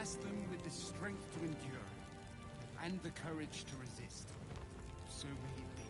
bless them with the strength to endure and the courage to resist. So may it be.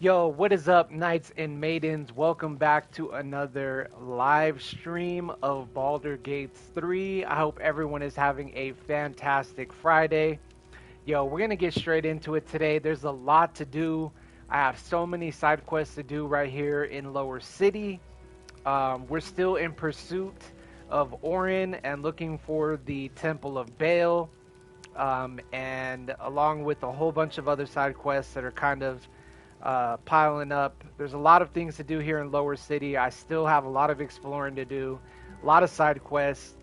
Yo, what is up, knights and maidens? Welcome back to another live stream of Baldur Gates 3. I hope everyone is having a fantastic Friday. Yo, we're going to get straight into it today. There's a lot to do. I have so many side quests to do right here in Lower City. We're still in pursuit of Orin and looking for the Temple of Baal. And along with a whole bunch of other side quests that are kind of piling up. There's a lot of things to do here in Lower City. I still have a lot of exploring to do, a lot of side quests.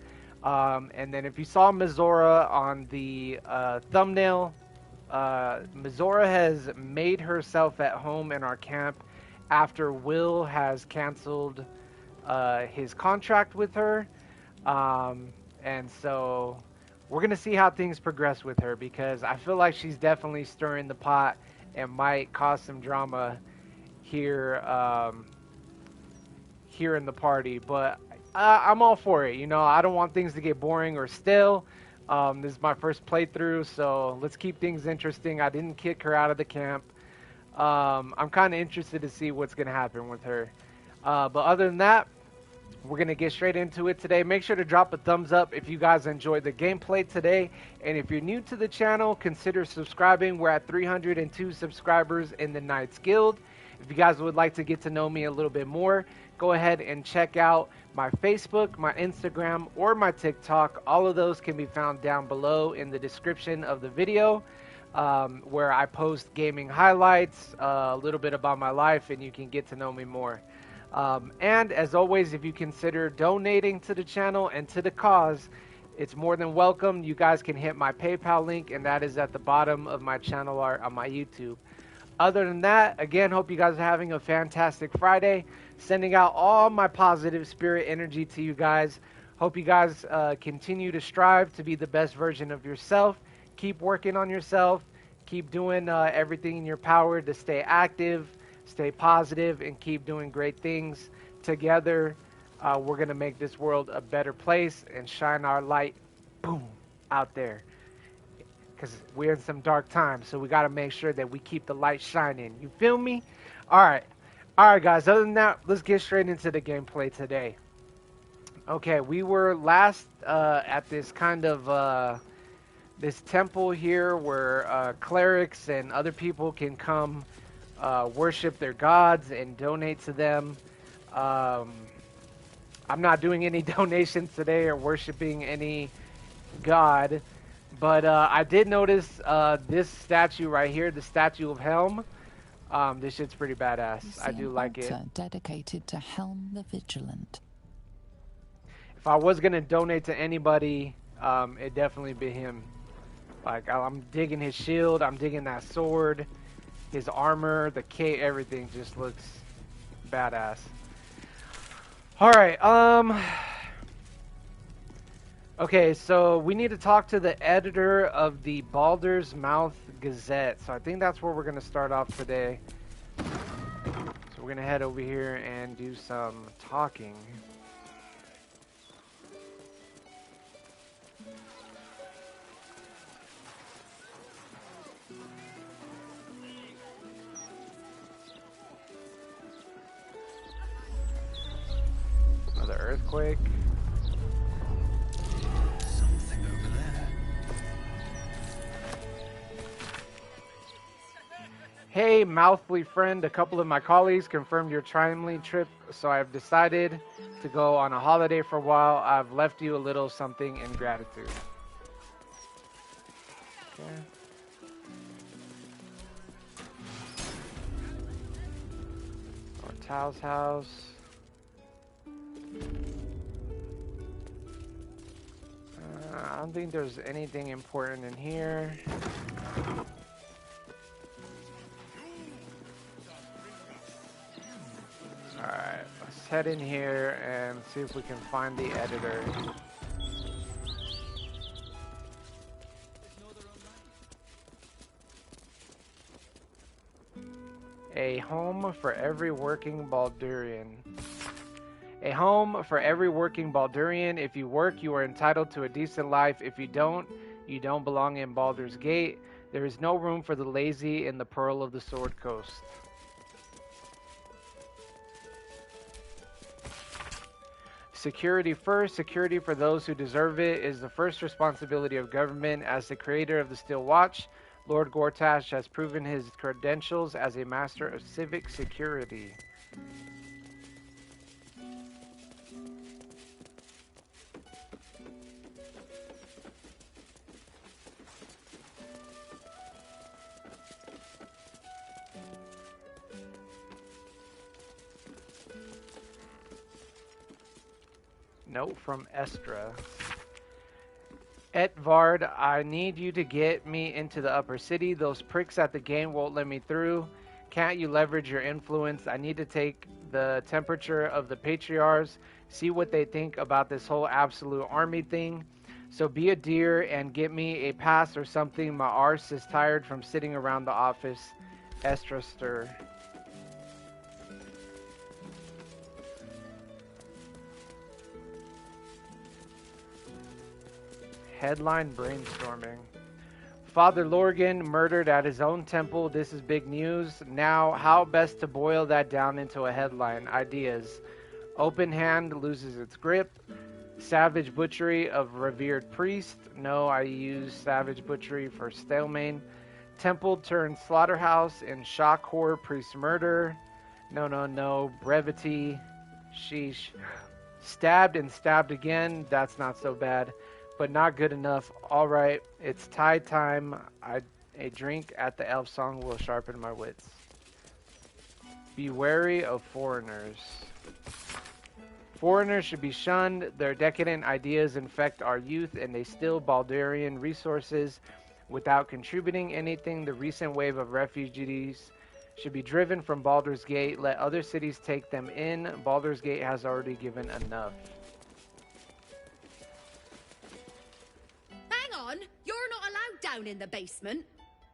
And then if you saw Mizora on the thumbnail, Mizora has made herself at home in our camp after Wyll has canceled his contract with her. And so we're going to see how things progress with her, because I feel like she's definitely stirring the pot and might cause some drama here here in the party. But I'm all for it. You know, I don't want things to get boring or stale. This is my first playthrough, so let's keep things interesting. I didn't kick her out of the camp. I'm kind of interested to see what's going to happen with her. But other than that, we're going to get straight into it today. Make sure to drop a thumbs up if you guys enjoyed the gameplay today. And if you're new to the channel, consider subscribing. We're at 302 subscribers in the Knights Guild. If you guys would like to get to know me a little bit more, go ahead and check out my Facebook, my Instagram, or my TikTok. All of those can be found down below in the description of the video, where I post gaming highlights, a little bit about my life, and you can get to know me more. And as always, if you consider donating to the channel and to the cause, it's more than welcome. You guys can hit my PayPal link, and that is at the bottom of my channel art on my YouTube. Other than that, again, hope you guys are having a fantastic Friday. Sending out all my positive spirit energy to you guys. Hope you guys continue to strive to be the best version of yourself. Keep working on yourself. Keep doing everything in your power to stay active, stay positive, and keep doing great things. Together, we're going to make this world a better place and shine our light, boom, out there. Because we're in some dark times, so we got to make sure that we keep the light shining. You feel me? All right, guys. Other than that, let's get straight into the gameplay today. Okay, we were last at this kind of this temple here where clerics and other people can come worship their gods and donate to them. I'm not doing any donations today or worshiping any god. But I did notice this statue right here, the statue of Helm. This shit's pretty badass. I do like it. Dedicated to Helm the Vigilant. If I was gonna donate to anybody, it'd definitely be him. Like I'm digging his shield, I'm digging that sword, his armor, the cape, everything just looks badass. All right, okay, so we need to talk to the editor of the Baldur's Mouth Gazette. So I think that's where we're going to start off today. So we're going to head over here and do some talking. Another earthquake. Hey, mouthly friend, a couple of my colleagues confirmed your timely trip, so I've decided to go on a holiday for a while. I've left you a little something in gratitude. Okay. Or Tao's house. I don't think there's anything important in here. Alright, let's head in here and see if we can find the editor. A home for every working Baldurian. A home for every working Baldurian. If you work, you are entitled to a decent life. If you don't belong in Baldur's Gate. There is no room for the lazy in the Pearl of the Sword Coast. Security first. Security for those who deserve it is the first responsibility of government. As the creator of the Steel Watch, Lord Gortash has proven his credentials as a master of civic security. Note from Estra. Etvard, I need you to get me into the upper city. Those pricks at the game won't let me through. Can't you leverage your influence? I need to take the temperature of the patriarchs, see what they think about this whole absolute army thing. So be a dear and get me a pass or something. My arse is tired from sitting around the office. Estra stir. Headline brainstorming. Father Lorgan murdered at his own temple. This is big news. Now, how best to boil that down into a headline? Ideas. Open hand loses its grip. Savage butchery of revered priest. No, I use savage butchery for Stalemain. Temple turned slaughterhouse in shock horror priest murder. No. Brevity. Sheesh. Stabbed and stabbed again. That's not so bad, but not good enough. All right, it's tide time. A drink at the elf song will sharpen my wits. Be wary of foreigners. Foreigners should be shunned. Their decadent ideas infect our youth, and they steal Baldurian resources without contributing anything. The recent wave of refugees should be driven from Baldur's Gate. Let other cities take them in. Baldur's Gate has already given enough. Hang on, you're not allowed down in the basement.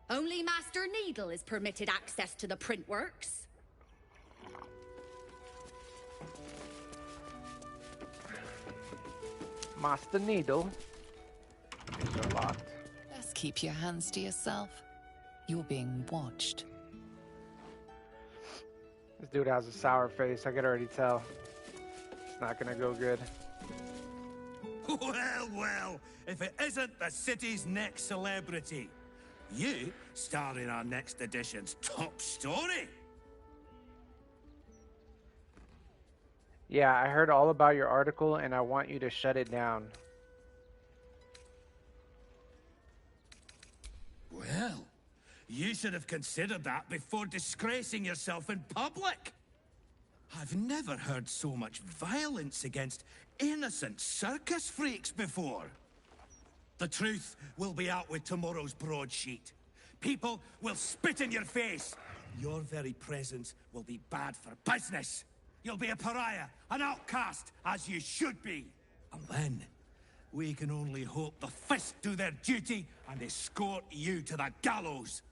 Only Master Needle is permitted access to the printworks. Master Needle. These are locked. Best keep your hands to yourself. You're being watched. This dude has a sour face. I can already tell. It's not gonna go good. Well, if it isn't the city's next celebrity. You star in our next edition's top story. Yeah, I heard all about your article and I want you to shut it down. Well, you should have considered that before disgracing yourself in public. I've never heard so much violence against innocent circus freaks before. The truth will be out with tomorrow's broadsheet. People will spit in your face. Your very presence will be bad for business. You'll be a pariah, an outcast, as you should be. And then, we can only hope the fist do their duty and escort you to the gallows.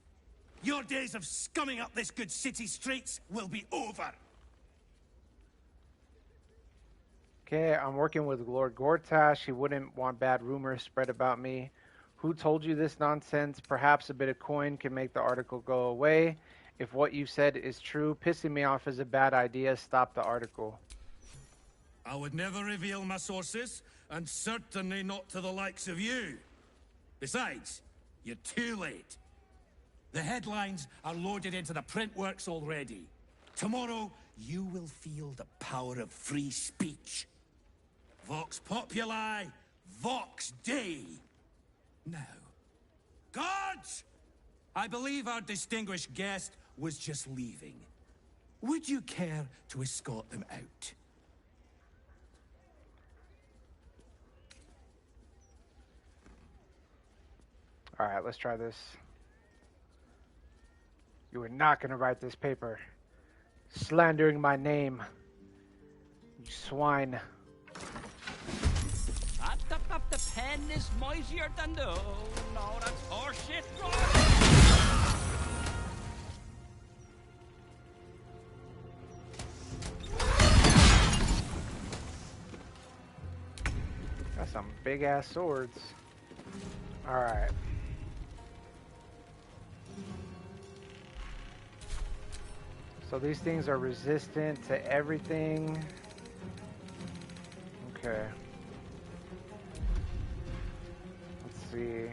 Your days of scumming up this good city streets will be over. Okay, I'm working with Lord Gortash. He wouldn't want bad rumors spread about me. Who told you this nonsense? Perhaps a bit of coin can make the article go away. If what you said is true, pissing me off is a bad idea. Stop the article. I would never reveal my sources, and certainly not to the likes of you. Besides, you're too late. The headlines are loaded into the printworks already. Tomorrow, you will feel the power of free speech. Vox Populi, Vox Dei. Now, guards! I believe our distinguished guest was just leaving. Would you care to escort them out? Alright, let's try this. You are not going to write this paper. Slandering my name. You swine. Up the pen is mightier than the... No, that's horseshit. Got some big ass swords. Alright. So these things are resistant to everything. Okay. Let's see.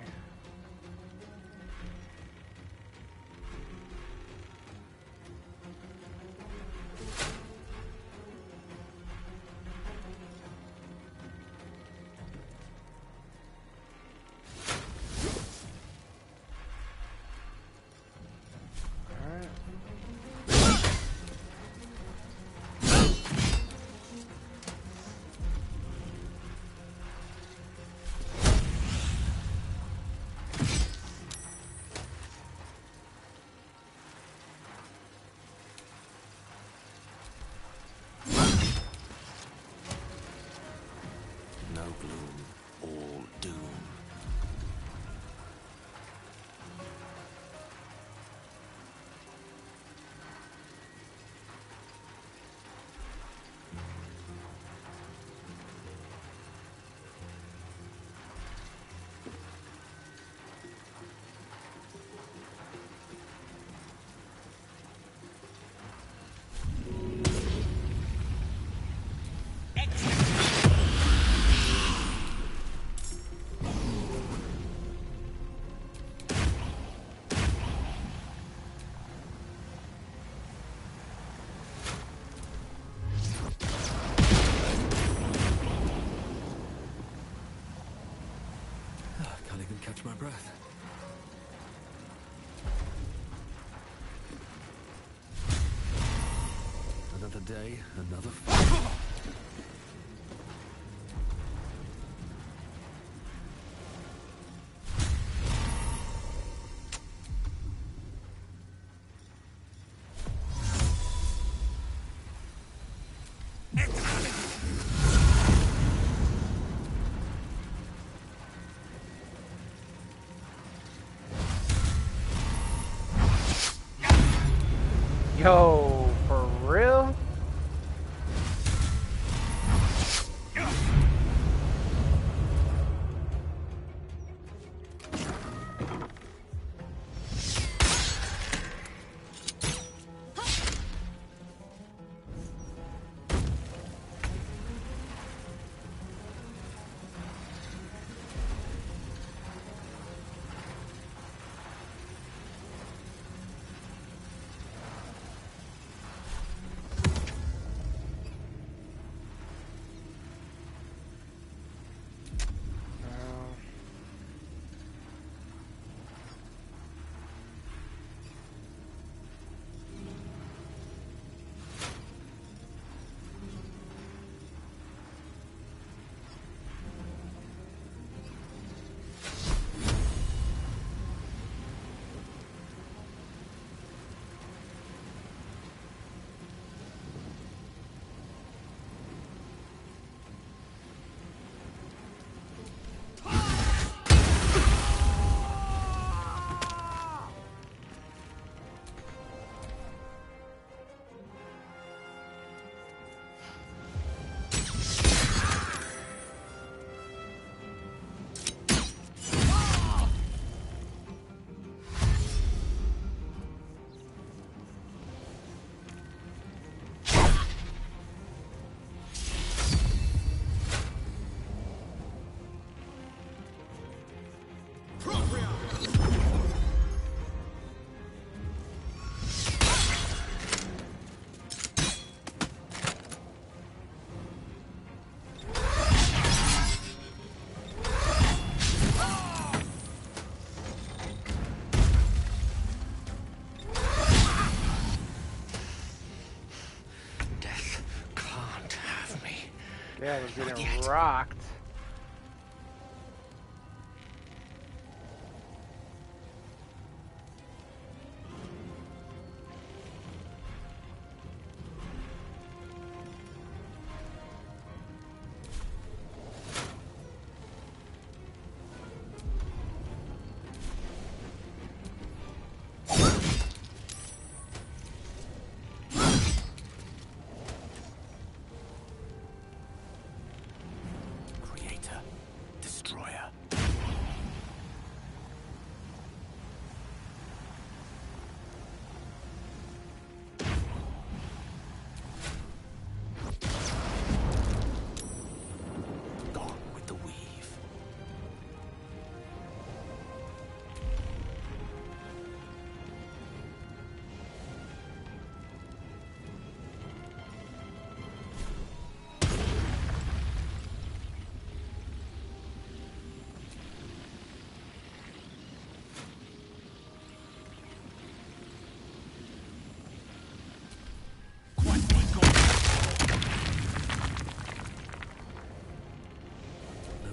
Another day, another fight. Yo, for real? Yeah, I was getting rocked.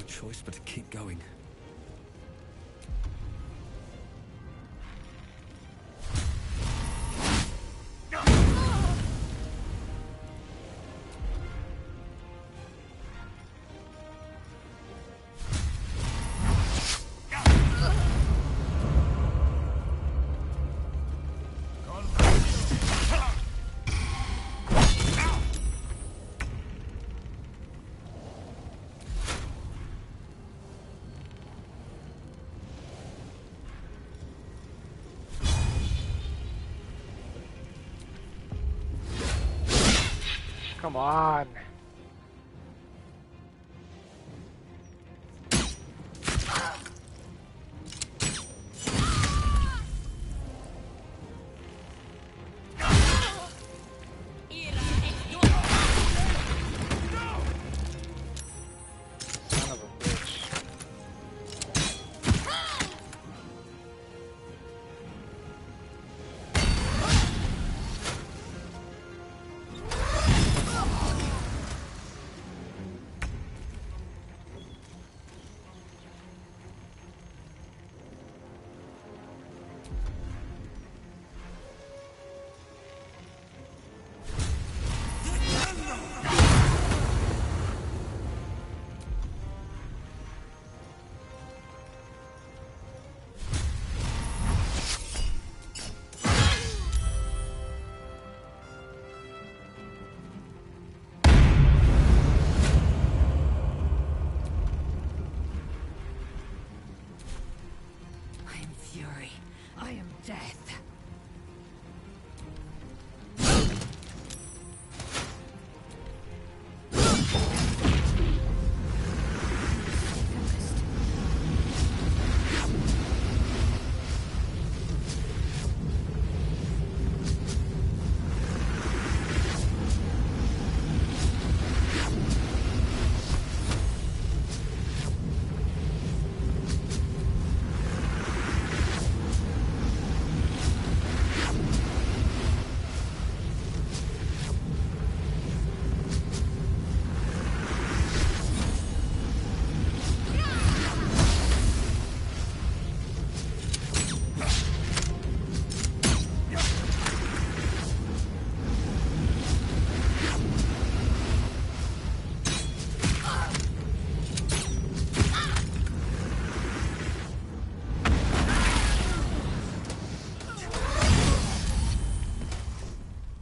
Choice but to keep going. Come on. Son of a bitch. death.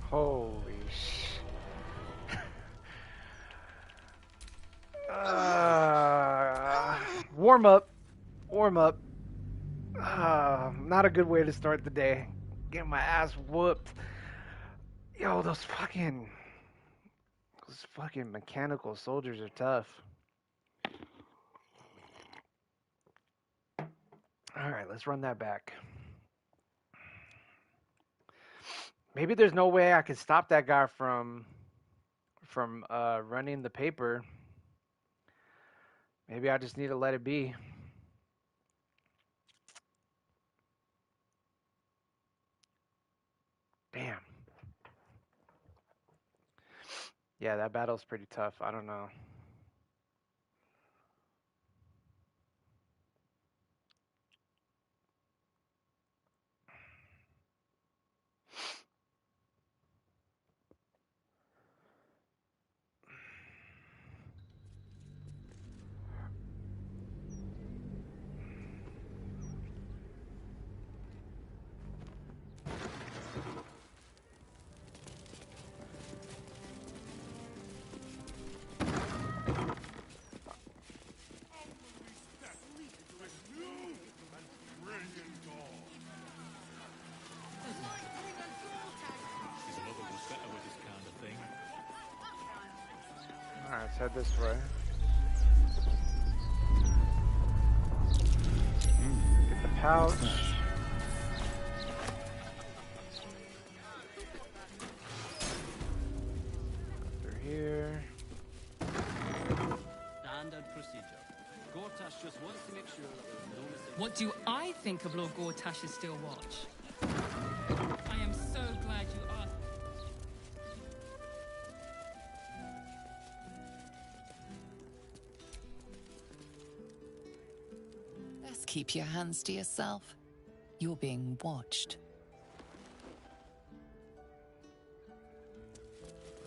Holy sh... warm up. Warm up. Not a good way to start the day. Getting my ass whooped. Yo, those fucking mechanical soldiers are tough. Alright, let's run that back. Maybe there's no way I could stop that guy from running the paper. Maybe I just need to let it be. Damn. Yeah, that battle's pretty tough. I don't know. Alright, let's head this way. Get the pouch. Through here. Standard procedure. Gortash just wants to make sure that there's no missing. What do I think of Lord Gortash's Steel Watch? I am so glad you asked. Best keep your hands to yourself. You're being watched.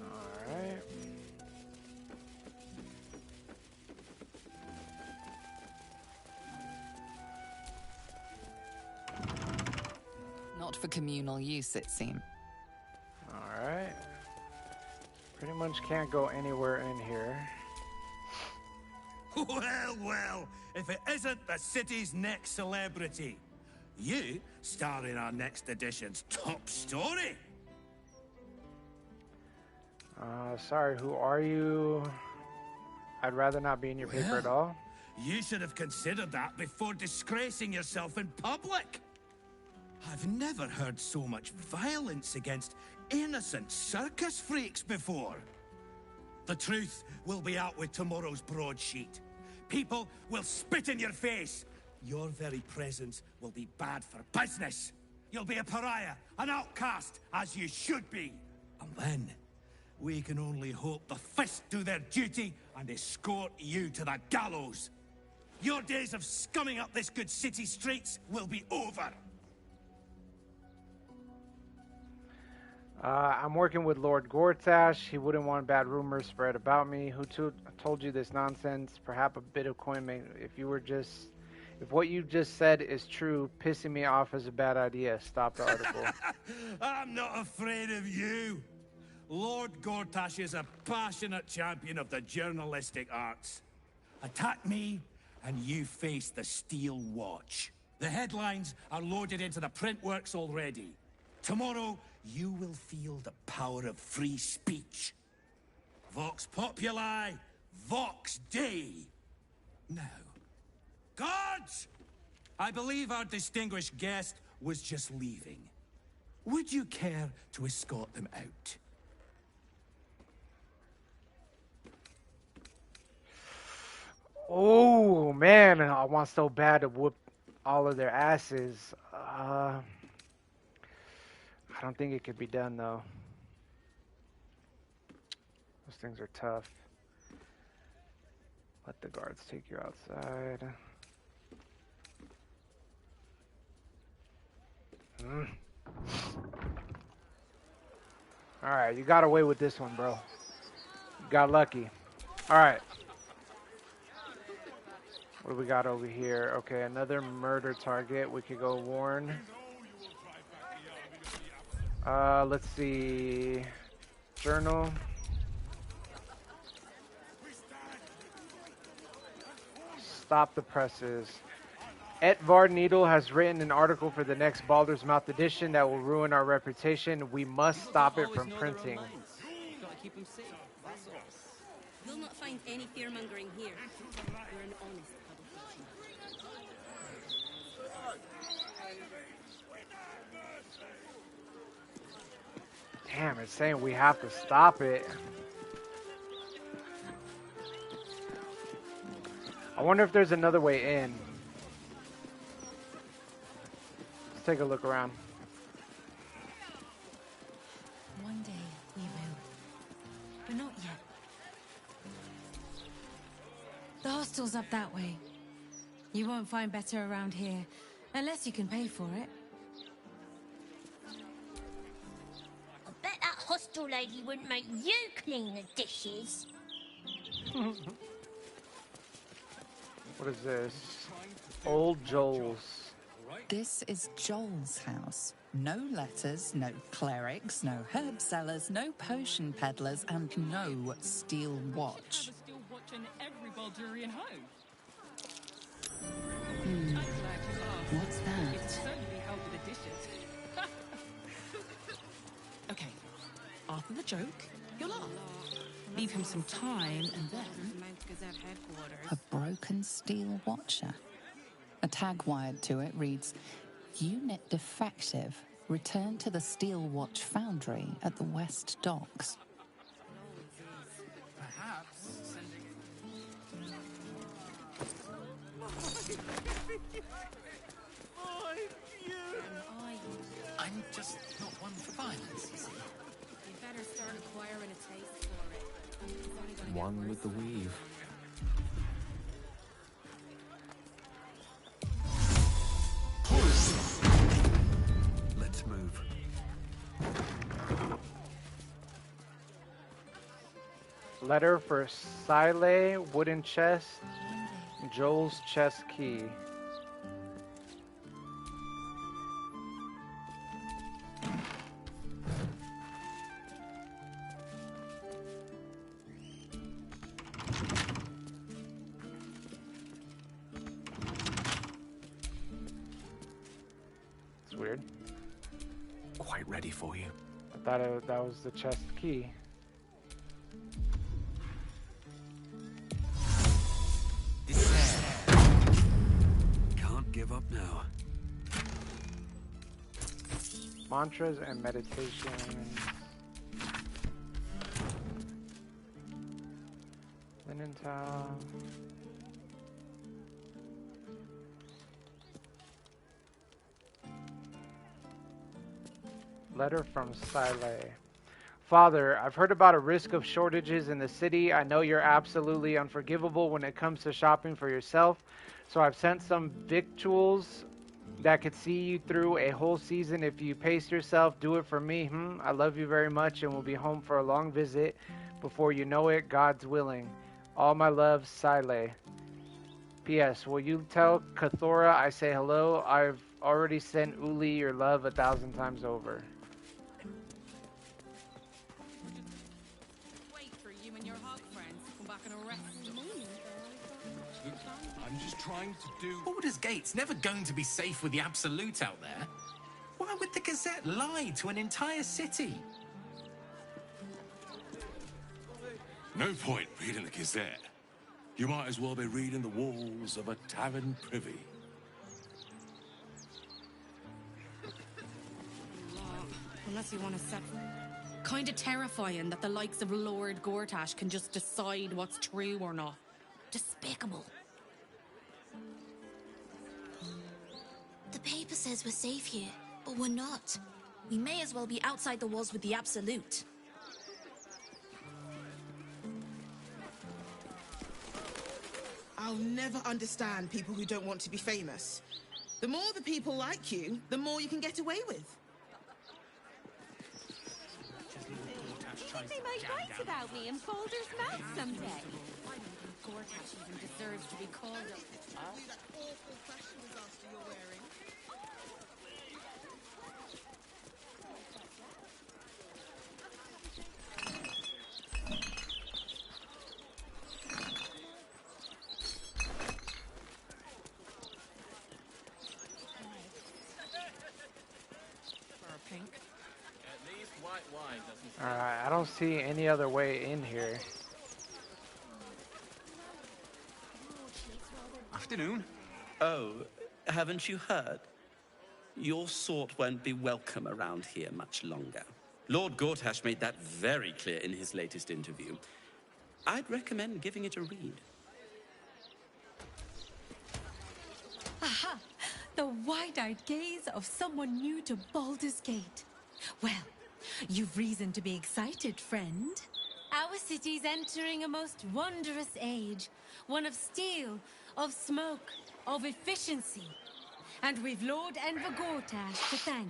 Alright. Not for communal use, it seems. Alright. Pretty much can't go anywhere in here. Well, well, if it isn't the city's next celebrity. You star in our next edition's top story. Sorry, who are you? I'd rather not be in your paper at all. You should have considered that before disgracing yourself in public. I've never heard so much violence against innocent circus freaks before. The truth will be out with tomorrow's broadsheet. People will spit in your face. Your very presence will be bad for business. You'll be a pariah, an outcast, as you should be. And then, we can only hope the fist do their duty and escort you to the gallows. Your days of scumming up this good city streets will be over. I'm working with Lord Gortash. He wouldn't want bad rumors spread about me. Who told you this nonsense? Perhaps a bit of coin may... If what you just said is true, pissing me off is a bad idea. Stop the article. I'm not afraid of you. Lord Gortash is a passionate champion of the journalistic arts. Attack me, and you face the Steel Watch. The headlines are loaded into the print works already. Tomorrow, you will feel the power of free speech. Vox populi, vox dei. Now, guards! I believe our distinguished guest was just leaving. Would you care to escort them out? Oh man, I want so bad to whoop all of their asses. I don't think it could be done though. Those things are tough. Let the guards take you outside. Alright, you got away with this one, bro. You got lucky. Alright. What do we got over here? Okay, another murder target. We could go warn. Let's see. Journal. Stop the presses. Etvard Needle has written an article for the next Baldur's Mouth edition that will ruin our reputation. We must stop it from printing. Gotta keep 'em safe. That's all. You'll not find any fear-mongering here. We're an honest publication. Damn, it's saying we have to stop it. I wonder if there's another way in. Let's take a look around. One day we will. But not yet. The hostel's up that way. You won't find better around here, unless you can pay for it. I bet that hostel lady wouldn't make you clean the dishes. What is this? Old Joel's. This is Joel's house. No letters, no clerics, no herb sellers, no potion peddlers, and no steel watch. Have a steel watch in every Baldurian home. What's that? It's certainly helped with the dishes. Okay, after the joke, you'll laugh. Leave him some time, and then... A broken steel watcher. A tag wired to it reads, Unit defective. Return to the Steel Watch Foundry at the West Docks. Perhaps sending I'm just not one for violence, you see. You better start acquiring a taste for it. It's only gonna get One worse. with the weave. Let's move. Letter for Sile, wooden chest, Joel's chest key. It's weird. Quite ready for you. I thought that was the chest key. Can't give up now. Mantras and meditation. Linen towel. Letter from Sile. Father, I've heard about a risk of shortages in the city. I know you're absolutely unforgivable when it comes to shopping for yourself, so I've sent some victuals that could see you through a whole season. If you pace yourself, do it for me. I love you very much and will be home for a long visit. Before you know it, God's willing. All my love, Sile. P.S. Will you tell Cathora I say hello? I've already sent Uli your love 1,000 times over. Wait for you and your hog friends to come back and arrest me. I I'm just trying to do... Baldur's Gate's never going to be safe with the Absolute out there. Why would the Gazette lie to an entire city? No point reading the Gazette. You might as well be reading the walls of a tavern privy. Unless you want to set... Kinda terrifying that the likes of Lord Gortash can just decide what's true or not. Despicable. The paper says we're safe here, but we're not. We may as well be outside the walls with the Absolute. I'll never understand people who don't want to be famous. The more the people like you, the more you can get away with. They might write about me in Baldur's mouth someday. Gortash even deserves to be called up. That awful fashion disaster you're wearing. Alright, I don't see any other way in here. Afternoon. Oh, haven't you heard? Your sort won't be welcome around here much longer. Lord Gortash made that very clear in his latest interview. I'd recommend giving it a read. Aha! The wide-eyed gaze of someone new to Baldur's Gate. Well, you've reason to be excited, friend. Our city's entering a most wondrous age. One of steel, of smoke, of efficiency. And we've Lord Enver Gortash to thank.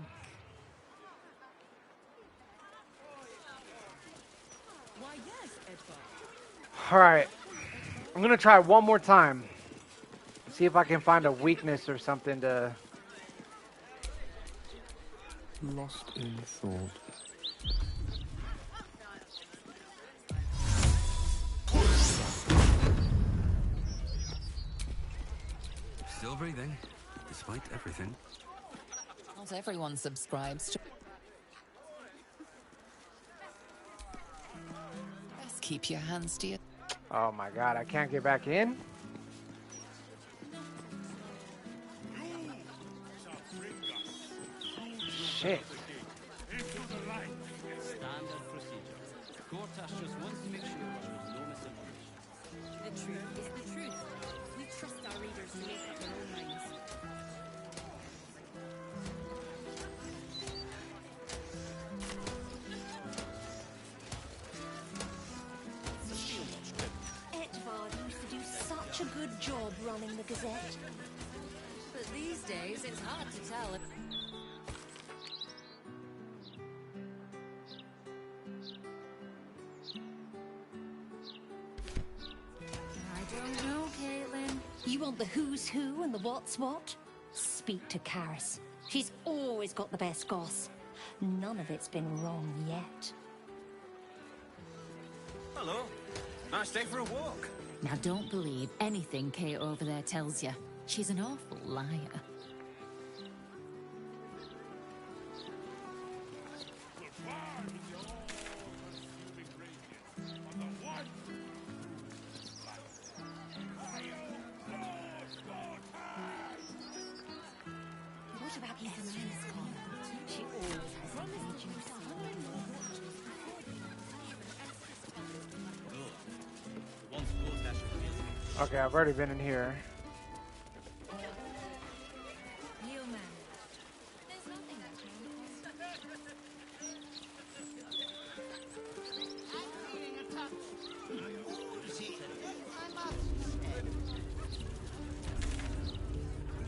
Why, yes, Edvard. Alright, I'm gonna try one more time. See if I can find a weakness or something to... Lost in thought. Still breathing, despite everything. Not everyone subscribes to... Best keep your hands to your... Oh my god, I can't get back in? Shit. Standard procedure. Gortash just wants to make sure there's no misinformation. The truth is the truth. We trust our readers to make up their own minds. Edvard used to do such a good job running the Gazette. But these days, it's hard to tell if... I don't know, Caitlin. You want the who's who and the what's what? Speak to Karis. She's always got the best goss. None of it's been wrong yet. Hello. Nice day for a walk. Now don't believe anything Kate over there tells you. She's an awful liar. What about Ethan's con? She always has something juicy. Okay, I've already been in here.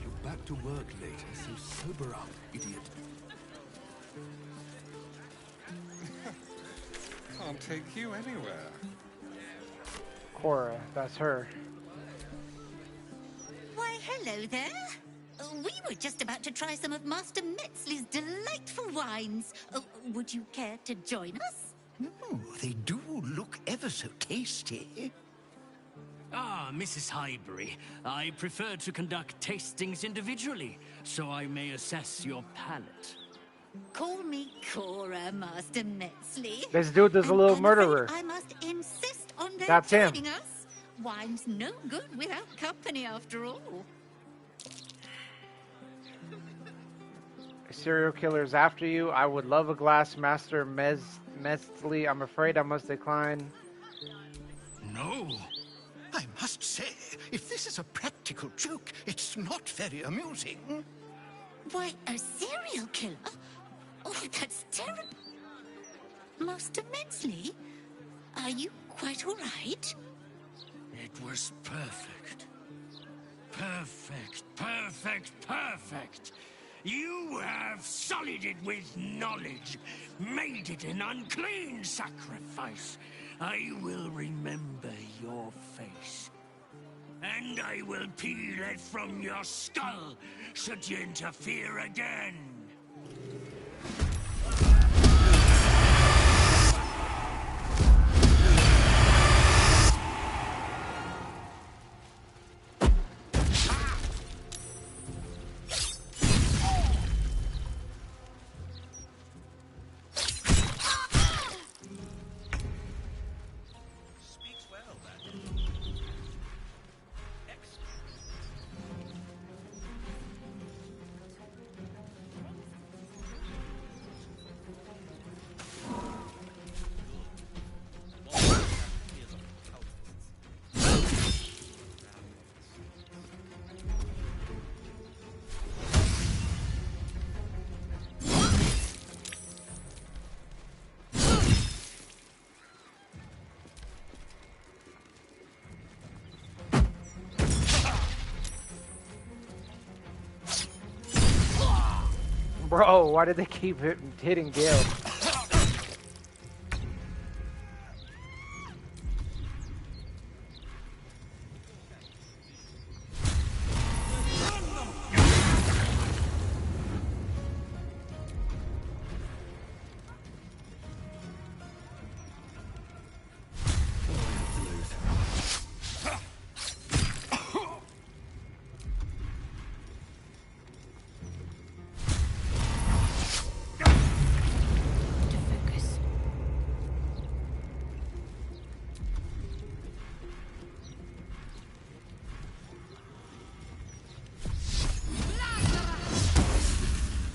You're back to work later, so sober up, idiot. Can't take you anywhere. Cora, that's her. Why, hello there. We were just about to try some of Master Metzler's delightful wines. Would you care to join us? They do look ever so tasty. Ah, Mrs. Highbury, I prefer to conduct tastings individually, so I may assess your palate. Call me Cora, Master Metzley. This dude is a little murderer. I must insist on their That's him. joining us. Wine's no good without company, after all. A serial killer is after you. I would love a glass, Master Metzley. I'm afraid I must decline. No. I must say, if this is a practical joke, it's not very amusing. Why, a serial killer? Oh, that's terrible. Master Metzley, are you quite all right? It was perfect. Perfect, perfect, perfect. You have sullied it with knowledge, made it an unclean sacrifice. I will remember your face. And I will peel it from your skull, should you interfere again. Bro, why did they keep hitting Gale?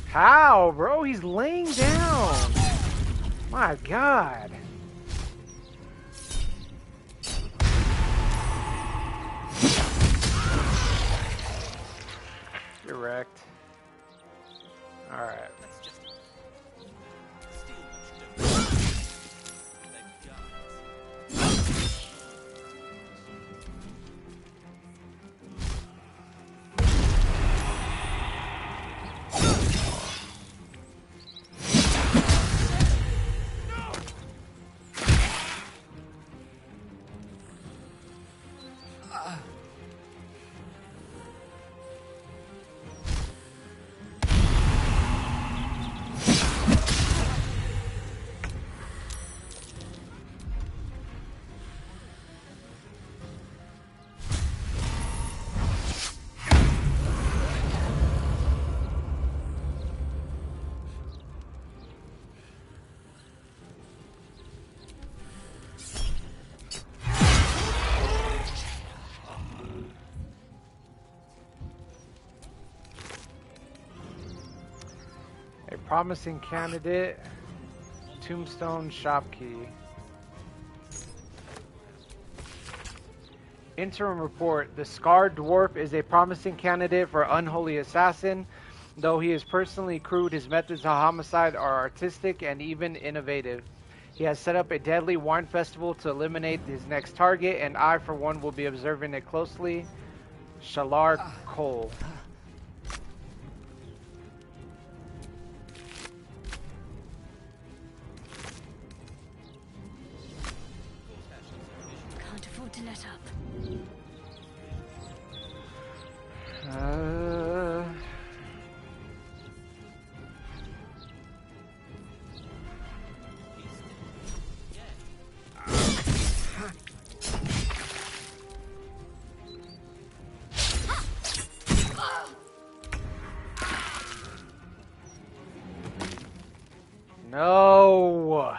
How, bro? He's laying down. My God. You're wrecked. All right. Promising candidate, Tombstone shop key. Interim report. The Scarred Dwarf is a promising candidate for Unholy Assassin. Though he is personally crude, his methods of homicide are artistic and even innovative. He has set up a deadly wine festival to eliminate his next target, and I, for one, will be observing it closely. Shalar Cole. To let up. No.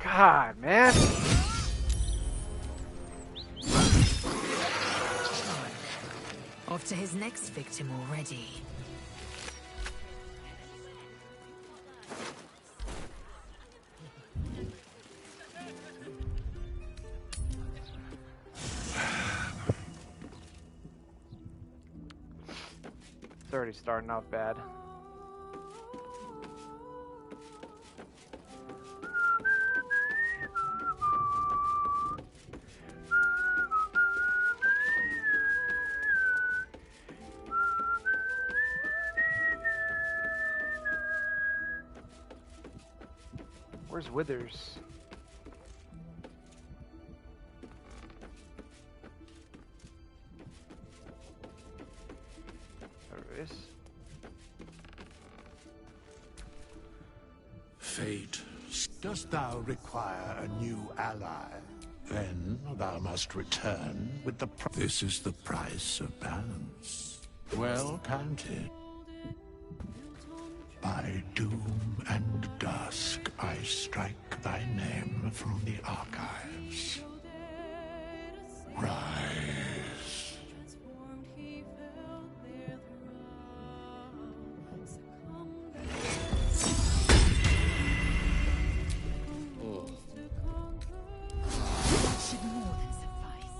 God, man. Off to his next victim already. It's already starting off bad. Where's Withers? There it is. Fate, dost thou require a new ally? Then thou must return with the This is the price of balance. Well counted. By doom and dusk I strike thy name from the archives. Rise. Should more than suffice.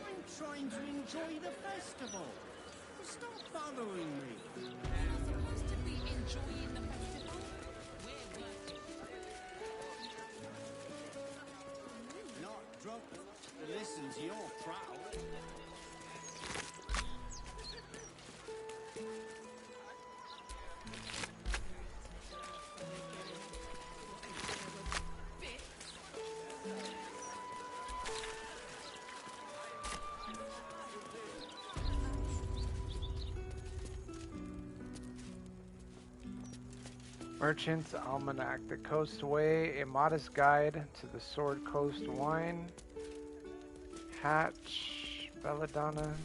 I'm trying to enjoy the festival. Stop bothering me. You're supposed to be enjoying the festival. We're working. Not drunk. Listen to your proud. Merchant's Almanac, The Coast Way, A Modest Guide to the Sword Coast Wine, Hatch, Belladonna.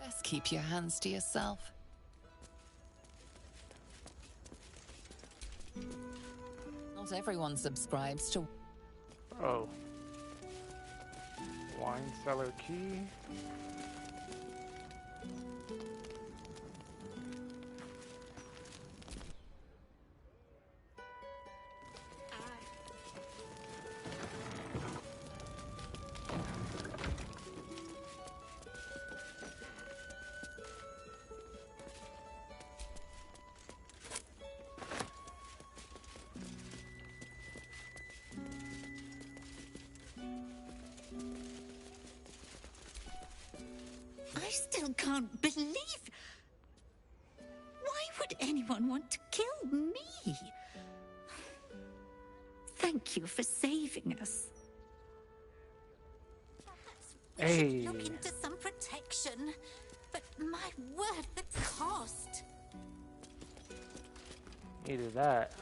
Best keep your hands to yourself. Not everyone subscribes to... Oh. Wine cellar key. I still can't believe... Why would anyone want to kill me? Thank you for saving us. We Hey. should look into some protection. But my word, the cost. Needed that.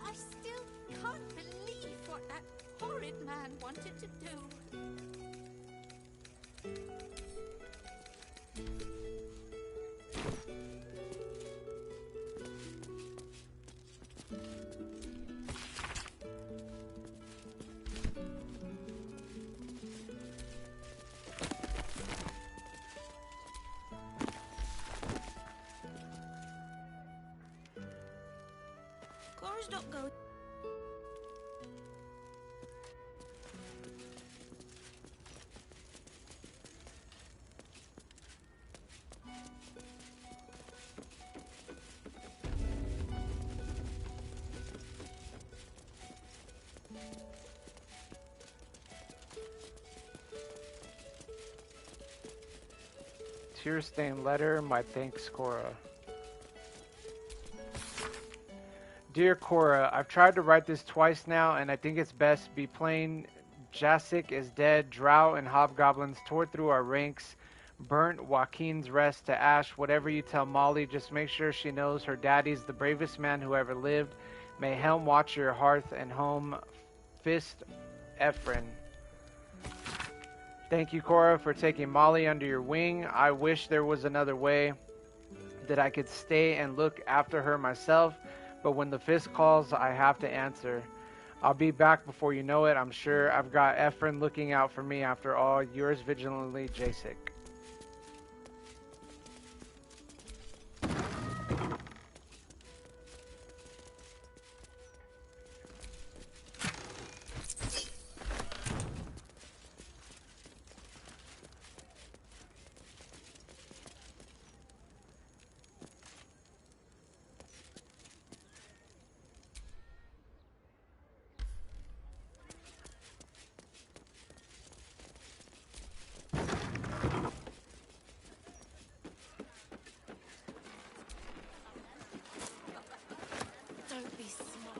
I still can't believe what that horrid man wanted to do. Cars don't go. Tear-stained letter. My thanks, Cora. Dear Cora, I've tried to write this twice now, and I think it's best be plain. Jasik is dead. Drow and hobgoblins tore through our ranks, burnt Joaquin's rest to ash. Whatever you tell Molly, just make sure she knows her daddy's the bravest man who ever lived. May Helm watch your hearth and home. Fist, Ephron. Thank you, Cora, for taking Molly under your wing. I wish there was another way that I could stay and look after her myself, but when the fist calls, I have to answer. I'll be back before you know it, I'm sure. I've got Ephron looking out for me after all. Yours vigilantly, Jasik. Don't be smart.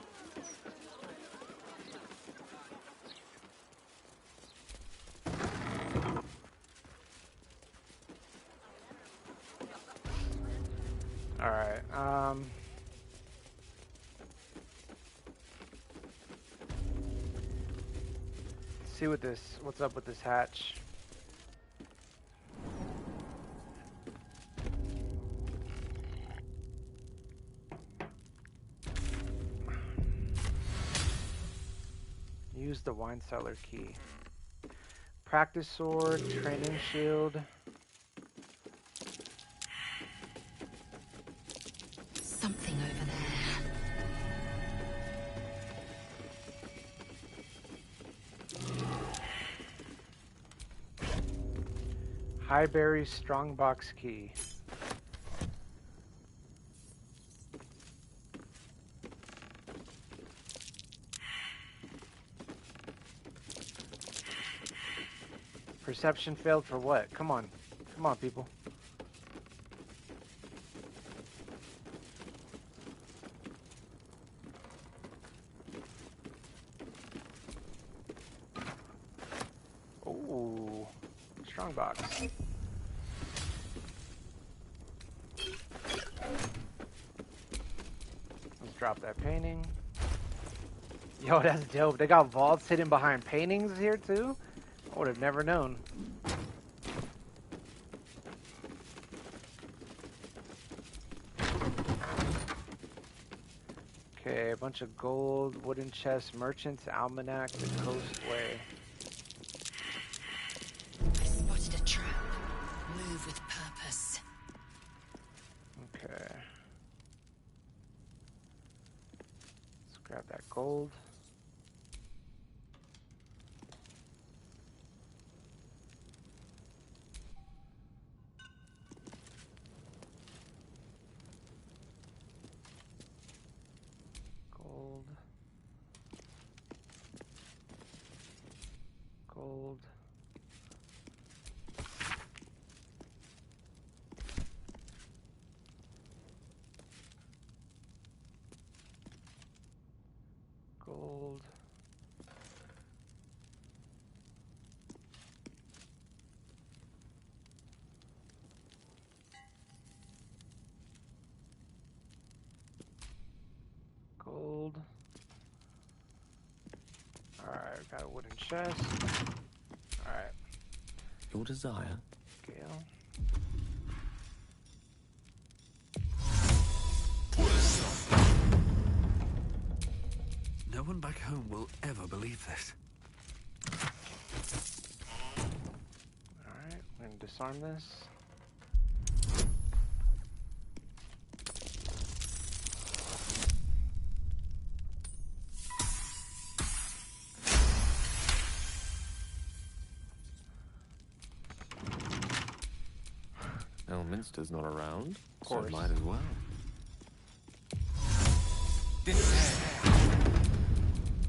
Alright, see what's up with this hatch. Use the wine cellar key. Practice sword, training shield. Something over there. Highberry strongbox key. Perception failed for what? Come on. Come on, people. Ooh. Strongbox. Let's drop that painting. Yo, that's dope. They got vaults hidden behind paintings here, too? I would have never known. Okay, a bunch of gold, wooden chests, merchants, almanac, the coast way. I spotted a trap. Move with purpose. Okay. Let's grab that gold. Gold. Gold. Gold. Alright, got a wooden chest. Alright. Your desire. Gale. No one back home will ever believe this. Alright, we're gonna disarm this. Elminster's not around, so might as well.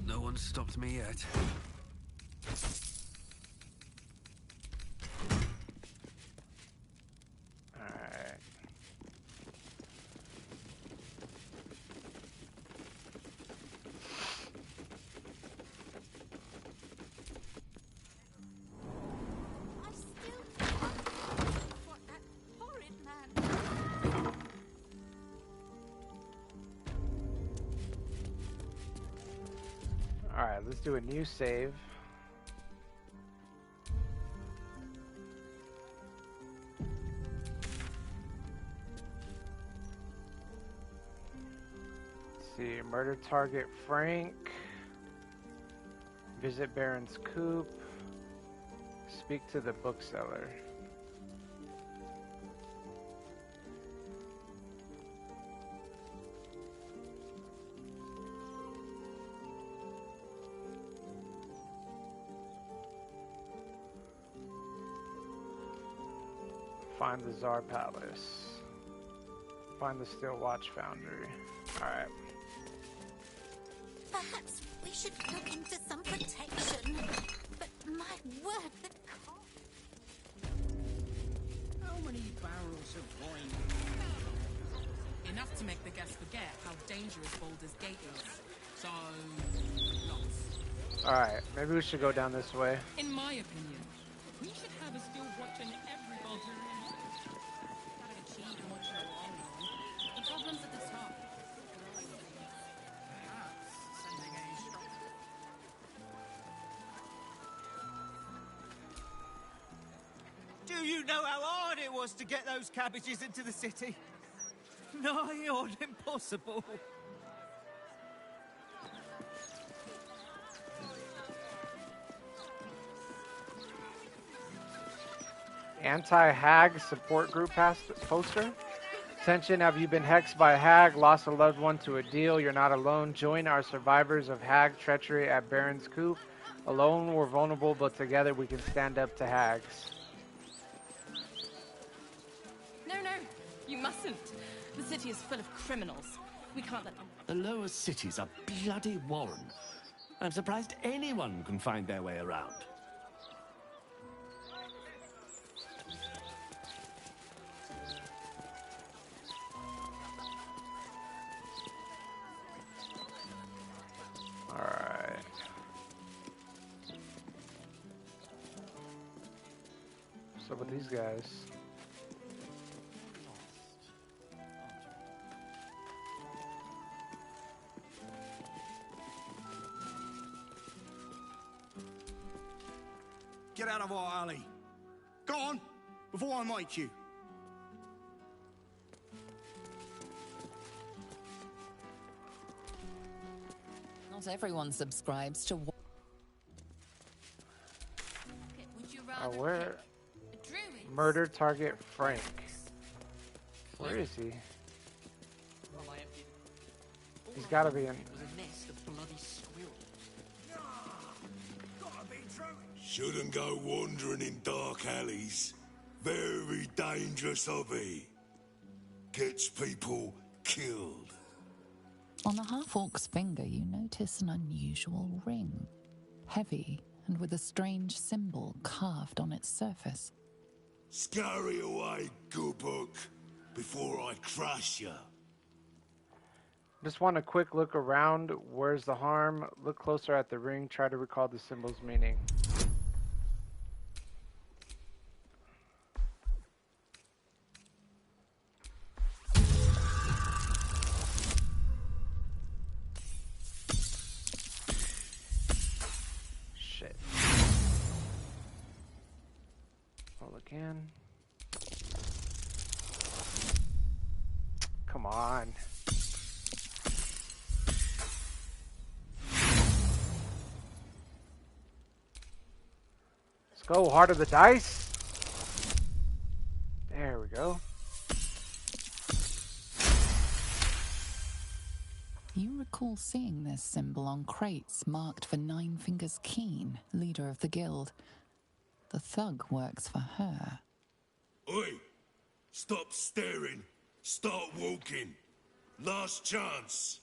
No one stopped me yet. Alright, let's do a new save. Let's see, murder target Frank. Visit Baron's coop. Speak to the bookseller. Find the Tsar Palace. Find the Steel Watch Foundry. Alright. Perhaps we should look into some protection. But my word, the cost. How many barrels of wine? Enough to make the guests forget how dangerous Baldur's Gate is. So, lots. Alright, maybe we should go down this way. In my opinion, we should have a Steel Watch in every Baldurian village. Haven't achieved much in a long run. The problem's at the top. Perhaps sending a strong... Do you know how hard it was to get those cabbages into the city? Nigh on impossible. Anti-hag support group poster. Attention, have you been hexed by a hag, lost a loved one to a deal? You're not alone. Join our survivors of hag treachery at Baron's Coop. Alone, we're vulnerable, but together we can stand up to hags. No, you mustn't. The city is full of criminals. We can't let them... The lower cities are bloody warren. I'm surprised anyone can find their way around. Alright. What's up with these guys? Get out of our alley. Go on, before I make you. Not everyone subscribes to... Where? Murder target Frank. Where is he? He's gotta be in... Shouldn't go wandering in dark alleys. Very dangerous hobby. Gets people killed. On the half-orc's finger, you notice an unusual ring. Heavy and with a strange symbol carved on its surface. Scurry away, good book, before I crush you. Just want a quick look around. Where's the harm? Look closer at the ring. Try to recall the symbol's meaning. Shit. Roll again. Come on. Let's go, heart of the dice. There we go. You recall seeing this symbol on crates marked for Nine Fingers Keen, leader of the guild. The thug works for her. Oi! Stop staring. Start walking. Last chance.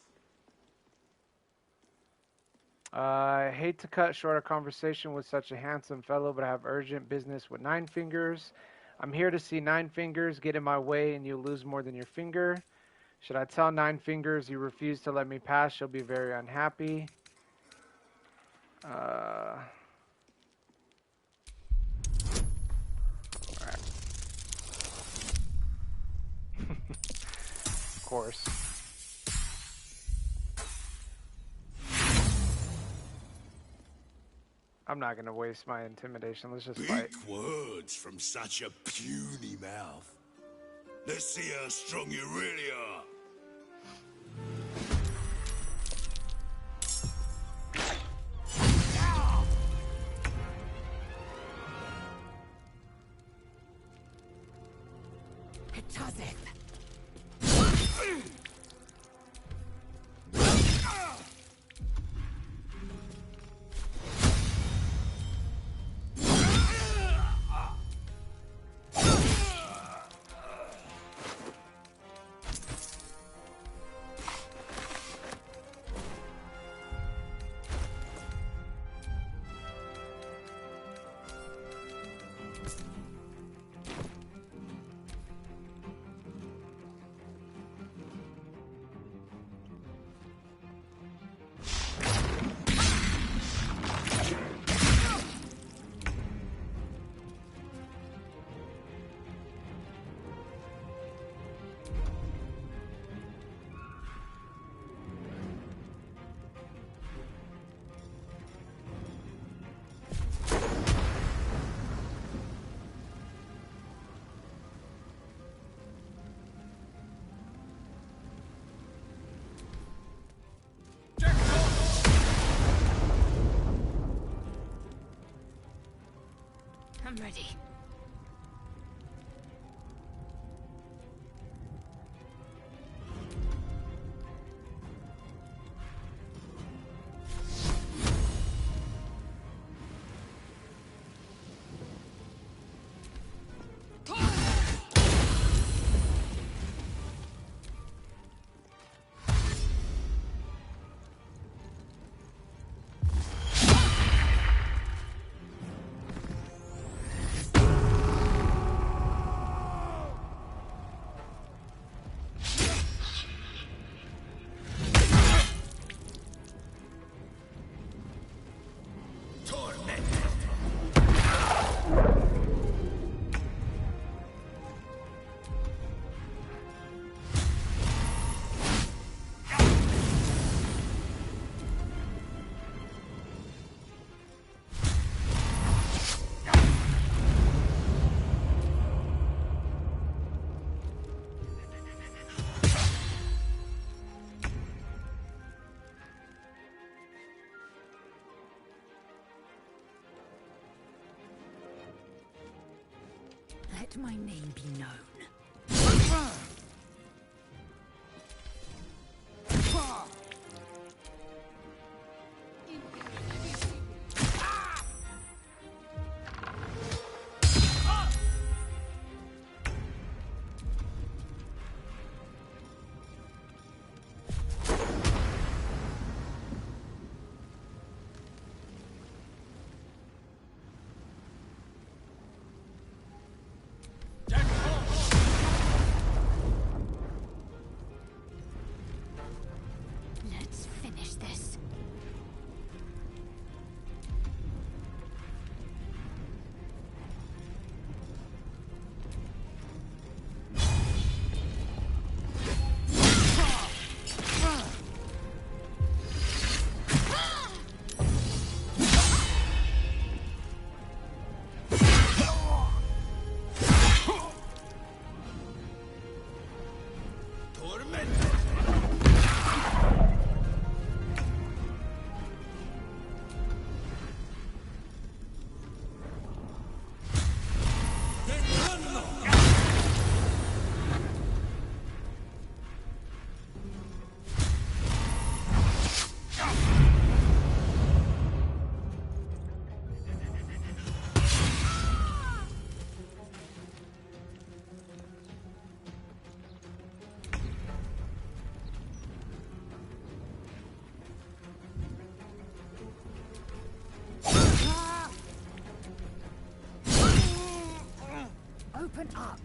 I hate to cut short a conversation with such a handsome fellow, but I have urgent business with Nine Fingers. I'm here to see Nine Fingers. Get in my way and you'll lose more than your finger. Should I tell Nine Fingers you refuse to let me pass? She'll be very unhappy. Alright. Of course. I'm not gonna waste my intimidation. Let's just Big fight. words from such a puny mouth. Let's see how strong you really are. I'm ready. Let my name be known. Let's finish this. Open up.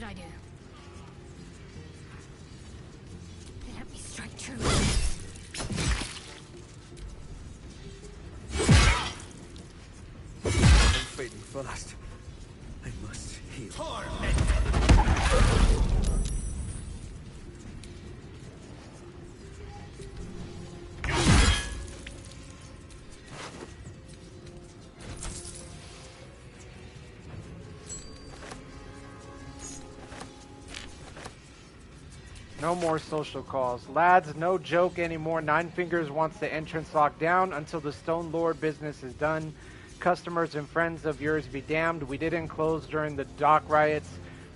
should I do? Let me strike true. I'm fading fast. I must heal. No more social calls. Lads, no joke anymore. Nine Fingers wants the entrance locked down until the Stone Lord business is done. Customers and friends of yours be damned. We didn't close during the dock riots.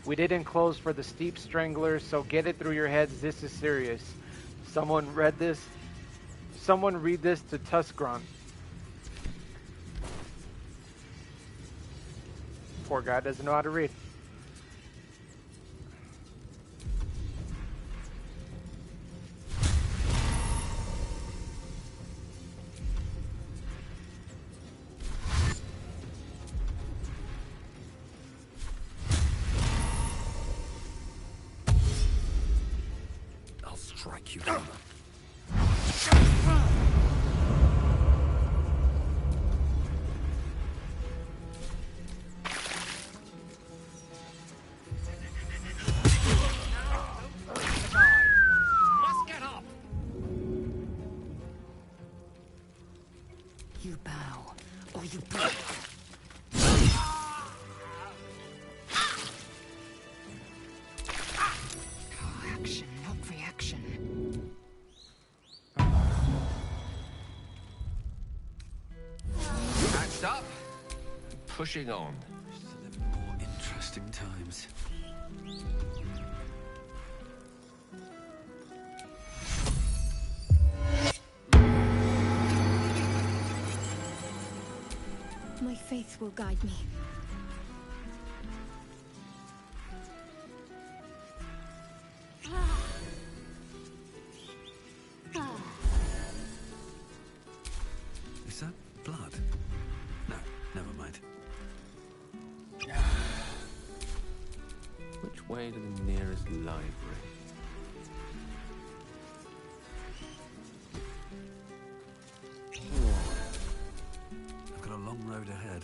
We didn't close for the Steep Stranglers, so get it through your heads. This is serious. Someone read this. Someone read this to Tuscron. Poor guy doesn't know how to read. I'll strike you down. Must get up. You bow, or you break. Action, not reaction. Patched up. Pushing on. To live in more interesting times. My faith will guide me. Is that blood? No, never mind. Which way to the nearest library? I've got a long road ahead.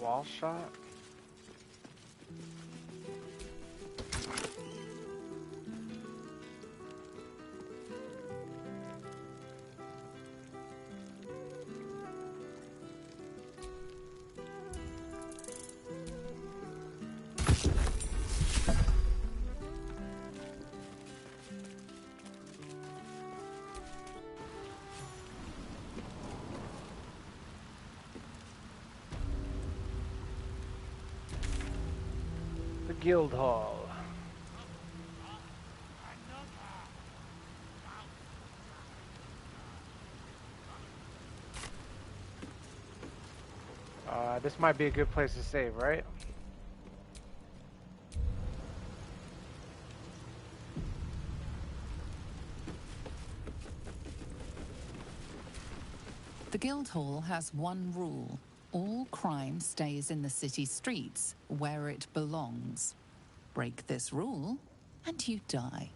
Wall shot? The Guild Hall. This might be a good place to save, right? The Guildhall has one rule. All crime stays in the city streets, where it belongs. Break this rule, and you die.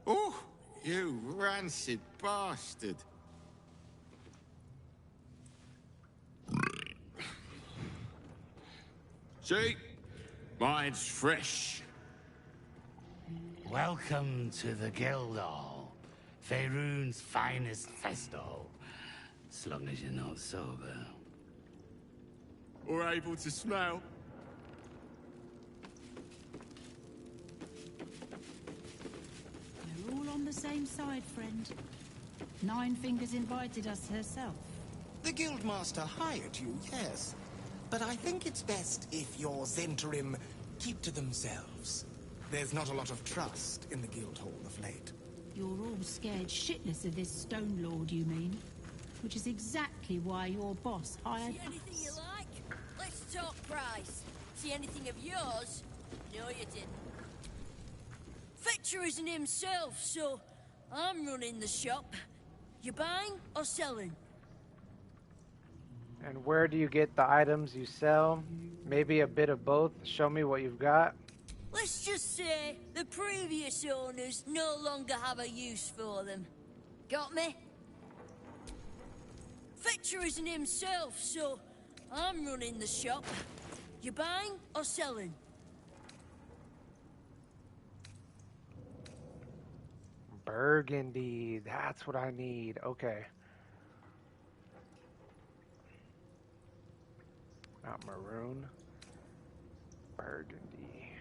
Oh, you rancid bastard. See? Mine's fresh. Welcome to the Guildhall, Faerun's finest festo. As long as you're not sober. Or able to smell. We're all on the same side, friend. Nine Fingers invited us herself. The Guildmaster hired you, yes. But I think it's best if your Zentarim keep to themselves. There's not a lot of trust in the Guildhall of late. You're all scared shitless of this Stone Lord, you mean? Which is exactly why your boss hired See anything us. you like? Let's talk price. See anything of yours? No, you didn't. Fetcher isn't himself, so I'm running the shop. You buying or selling? And where do you get the items you sell? Maybe a bit of both. Show me what you've got. Let's just say the previous owners no longer have a use for them. Got me? Fetcher isn't himself, so I'm running the shop. You buying or selling? Burgundy. That's what I need. Okay. Not maroon. Burgundy.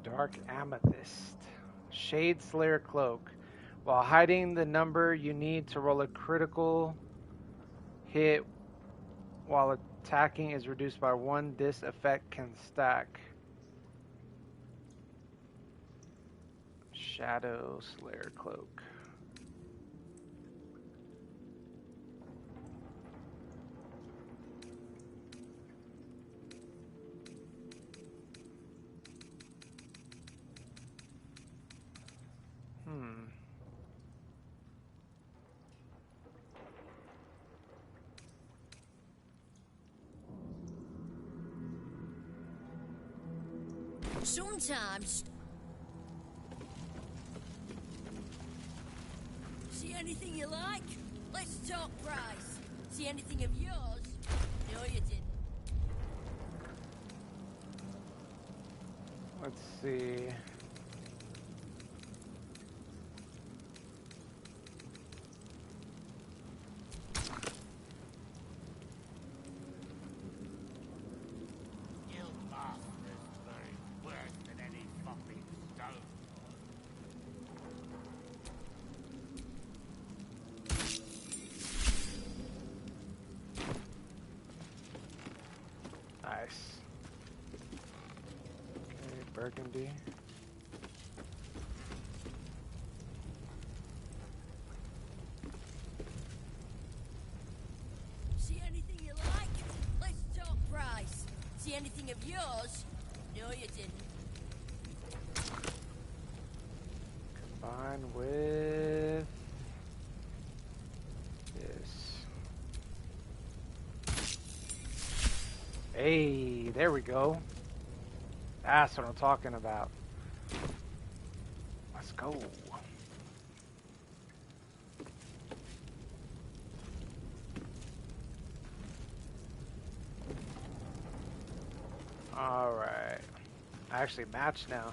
Dark amethyst. Shade Slayer cloak. While hiding the number you need to roll a critical hit while attacking is reduced by 1, this effect can stack. Shadow Slayer cloak. Sometimes. See anything you like? Let's talk price. See anything of yours? No, you didn't. Let's see. Nice. Okay, burgundy. See anything you like? Let's talk price. See anything of yours? No, you didn't. Combine with this. Hey, there we go. That's what I'm talking about. Let's go. Alright. I actually match now.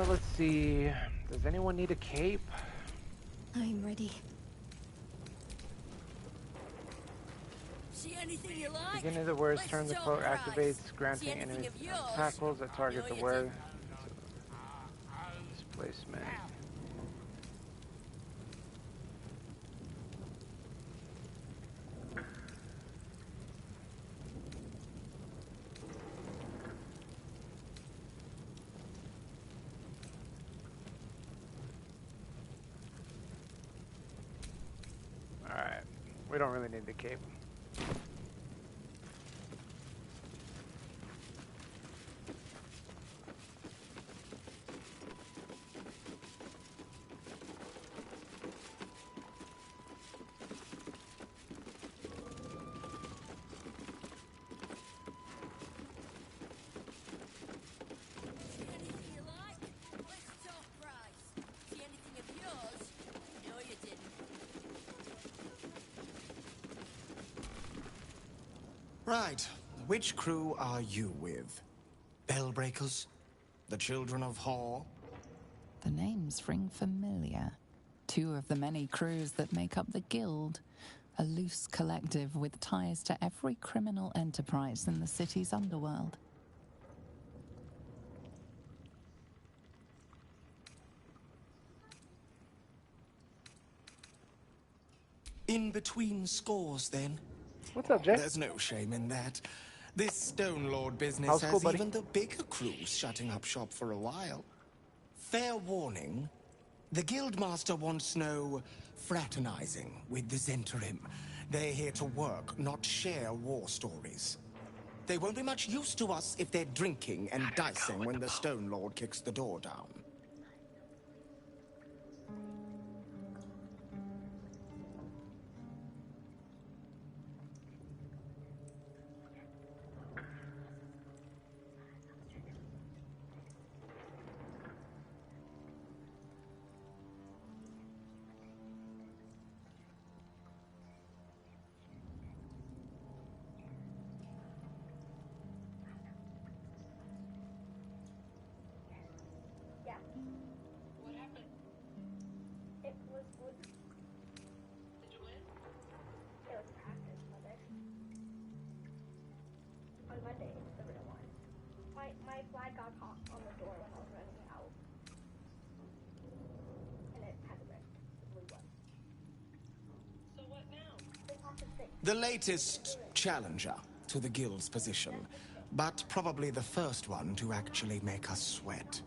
Let's see. Does anyone need a cape? I'm ready. See anything you like? Beginning of the words, Let's turn the talk cloak price. activates, See granting anything enemies of yours? tackles that target No, the you wearer. didn't. Displacement. Alright, we don't really need the cape. See anything you like? Let's talk price. See anything of yours? Right. Which crew are you with? Bellbreakers? The Children of Hor? The names ring familiar. Two of the many crews that make up the Guild. A loose collective with ties to every criminal enterprise in the city's underworld. In between scores, then. What's up, Jay? There's no shame in that. This Stone Lord business How's has school, buddy? even the bigger crews shutting up shop for a while. Fair warning, the Guildmaster wants no fraternizing with the Zentarim. They're here to work, not share war stories. They won't be much use to us if they're drinking and dicing when the Stone Lord kicks the door down. My flag got caught on the door when I was running out. And it had a red, the blue one. So what now? The latest challenger to the Guild's position, but probably the first one to actually make us sweat.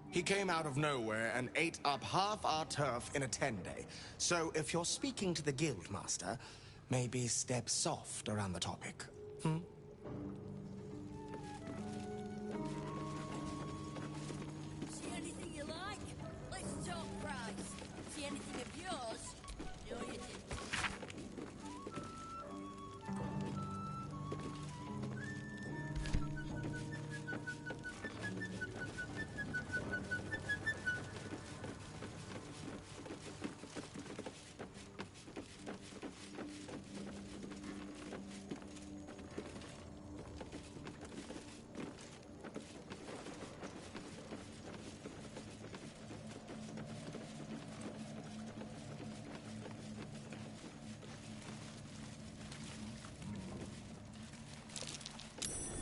He came out of nowhere and ate up half our turf in a 10-day. So if you're speaking to the Guildmaster, maybe step soft around the topic. See anything you like? Let's talk price. See anything of yours? No, you didn't.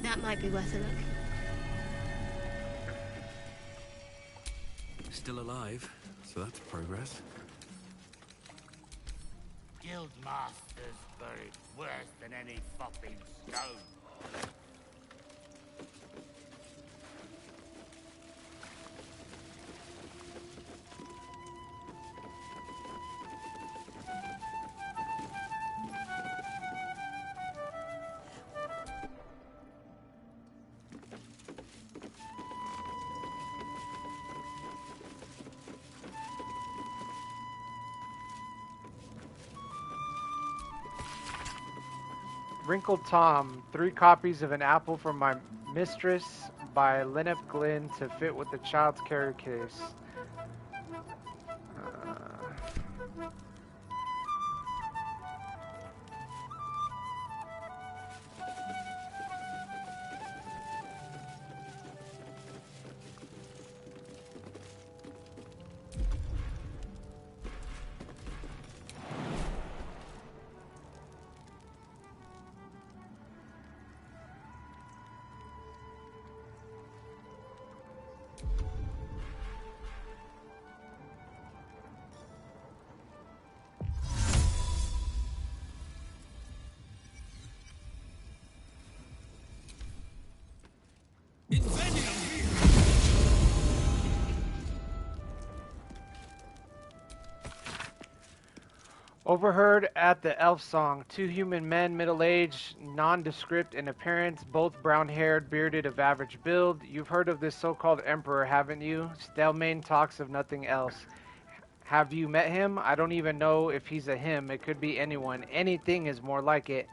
That might be worth a look. Still alive, so that's progress. Guildmaster's buried worse than any fopping stone. Wrinkled Tom, 3 copies of An Apple for My Mistress by Lennep Glynn to fit with the child's carrier case. Overheard at the elf song, 2 human men, middle-aged, nondescript in appearance, both brown-haired, bearded, of average build. You've heard of this so-called emperor, haven't you? Stelmane talks of nothing else. Have you met him? I don't even know if he's a him. It could be anyone. Anything is more like it.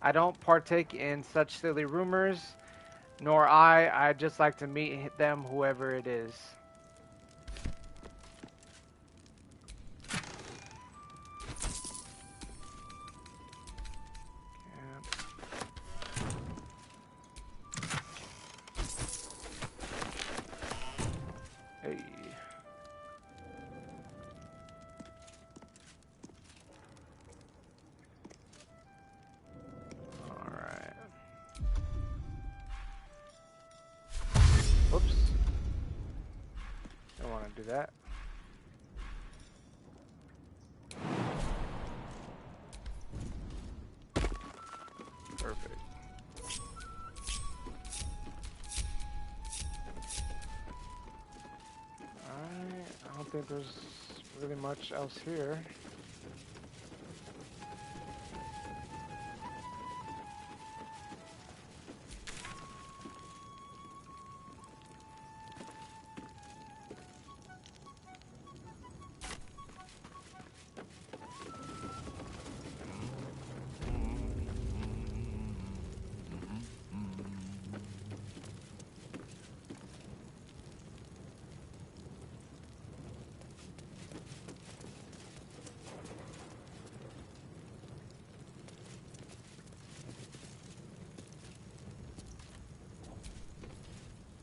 I don't partake in such silly rumors, nor I'd just like to meet them, whoever it is. that. Perfect. Alright, I don't think there's really much else here.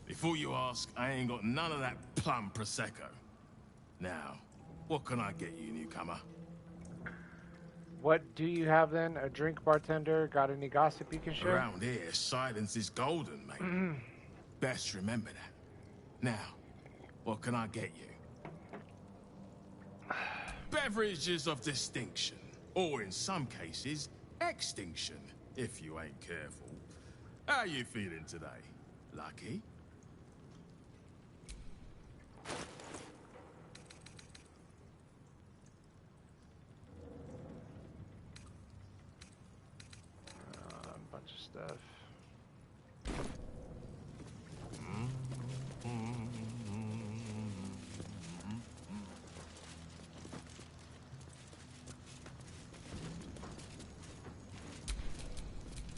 Before you ask, I ain't got none of that plum Prosecco. Now, what can I get you, newcomer? What do you have then? A drink, bartender? Got any gossip you can share? Around here, silence is golden, mate. Best remember that. Now, what can I get you? Beverages of distinction, or in some cases, extinction, if you ain't careful. How you feeling today? Lucky? A bunch of stuff.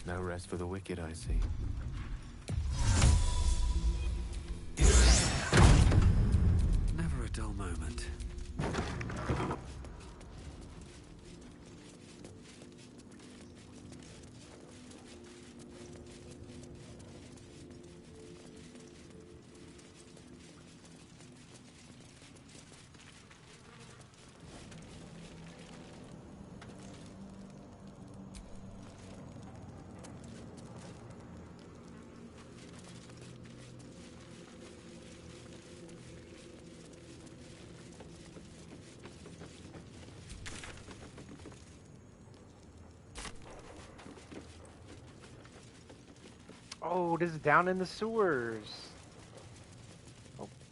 No rest for the wicked, I see. Never a dull moment. Oh, this is down in the sewers.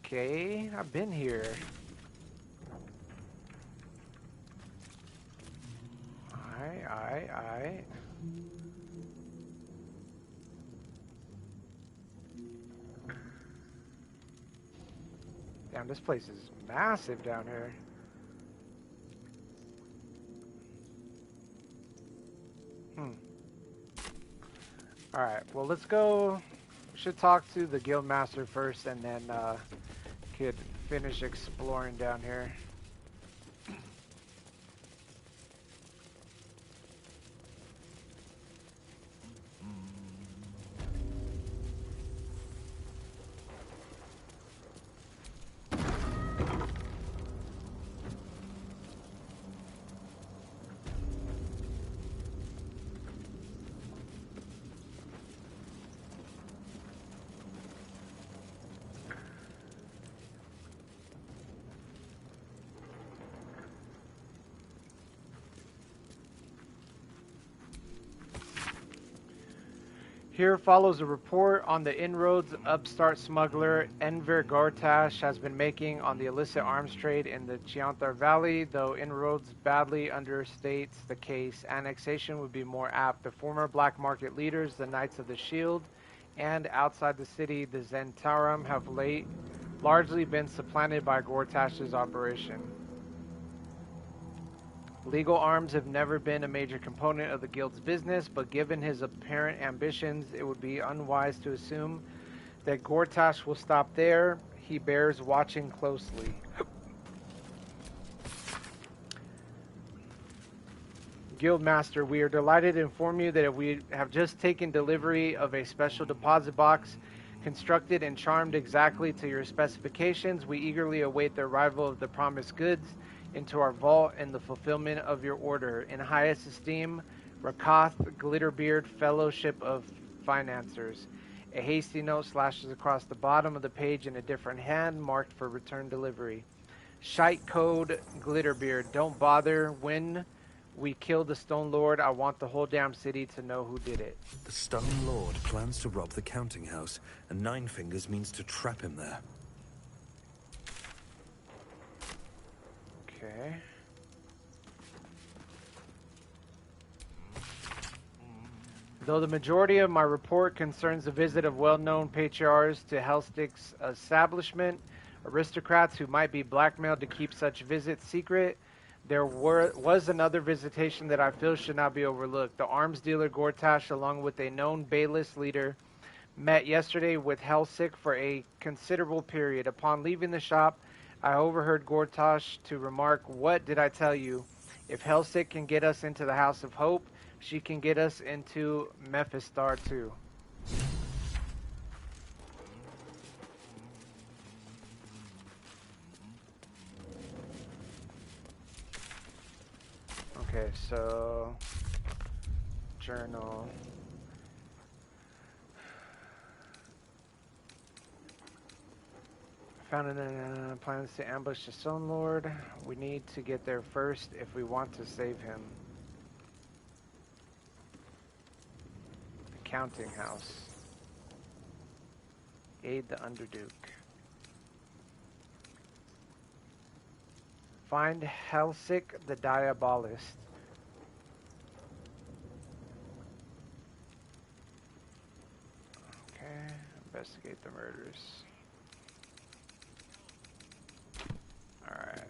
Okay, I've been here. Alright. Damn, this place is massive down here. Alright, well let's go. We should talk to the guild master first and then could finish exploring down here. Here follows a report on the inroads upstart smuggler Enver Gortash has been making on the illicit arms trade in the Chiantar Valley. Though inroads badly understates the case, annexation would be more apt. The former black market leaders, the Knights of the Shield, and outside the city, the Zentarum, have largely been supplanted by Gortash's operation. Legal arms have never been a major component of the guild's business, but given his apparent ambitions, it would be unwise to assume that Gortash will stop there. He bears watching closely. Guildmaster, we are delighted to inform you that we have just taken delivery of a special deposit box constructed and charmed exactly to your specifications. We eagerly await the arrival of the promised goods into our vault and the fulfillment of your order. In highest esteem, Rakath Glitterbeard, Fellowship of Financiers. A hasty note slashes across the bottom of the page in a different hand, marked for return delivery. Shite code Glitterbeard. Don't bother. When we kill the Stone Lord, I want the whole damn city to know who did it. The Stone Lord plans to rob the counting house, and Nine Fingers means to trap him there. Okay. Though the majority of my report concerns the visit of well-known patriarchs to Hellstick's establishment, aristocrats who might be blackmailed to keep such visits secret, there was another visitation that I feel should not be overlooked. The arms dealer Gortash, along with a known Bayless leader, met yesterday with Hellstick for a considerable period. Upon leaving the shop, I overheard Gortash to remark, "What did I tell you? If Hellstick can get us into the House of Hope, she can get us into Mephistar too." Okay, so journal. Found in plans to ambush the Stone Lord. We need to get there first if we want to save him. The counting house. Aid the Underduke. Find Hellsick the Diabolist. Okay, investigate the murders. Alright.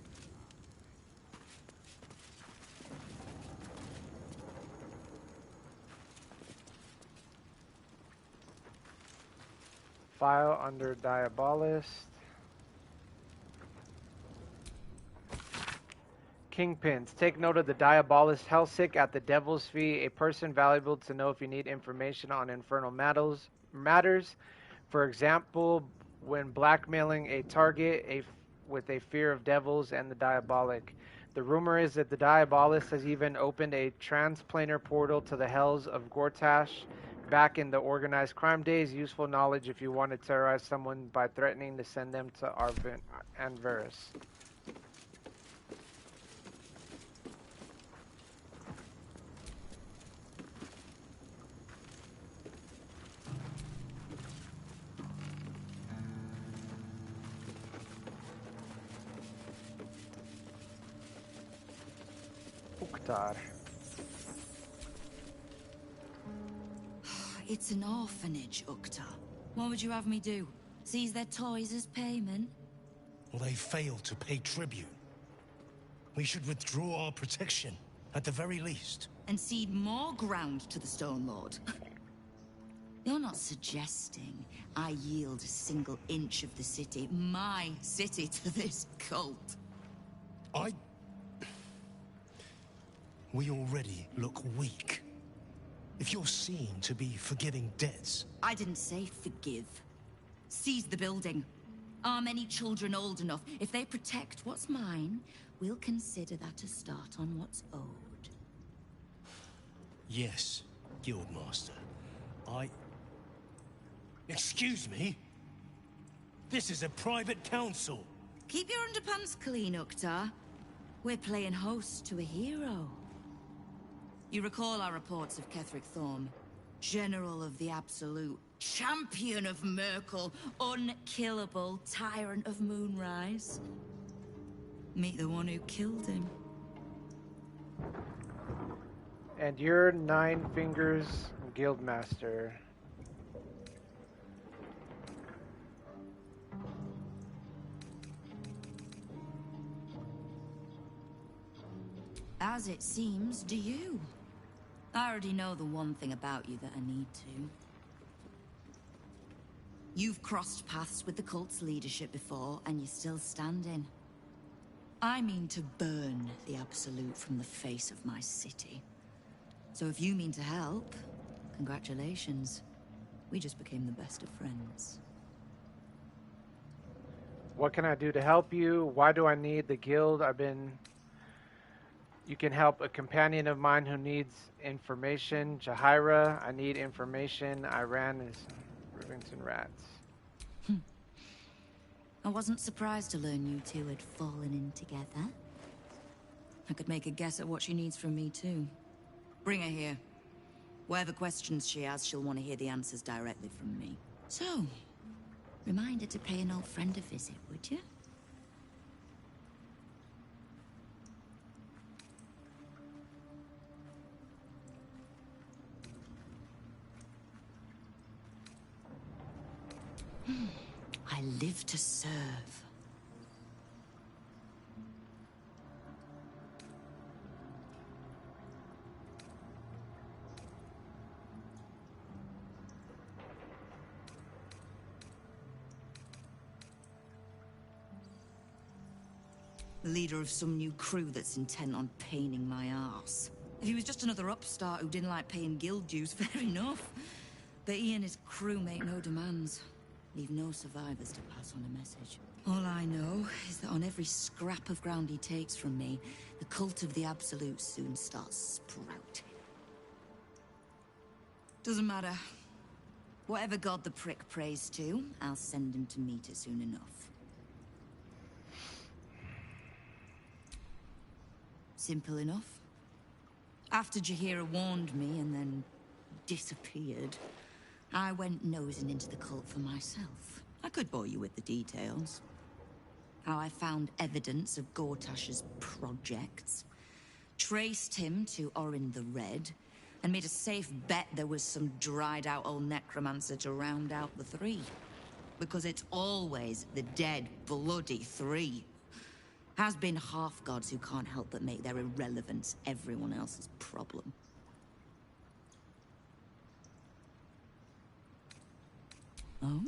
File under Diabolist. Kingpins. Take note of the Diabolist Hellsick at the Devil's Fee, a person valuable to know if you need information on infernal matters. For example, when blackmailing a target with a fear of devils and the diabolic. The rumor is that the Diabolist has even opened a transplanar portal to the hells of Gortash back in the organized crime days. Useful knowledge if you want to terrorize someone by threatening to send them to Arvin and Varus. It's an orphanage, Uktar. What would you have me do? Seize their toys as payment? Well, they failed to pay tribute. We should withdraw our protection, at the very least. And cede more ground to the Stone Lord? You're not suggesting I yield a single inch of the city, my city, to this cult? We already look weak. If you're seen to be forgiving debts... I didn't say forgive. Seize the building. Arm any children old enough. If they protect what's mine, we'll consider that a start on what's owed. Yes, Guildmaster. Excuse me? This is a private council. Keep your underpants clean, Uktar. We're playing host to a hero. You recall our reports of Ketheric Thorm, General of the Absolute, Champion of Merkel, unkillable Tyrant of Moonrise. Meet the one who killed him. And you're Nine Fingers Guildmaster. As it seems, do you? I already know the one thing about you that I need to. You've crossed paths with the cult's leadership before, and you're still standing. I mean to burn the Absolute from the face of my city. So if you mean to help, congratulations. We just became the best of friends. What can I do to help you? Why do I need the guild? You can help a companion of mine who needs information. Jahira, I need information. I ran his Rivington rats. I wasn't surprised to learn you two had fallen in together. I could make a guess at what she needs from me, too. Bring her here. Whatever questions she has, she'll want to hear the answers directly from me. So, remind her to pay an old friend a visit, would you? I live to serve. The leader of some new crew that's intent on paining my arse. If he was just another upstart who didn't like paying guild dues, fair enough. But he and his crew make no demands. Leave no survivors to pass on a message. All I know is that on every scrap of ground he takes from me, the cult of the Absolute soon starts sprouting. Doesn't matter. Whatever god the prick prays to, I'll send him to meet it soon enough. Simple enough. After Jaheira warned me and then disappeared, I went nosing into the cult for myself. I could bore you with the details. How I found evidence of Gortash's projects, traced him to Orin the Red, and made a safe bet there was some dried-out old necromancer to round out the three. Because it's always the dead, bloody three. Has been half-gods who can't help but make their irrelevance everyone else's problem. Oh.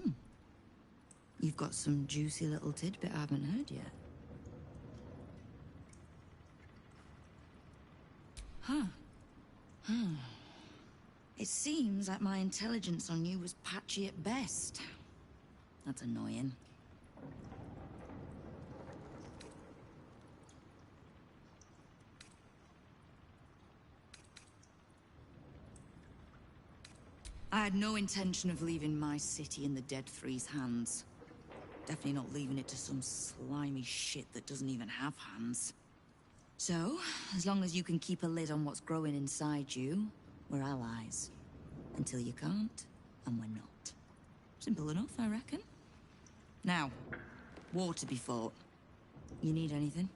You've got some juicy little tidbit I haven't heard yet. Huh. It seems like my intelligence on you was patchy at best. That's annoying. I had no intention of leaving my city in the Dead Three's hands. Definitely not leaving it to some slimy shit that doesn't even have hands. So, as long as you can keep a lid on what's growing inside you, we're allies. Until you can't, and we're not. Simple enough, I reckon. Now, war to be fought. You need anything?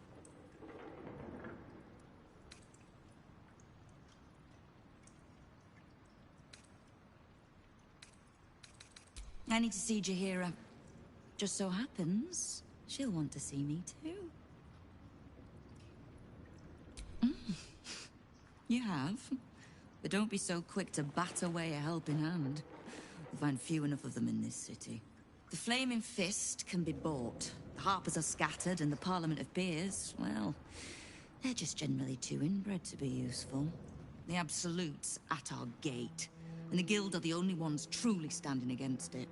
I need to see Jaheira. Just so happens, she'll want to see me too. You have. But don't be so quick to bat away a helping hand. You'll find few enough of them in this city. The Flaming Fist can be bought. The Harpers are scattered, and the Parliament of Peers, well, they're just generally too inbred to be useful. The Absolute's at our gate, and the Guild are the only ones truly standing against it.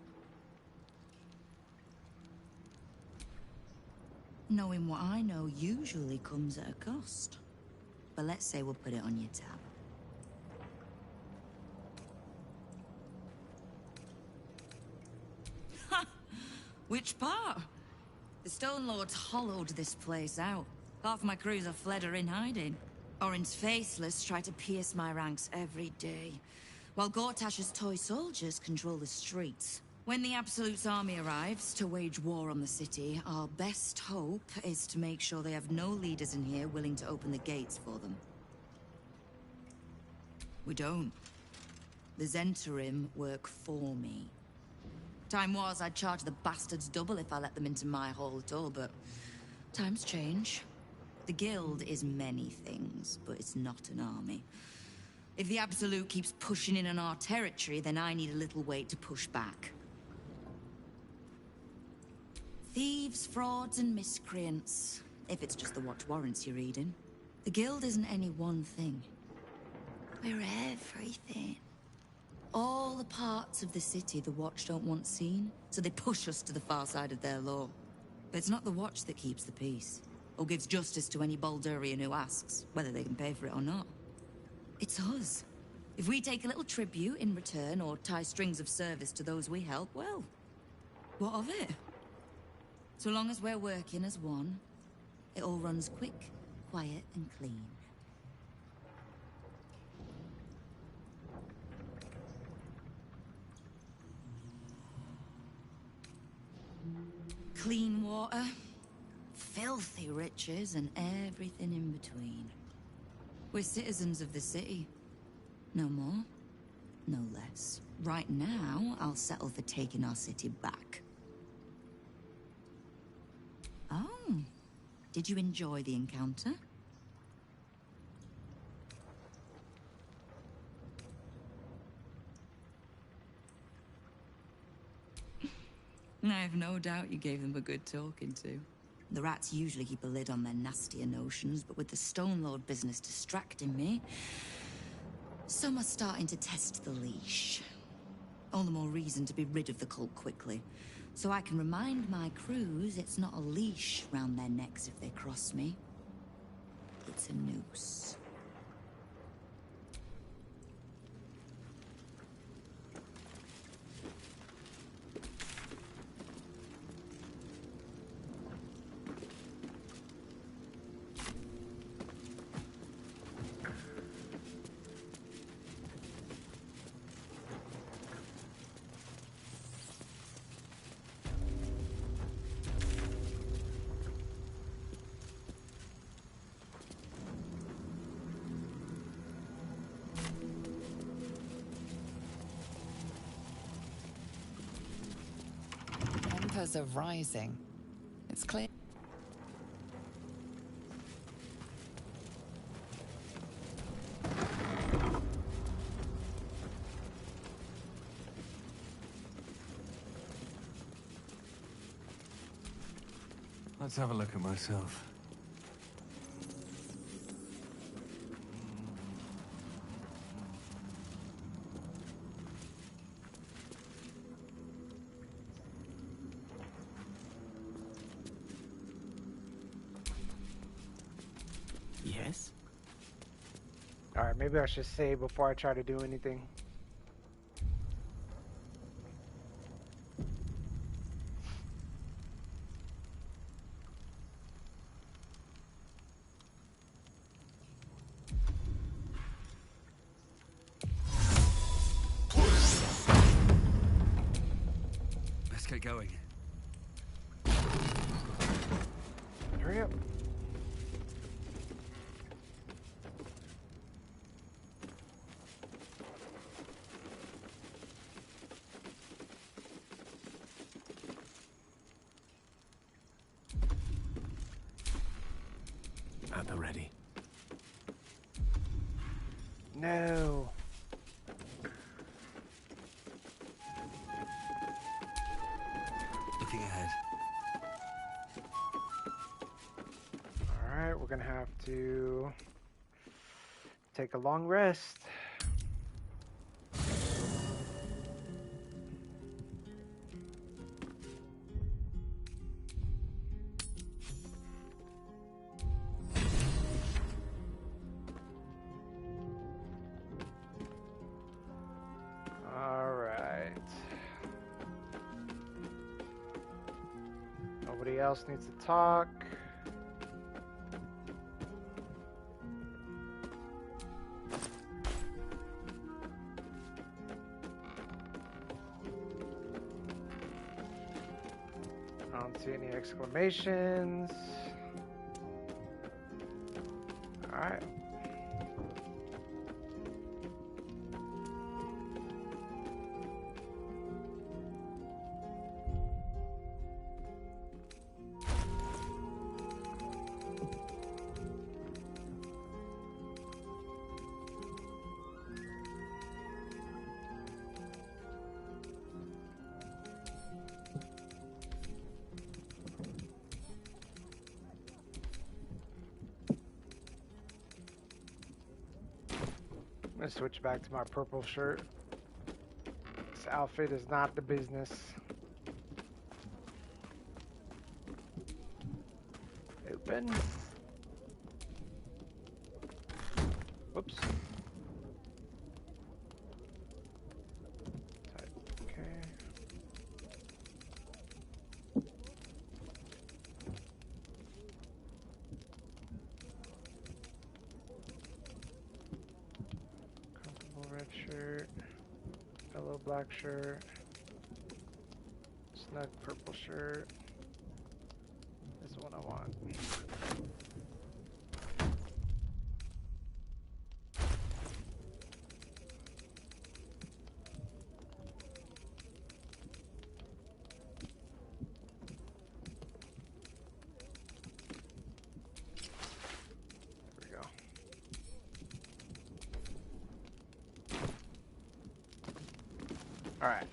Knowing what I know usually comes at a cost. But let's say we'll put it on your tab. Ha! Which part? The Stone Lords hollowed this place out. Half my crews are fled or in hiding. Orin's Faceless try to pierce my ranks every day, while Gortash's toy soldiers control the streets. When the Absolute's army arrives to wage war on the city, our best hope is to make sure they have no leaders in here willing to open the gates for them. We don't. The Zentarim work for me. Time was I'd charge the bastards double if I let them into my hall at all, but times change. The Guild is many things, but it's not an army. If the Absolute keeps pushing in on our territory, then I need a little weight to push back. Thieves, frauds, and miscreants. If it's just the watch warrants you're reading. The Guild isn't any one thing. We're everything. All the parts of the city the Watch don't want seen, so they push us to the far side of their law. But it's not the Watch that keeps the peace, or gives justice to any Baldurian who asks, whether they can pay for it or not. It's us. If we take a little tribute in return or tie strings of service to those we help, well, what of it? So long as we're working as one, it all runs quick, quiet, and clean. Clean water, filthy riches, and everything in between. We're citizens of the city. No more, no less. Right now, I'll settle for taking our city back. Oh, did you enjoy the encounter? I have no doubt you gave them a good talking to. The rats usually keep a lid on their nastier notions, but with the Stone Lord business distracting me, some are starting to test the leash. All the more reason to be rid of the cult quickly, so I can remind my crews it's not a leash round their necks if they cross me. It's a noose. Embers are rising. It's clear. Let's have a look at myself. Yes? Alright, maybe I should save before I try to do anything. Let's get going. Hurry up. At the ready. No. Looking ahead. Alright, we're gonna have to take a long rest. Alright. Nobody else needs to talk. I don't see any exclamations. Alright. I'm gonna switch back to my purple shirt. This outfit is not the business. Open. Whoops. black shirt. Snug purple shirt. This is what I want. All right.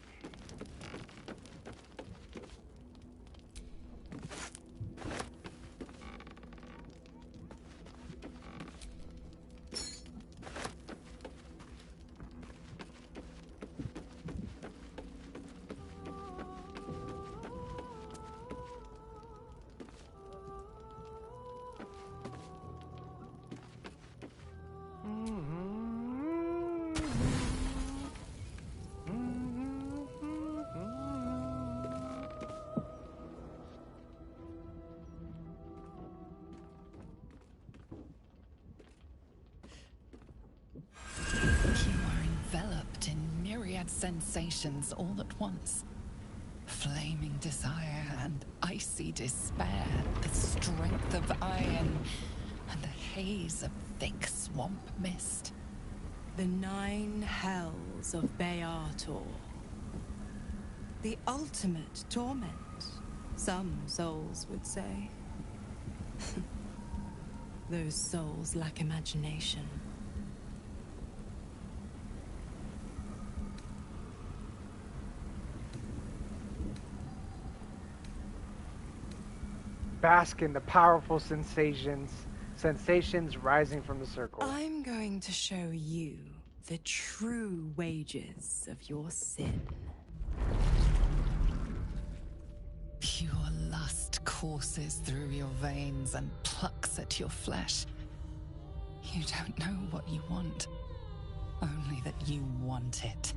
Sensations all at once. Flaming desire and icy despair, the strength of iron and the haze of thick swamp mist. The 9 hells of Beator. The ultimate torment, some souls would say. Those souls lack imagination. Bask in the powerful sensations rising from the circle. I'm going to show you the true wages of your sin. Pure lust courses through your veins and plucks at your flesh. You don't know what you want, only that you want it.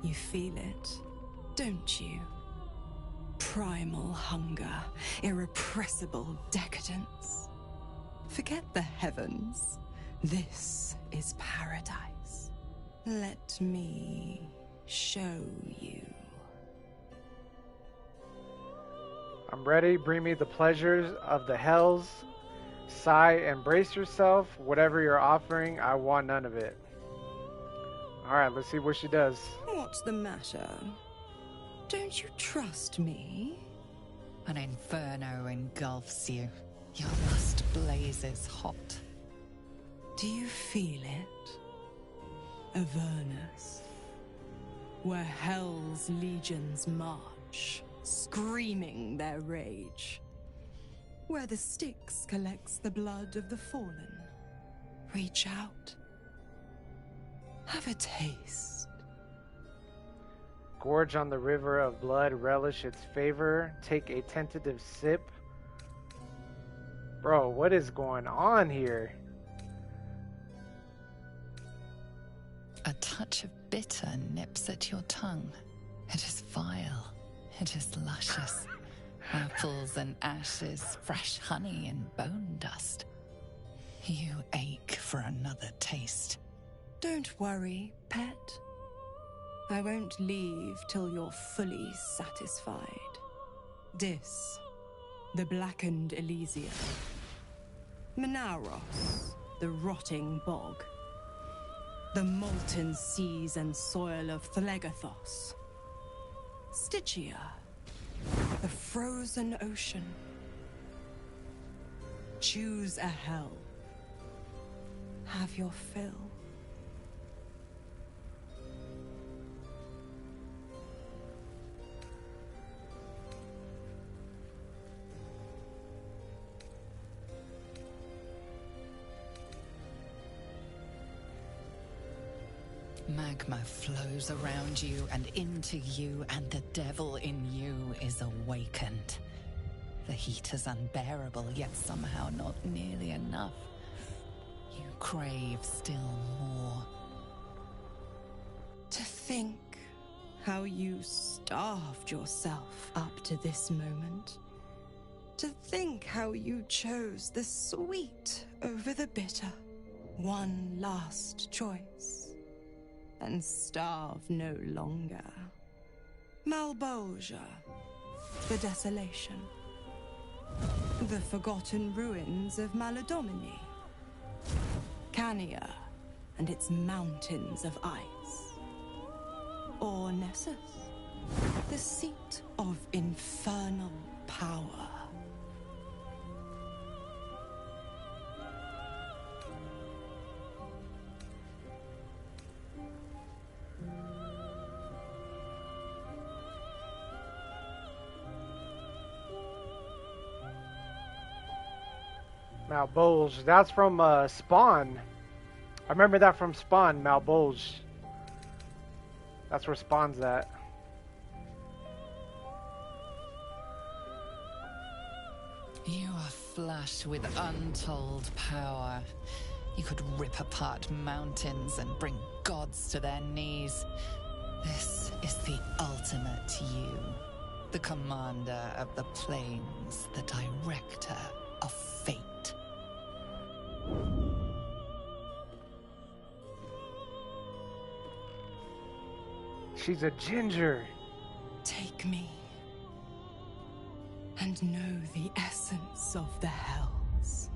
You feel it, don't you? Primal hunger, irrepressible decadence. Forget the heavens. This is paradise. Let me show you. I'm ready. Bring me the pleasures of the hells. Sigh and brace yourself. Whatever you're offering, I want none of it. Alright, let's see what she does. What's the matter? Don't you trust me? An inferno engulfs you. Your lust blazes hot. Do you feel it? Avernus, where hell's legions march, screaming their rage. Where the Styx collects the blood of the fallen. Reach out. Have a taste. Gorge on the river of blood, relish its favor. Take a tentative sip. Bro, what is going on here? A touch of bitter nips at your tongue. It is vile. It is luscious. Apples and ashes, fresh honey and bone dust. You ache for another taste. Don't worry, pet. I won't leave till you're fully satisfied. Dis, the blackened Elysium. Menaros, the rotting bog. The molten seas and soil of Thlegathos. Stygia, the frozen ocean. Choose a hell. Have your fill. Magma flows around you and into you, and the devil in you is awakened. The heat is unbearable, yet somehow not nearly enough. You crave still more. To think how you starved yourself up to this moment. To think how you chose the sweet over the bitter. One last choice. and starve no longer. Malbolgia, the desolation. The forgotten ruins of Maladomini. Cania and its mountains of ice. Or Nessus, the seat of infernal power. Malbolge. That's from Spawn. I remember that from Spawn, Malbolge. That's where Spawn's at. You are flush with untold power. You could rip apart mountains and bring gods to their knees. This is the ultimate you. The commander of the plains, the director of fate. She's a ginger. Take me and know the essence of the hells.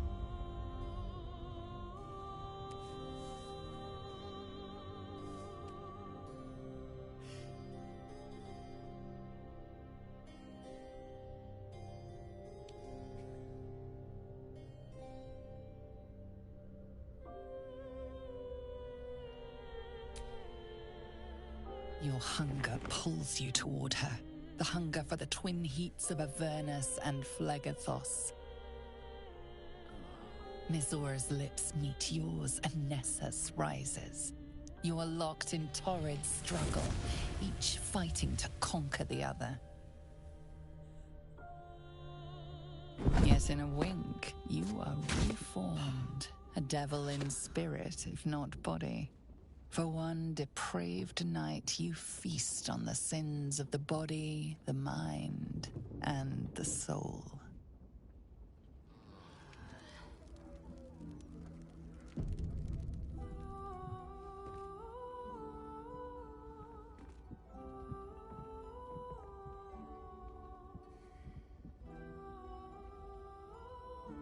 Your hunger pulls you toward her. The hunger for the twin heats of Avernus and Phlegethos. Mizora's lips meet yours and Nessus rises. You are locked in torrid struggle, each fighting to conquer the other. Yet in a wink, you are reformed. A devil in spirit, if not body. For one depraved night, you feast on the sins of the body, the mind, and the soul.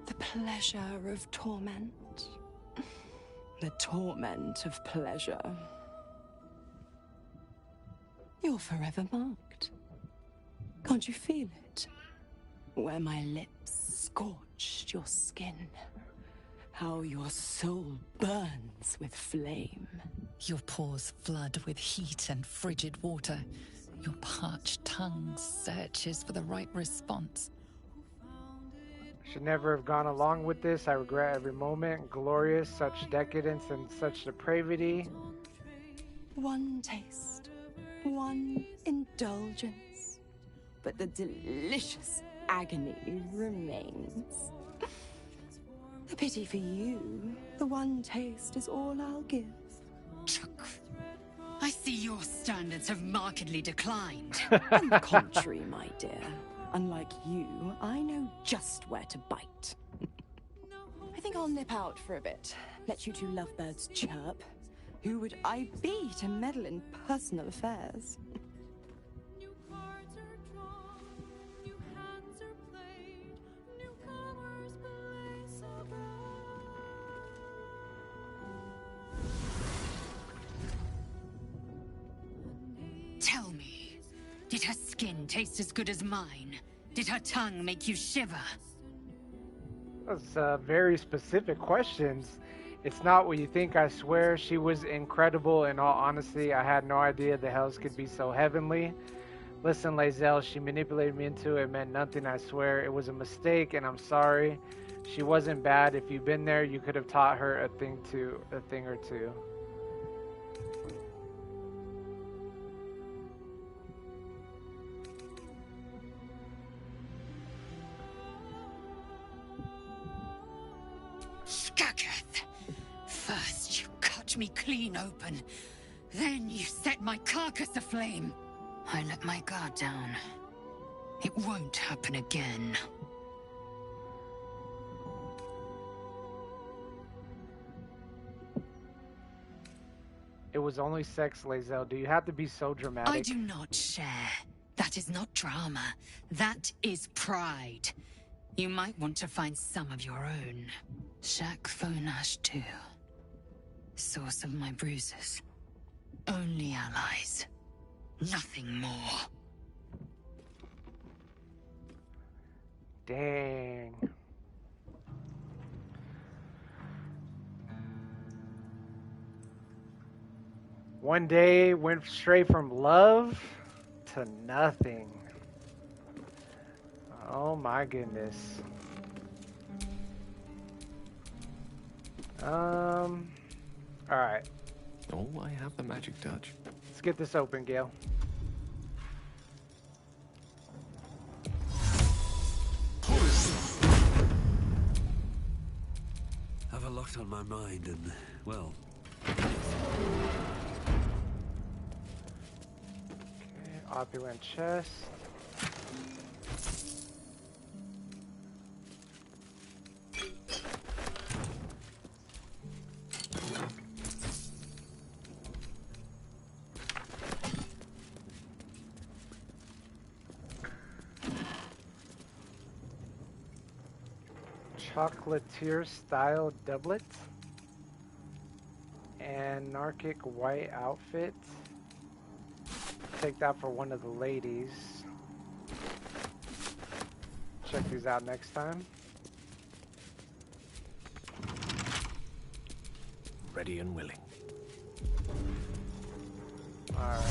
The pleasure of torment. The torment of pleasure. You're forever marked. Can't you feel it? Where my lips scorched your skin. How your soul burns with flame. Your pores flood with heat and frigid water. Your parched tongue searches for the right response. Should never have gone along with this. I regret every moment. Glorious, such decadence and such depravity. One taste, one indulgence, but the delicious agony remains. The pity for you, the one taste is all I'll give. I see your standards have markedly declined. On the contrary, my dear. Unlike you, I know just where to bite. I think I'll nip out for a bit. Let you two lovebirds chirp. Who would I be to meddle in personal affairs? Tell me, did her skin taste as good as mine? Did her tongue make you shiver? That's very specific questions. It's not what you think, I swear. She was incredible. In all honesty, I had no idea the hells could be so heavenly. Listen, Lae'zel, she manipulated me into it. It meant nothing, I swear. It was a mistake, and I'm sorry. She wasn't bad. If you'd been there, you could have taught her a thing or two. Skaketh! First you cut me clean open, then you set my carcass aflame. I let my guard down. It won't happen again. It was only sex, Lae'zel. Do you have to be so dramatic? I do not share. That is not drama. That is pride. You might want to find some of your own. Shaq Fonash too. Source of my bruises. Only allies. Nothing more. Dang. One day went straight from love to nothing. Oh my goodness. Alright. Oh, I have the magic touch. Let's get this open, Gale. Have a lot on my mind and, well... Okay, opulent chest. Chocolatier style doublet. Anarchic white outfit. Take that for one of the ladies. Check these out next time. Ready and willing. Alright.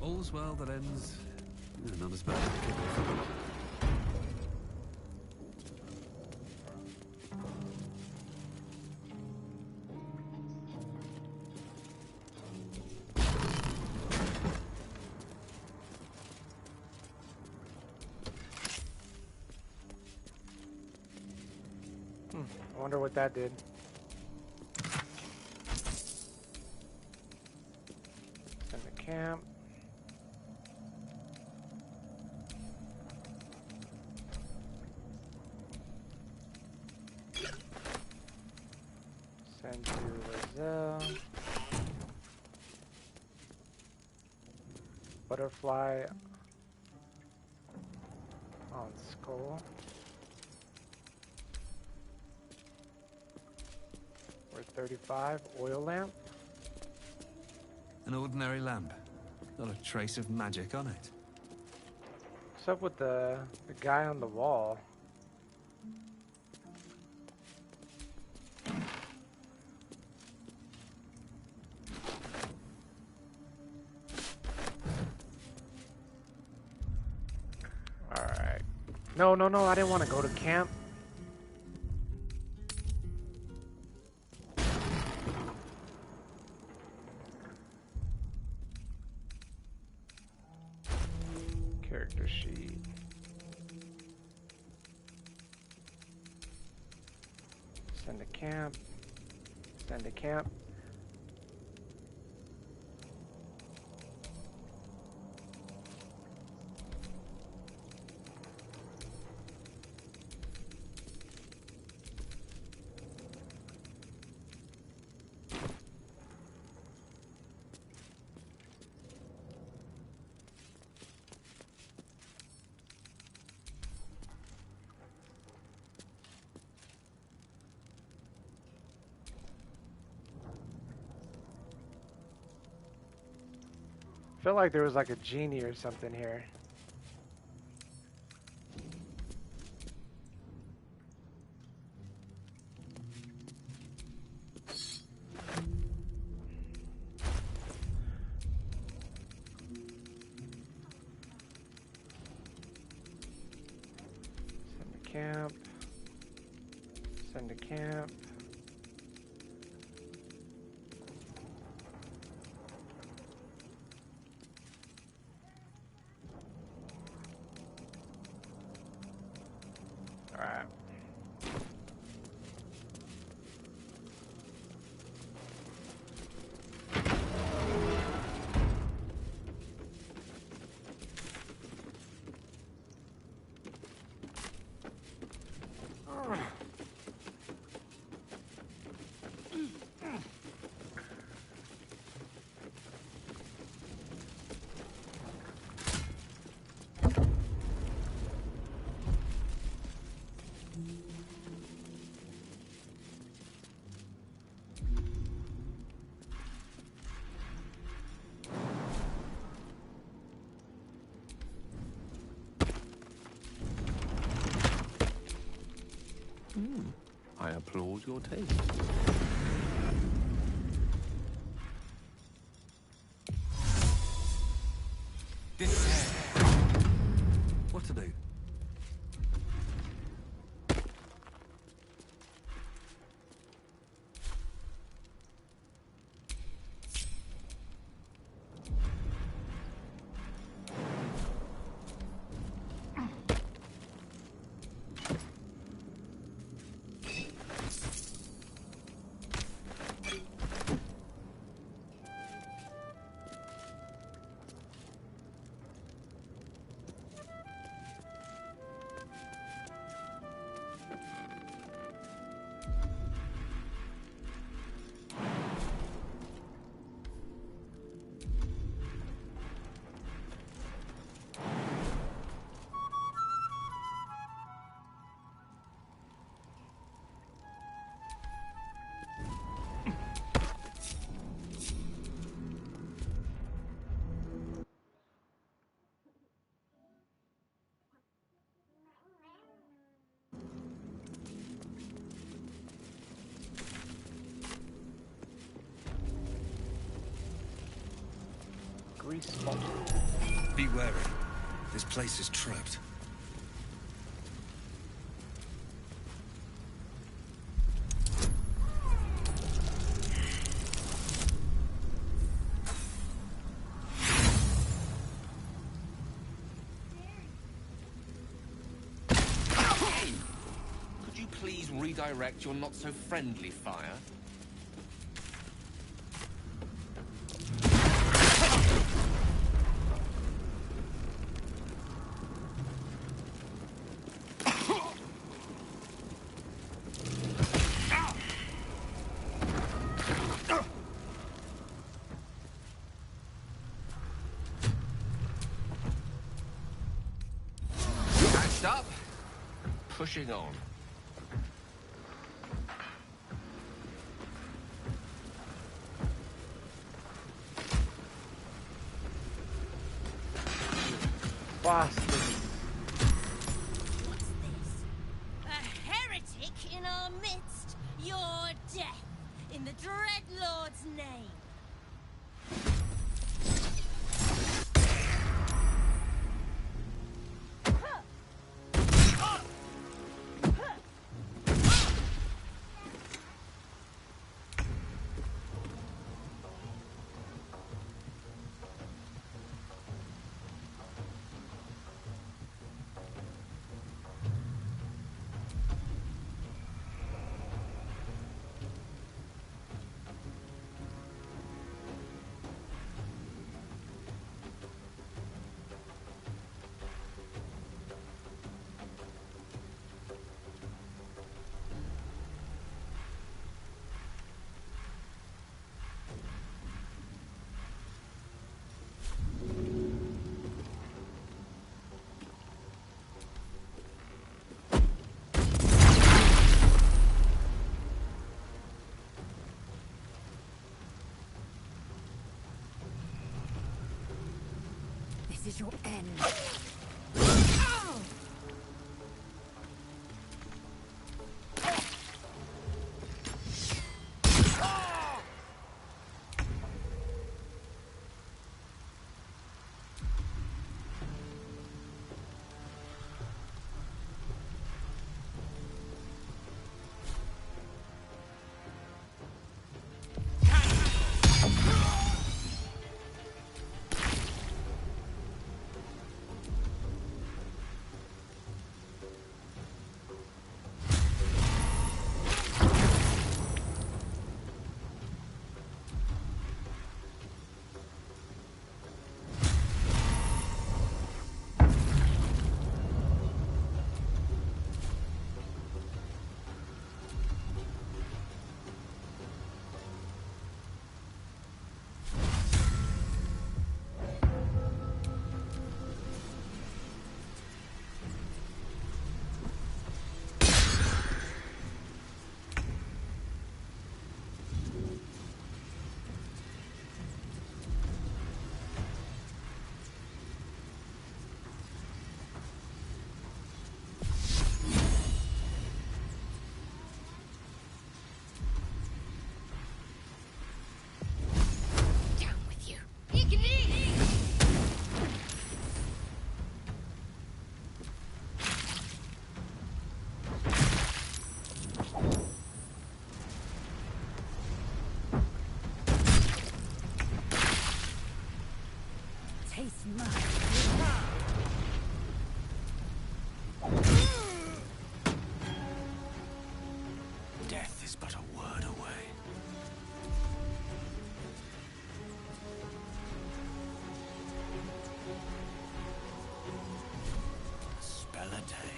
All's well that ends... not as bad. I wonder what that did. In the camp. Send to Lae'zel. Butterfly on skull. We're 35. Oil lamp. An ordinary lamp. Not a trace of magic on it. What's up with the guy on the wall? Alright. No, I didn't want to go to camp. Character sheet. Send to camp. Send to camp. I feel like there was like a genie or something here. Send to camp. Send to camp. Alright. I applaud your taste. What to do? Be wary. This place is trapped. Could you please redirect your not-so-friendly fire? Up, pushing on. Bastards. What's this? A heretic in our midst? Your death, in the Dreadlord's name. This is your end. taste mine. Death is but a word away. A spell a day.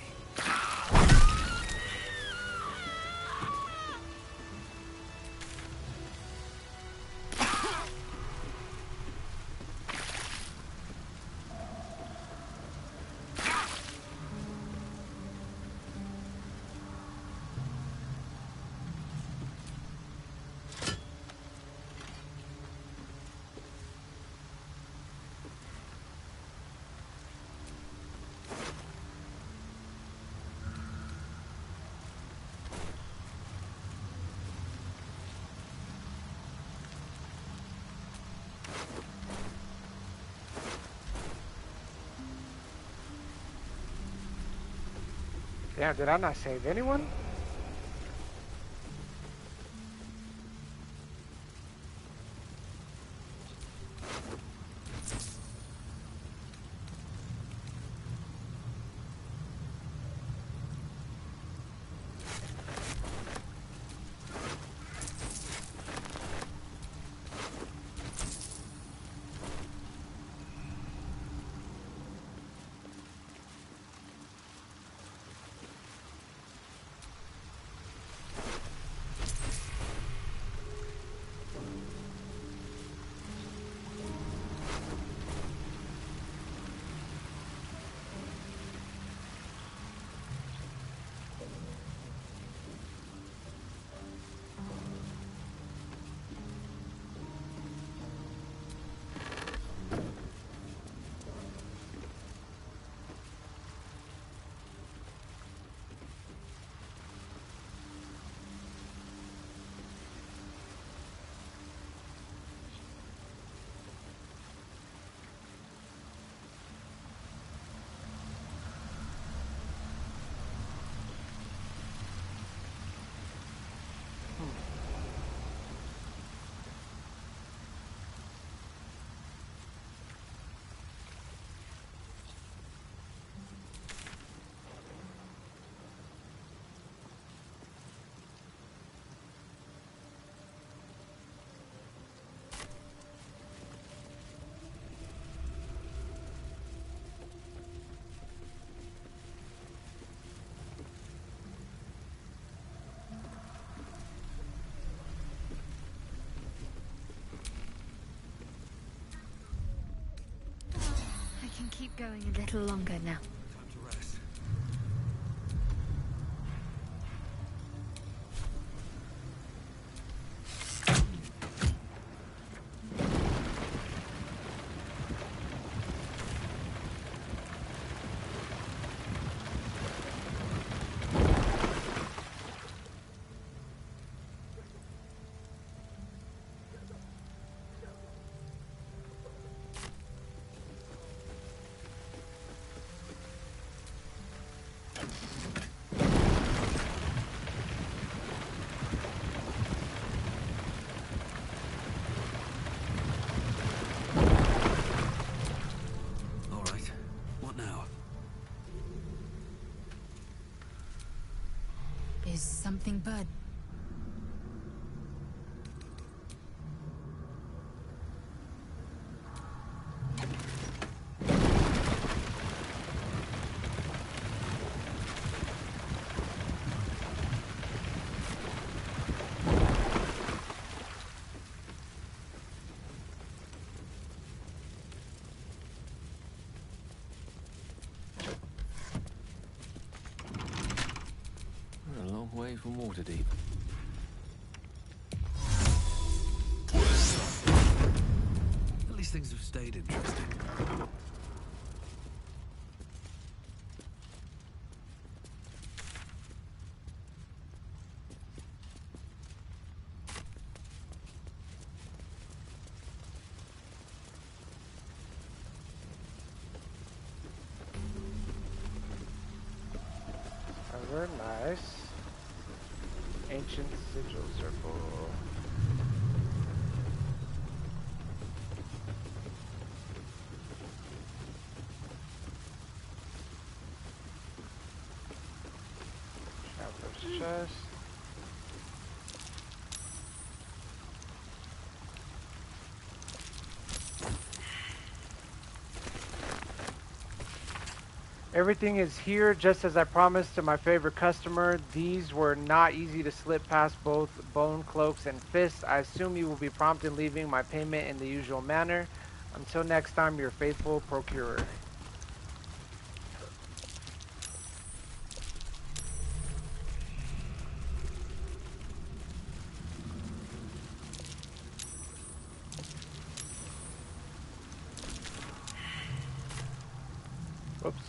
Damn, did I not save anyone? I can keep going a little longer now. Time to rest. Is something bad? A long way from Waterdeep. At least things have stayed interesting. Very nice. Ancient sigil circle. chest. Everything is here, just as I promised to my favorite customer. These were not easy to slip past both bone cloaks and fists. I assume you will be prompt in leaving my payment in the usual manner. Until next time, your faithful procurer. Whoops.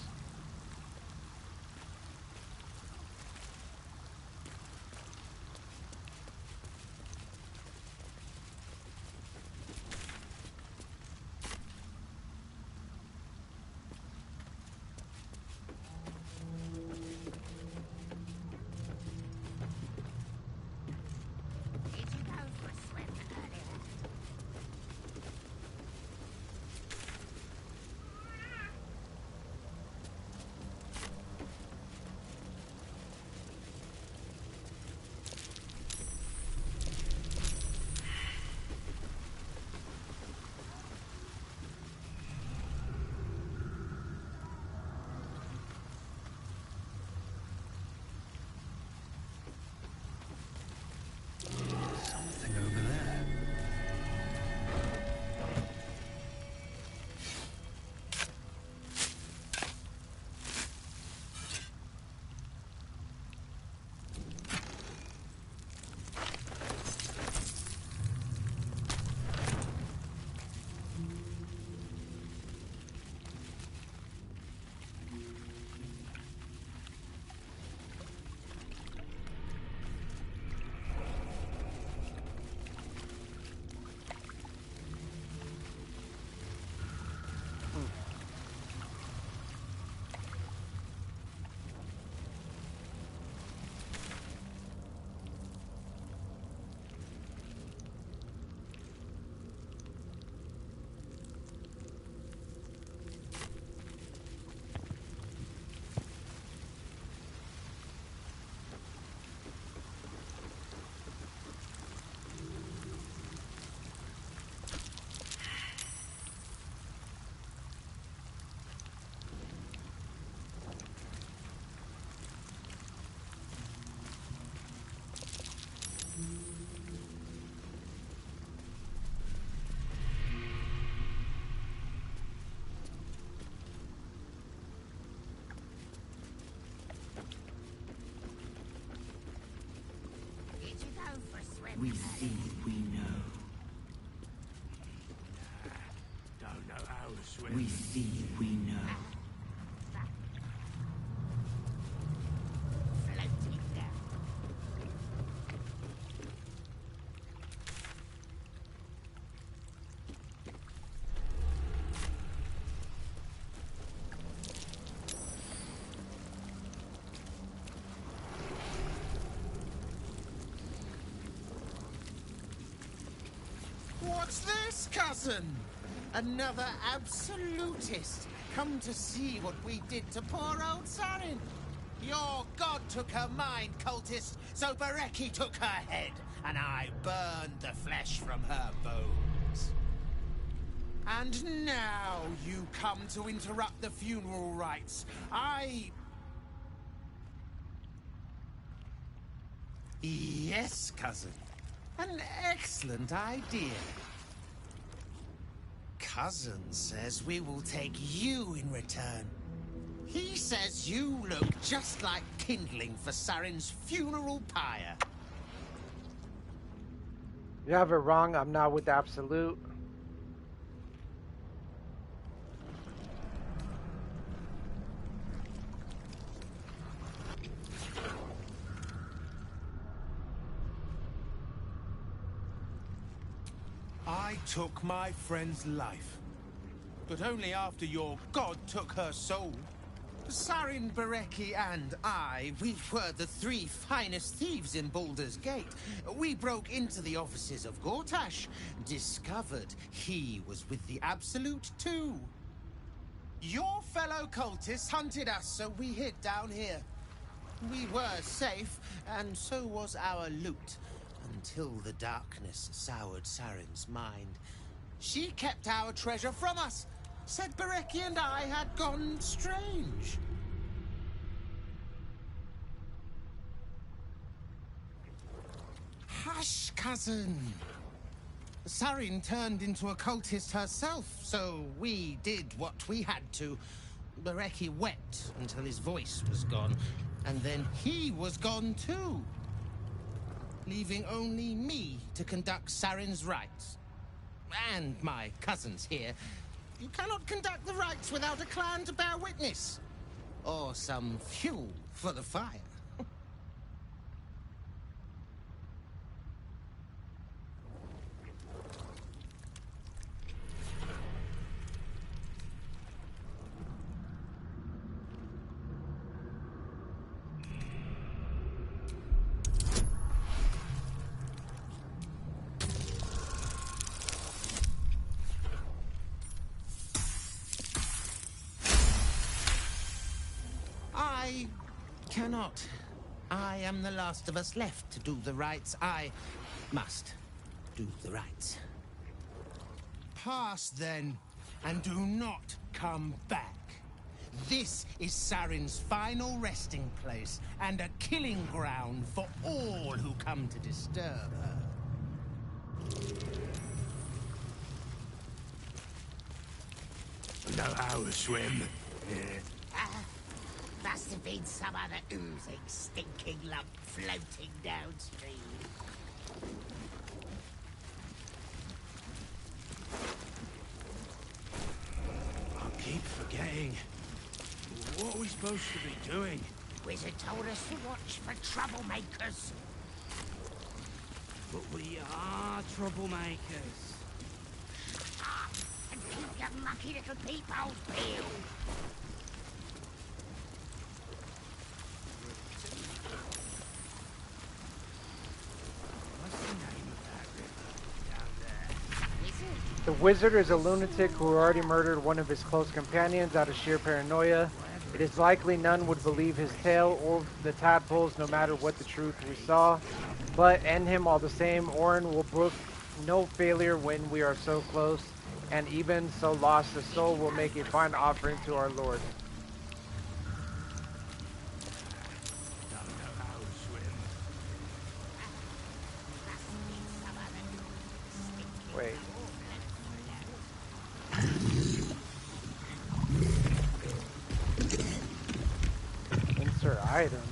We see, we know. Don't know how to swim. We see, we know. Floating down. What's this, cousin? Another absolutist. Come to see what we did to poor old Sarin. Your god took her mind, cultist, so Bereki took her head, and I burned the flesh from her bones. And now you come to interrupt the funeral rites. Yes, cousin. An excellent idea. Cousin says we will take you in return. He says you look just like kindling for Sarin's funeral pyre. You have it wrong. I'm not with Absolute. I took my friend's life, but only after your god took her soul. Sarin, Bereki, and I, we were the three finest thieves in Baldur's Gate. We broke into the offices of Gortash, discovered he was with the Absolute too. Your fellow cultists hunted us, so we hid down here. We were safe, and so was our loot, until the darkness soured Saren's mind. She kept our treasure from us, said Bereki and I had gone strange. Hush, cousin. Sarin turned into a cultist herself, so we did what we had to. Bereki wept until his voice was gone, and then he was gone too, leaving only me to conduct Sarin's rites. And my cousins here. You cannot conduct the rites without a clan to bear witness, or some fuel for the fire. I cannot. I am the last of us left to do the rites. I must do the rites. Pass then, and do not come back. This is Sarin's final resting place, and a killing ground for all who come to disturb her. Know how to swim? Must have been some other oozing, stinking lump floating downstream. I keep forgetting. What are we supposed to be doing? Wizard told us to watch for troublemakers. But we are troublemakers. And keep your mucky little peepholes peeled. The wizard is a lunatic who already murdered one of his close companions out of sheer paranoia. It is likely none would believe his tale or the tadpoles, no matter what the truth we saw. But end him all the same. Orin will brook no failure when we are so close, and even so lost the soul will make a fine offering to our Lord. Wait. Insert items.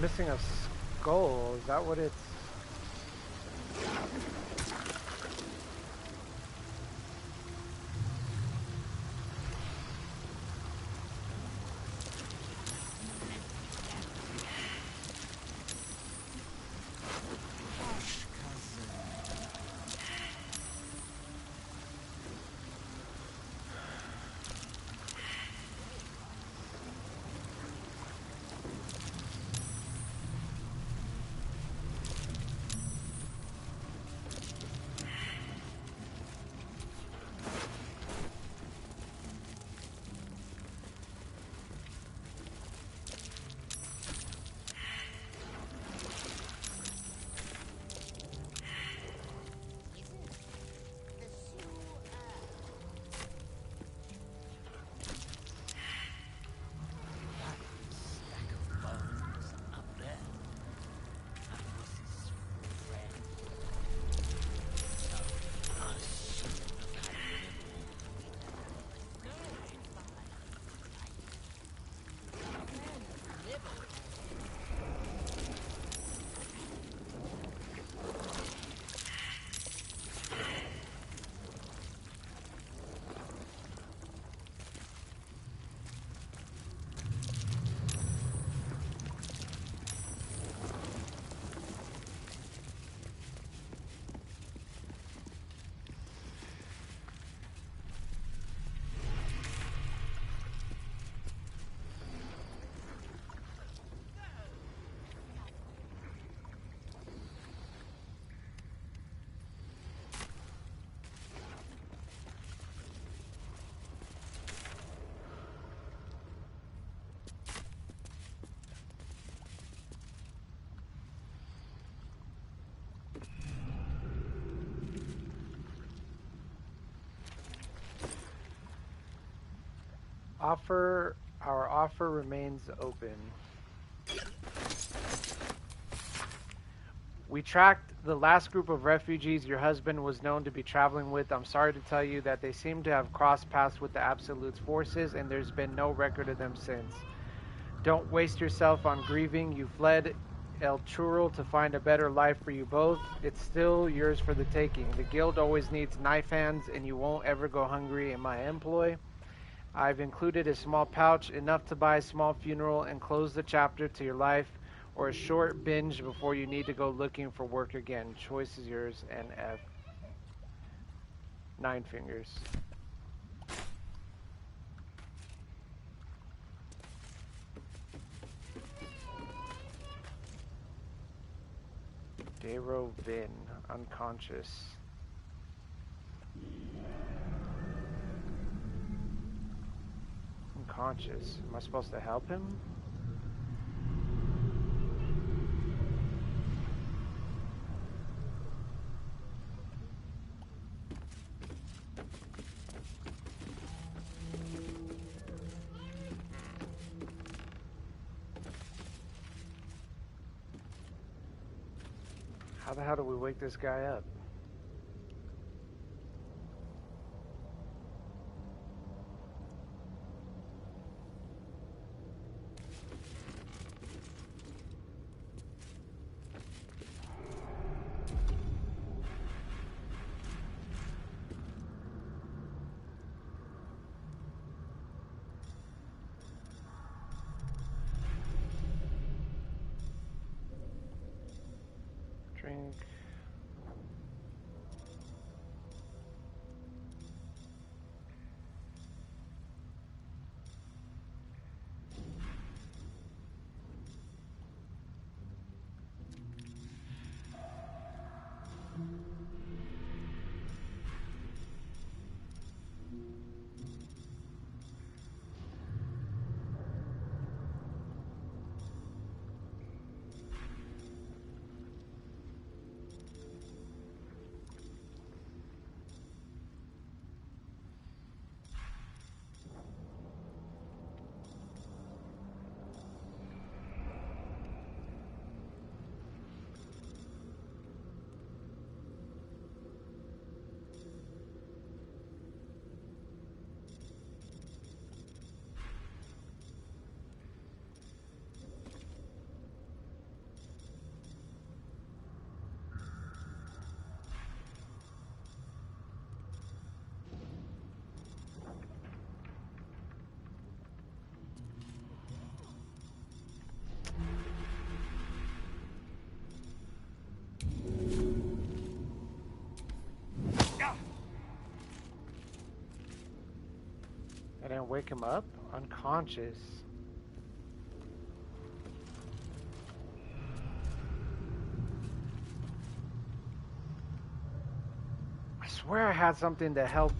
Missing a skull, is that what it's... Our offer remains open. We tracked the last group of refugees your husband was known to be traveling with. I'm sorry to tell you that they seem to have crossed paths with the Absolute's forces, and there's been no record of them since. Don't waste yourself on grieving. You fled El Churro to find a better life for you both. It's still yours for the taking. The guild always needs knife hands, and you won't ever go hungry in my employ. I've included a small pouch, enough to buy a small funeral and close the chapter to your life, or a short binge before you need to go looking for work again. Choice is yours, NF. 9 fingers. Daro Vin, unconscious. Unconscious. Am I supposed to help him? How the hell do we wake this guy up? Drink. I didn't wake him up? Unconscious. I swear I had something to help.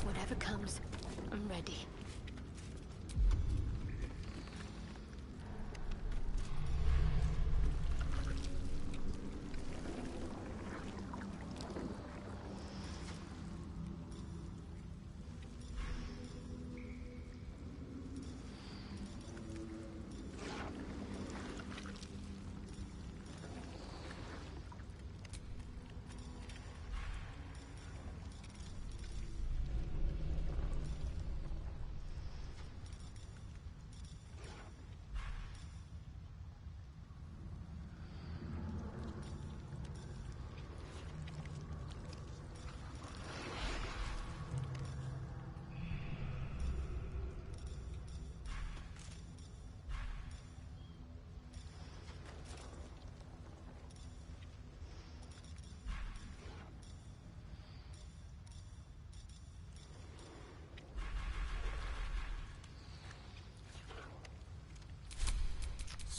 Whatever comes, I'm ready.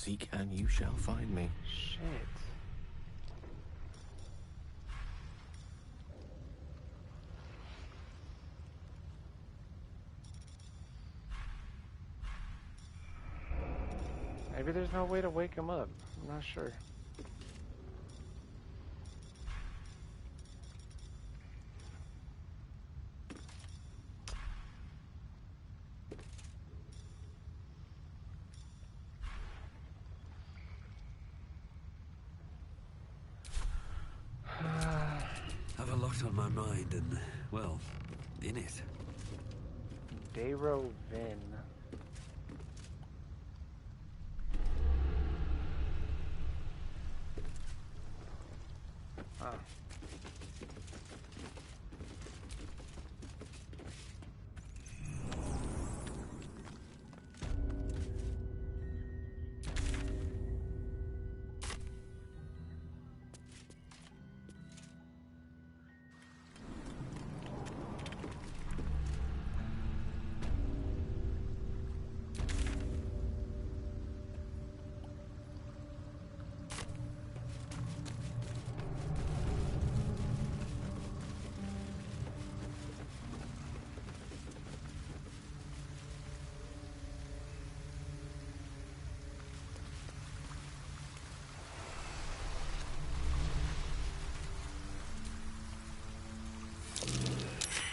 Seek and you shall find me. Shit. Maybe there's no way to wake him up. I'm not sure. Have a lot on my mind and, well, in it. Dayro Vin. Huh.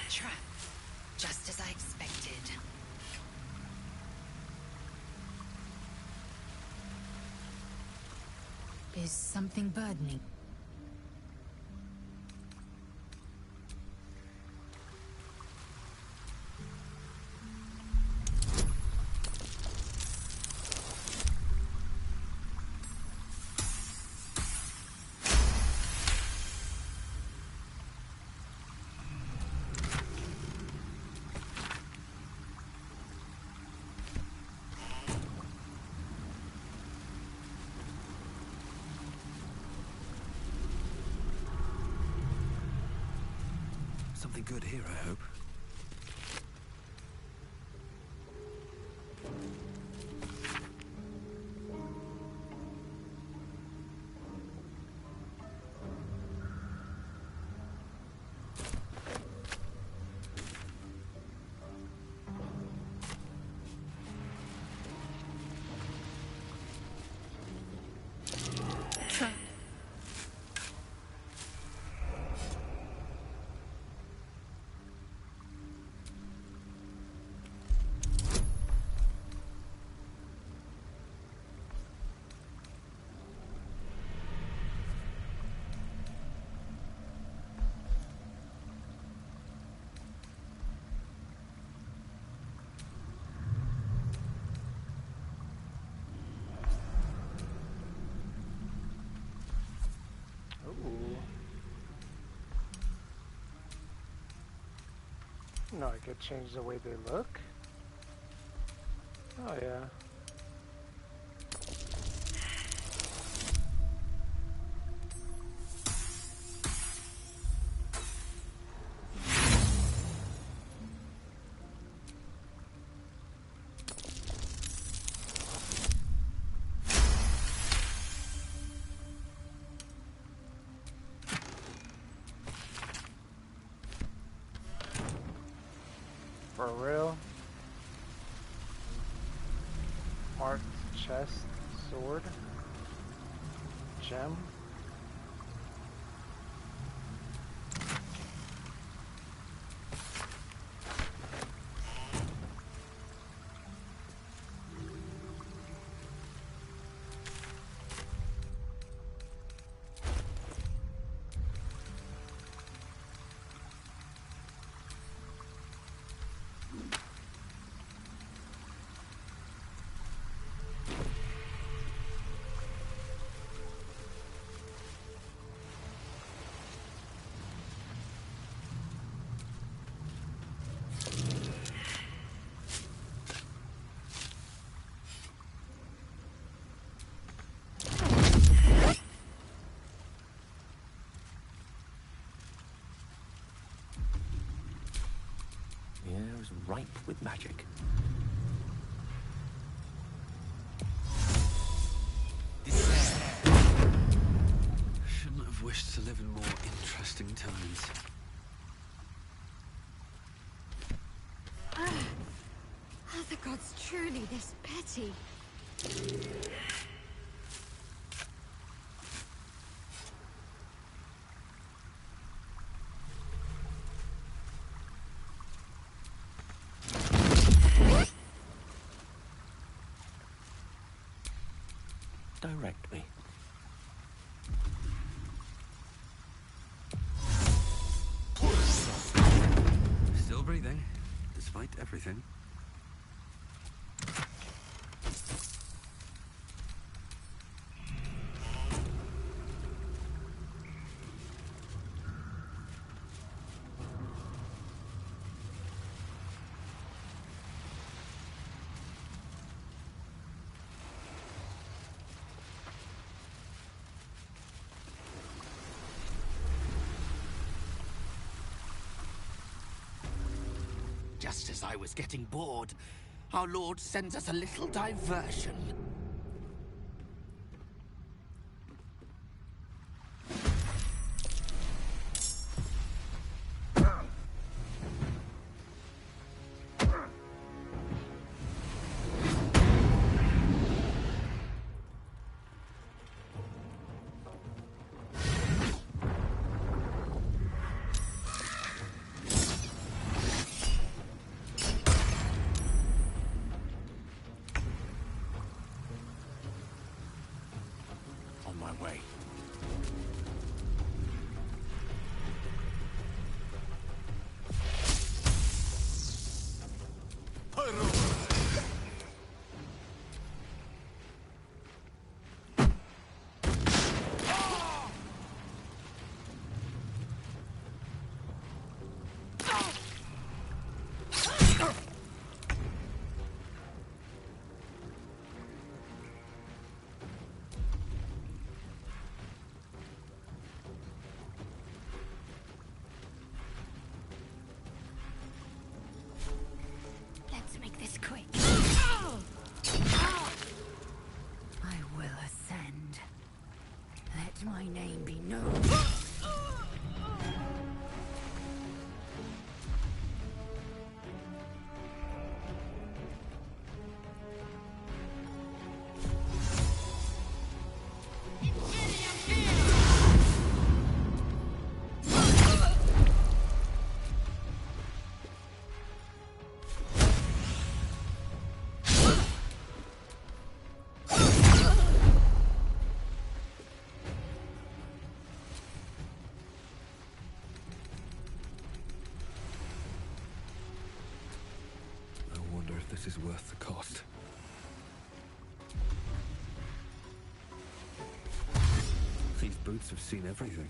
Trap. Just as I expected. Is something burdening? Something good here, I hope. No, I could change the way they look. Oh yeah. For real? Marked chest, sword, gem. is ripe with magic. Interesting times. Are the gods truly this petty? Direct me. Still breathing, despite everything. Just as I was getting bored, our Lord sends us a little diversion. Let's make this quick. I will ascend. Let my name be known. This is worth the cost. These boots have seen everything.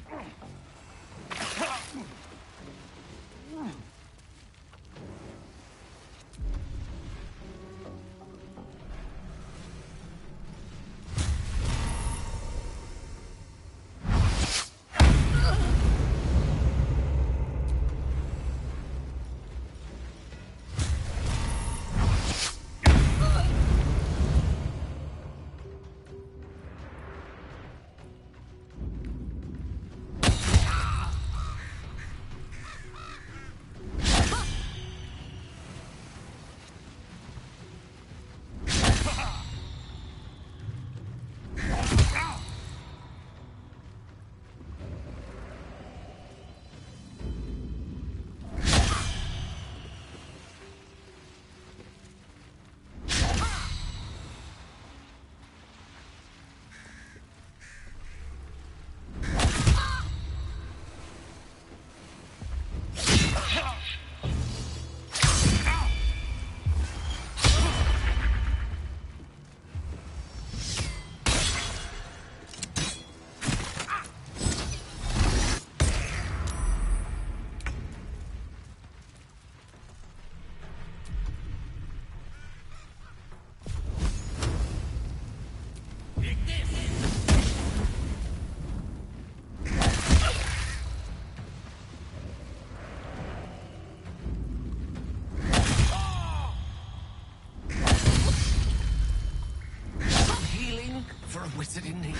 For a wizard in need.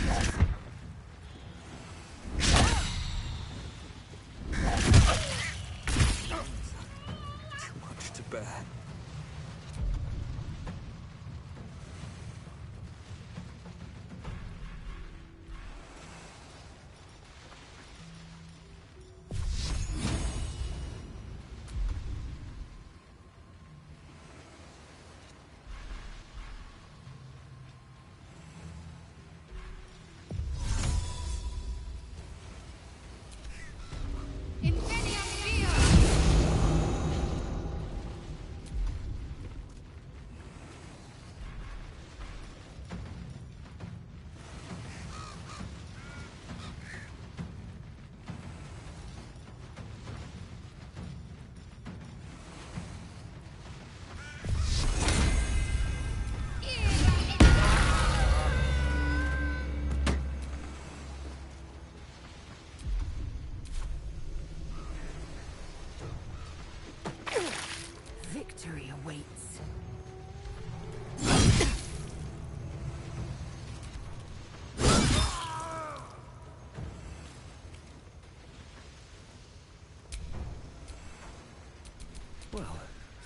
Well,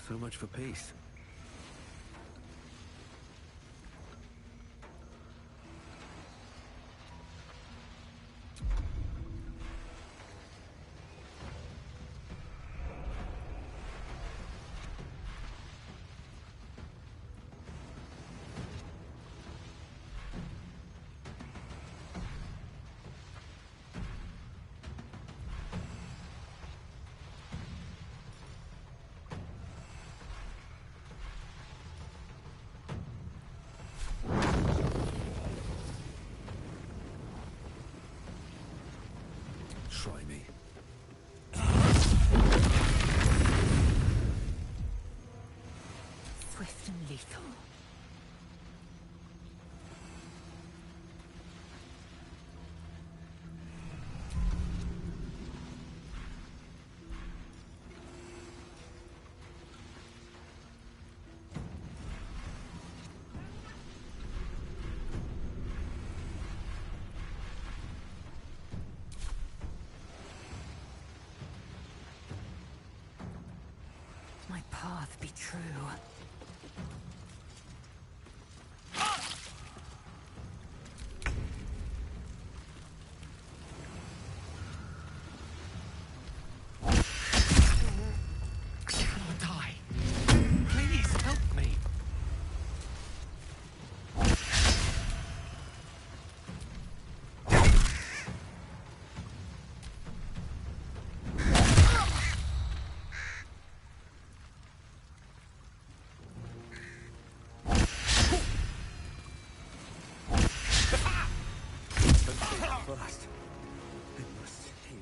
so much for peace. Try me. Swift and lethal. My path be true. I'll die. Please help me. Fast. I must heal.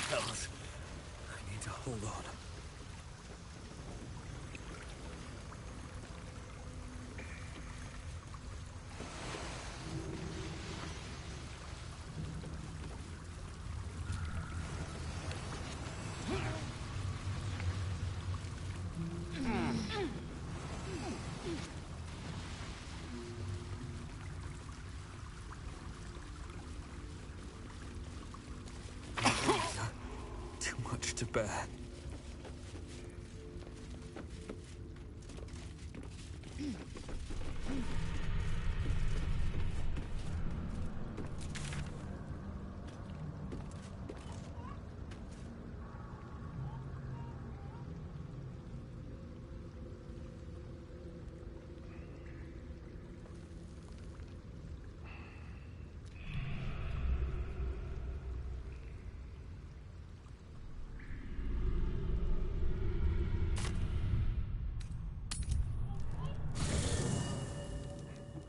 Fellas, I need to hold on. Too much to bear.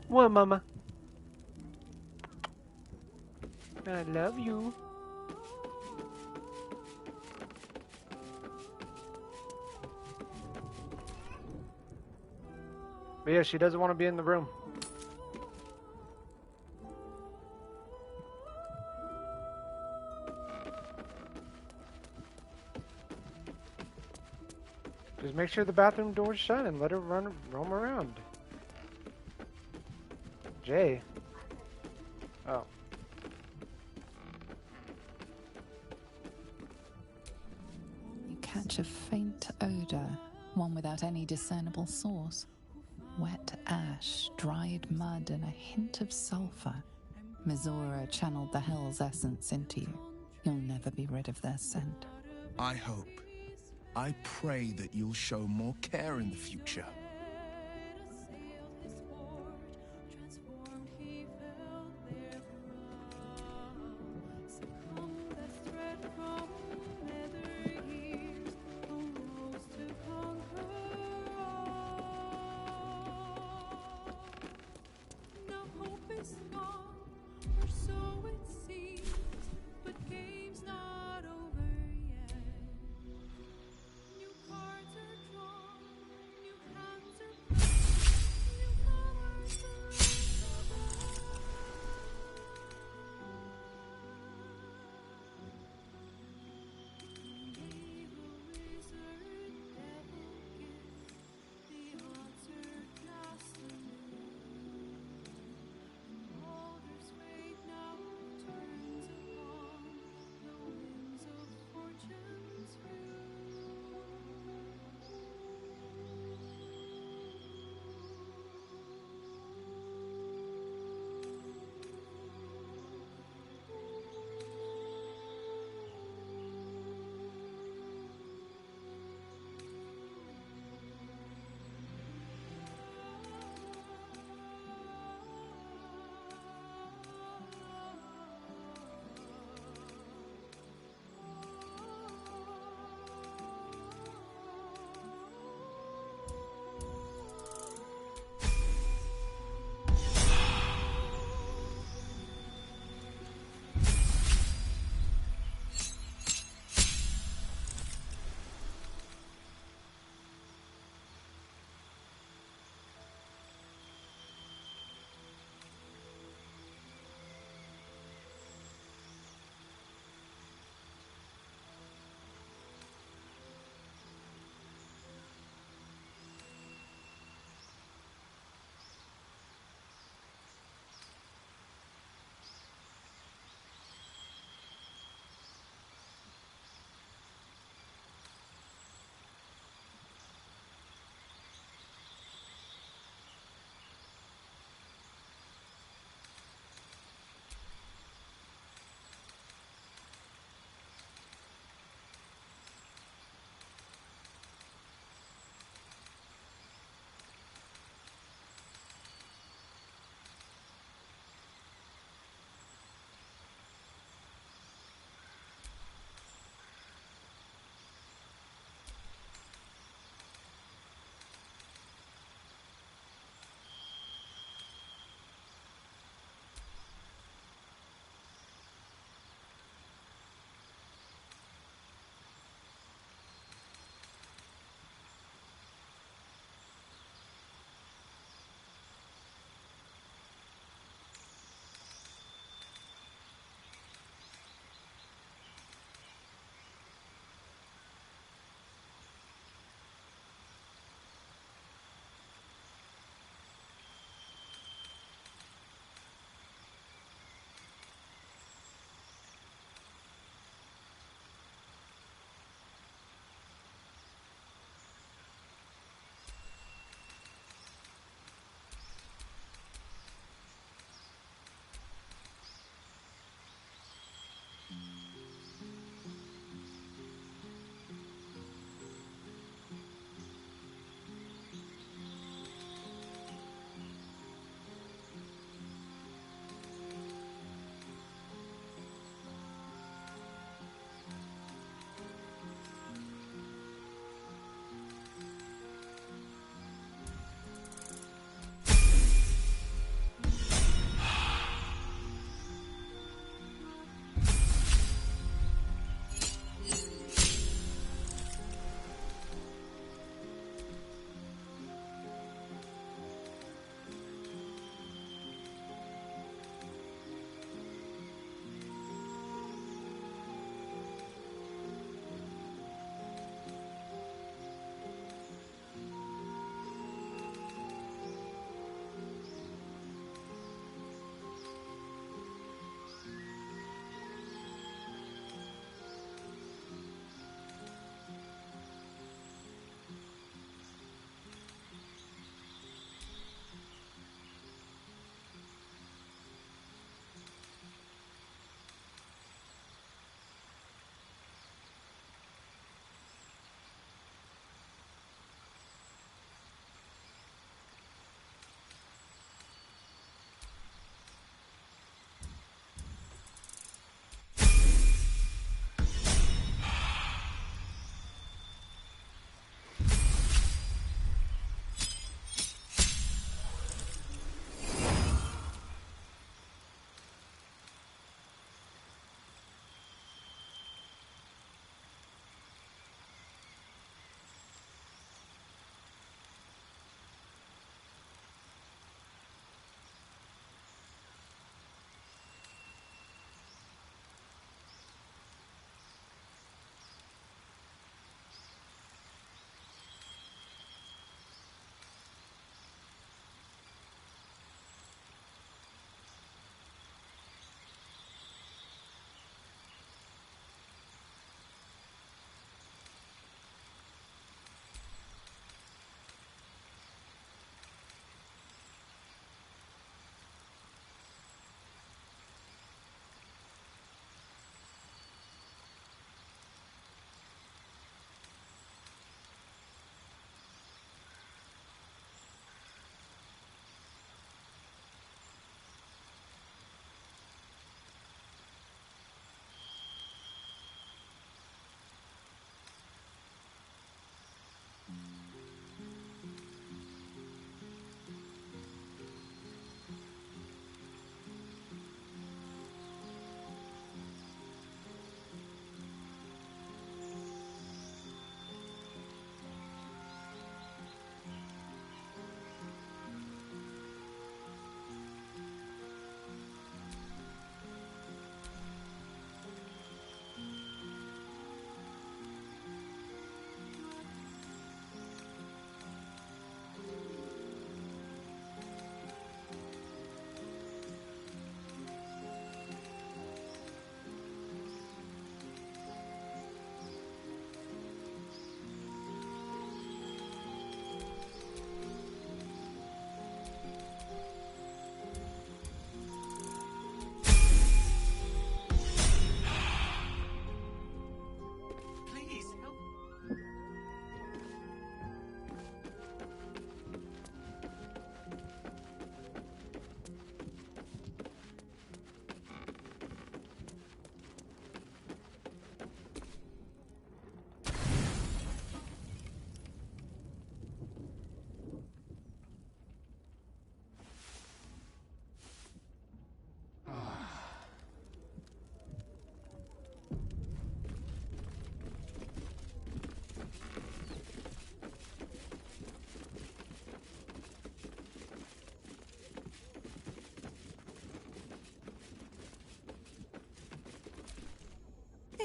What, mama? I love you. But yeah, she doesn't want to be in the room. Just make sure the bathroom door's shut and let her roam around. Jay. Oh. You catch a faint odor, one without any discernible source. Wet ash, dried mud, and a hint of sulfur. Mizora channeled the hell's essence into you. You'll never be rid of their scent. I hope. I pray that you'll show more care in the future.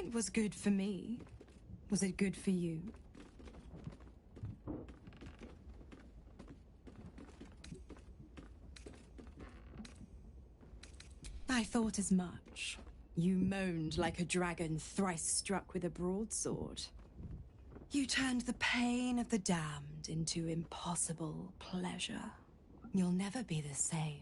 it was good for me, was it good for you? I thought as much. You moaned like a dragon thrice struck with a broadsword. You turned the pain of the damned into impossible pleasure. You'll never be the same.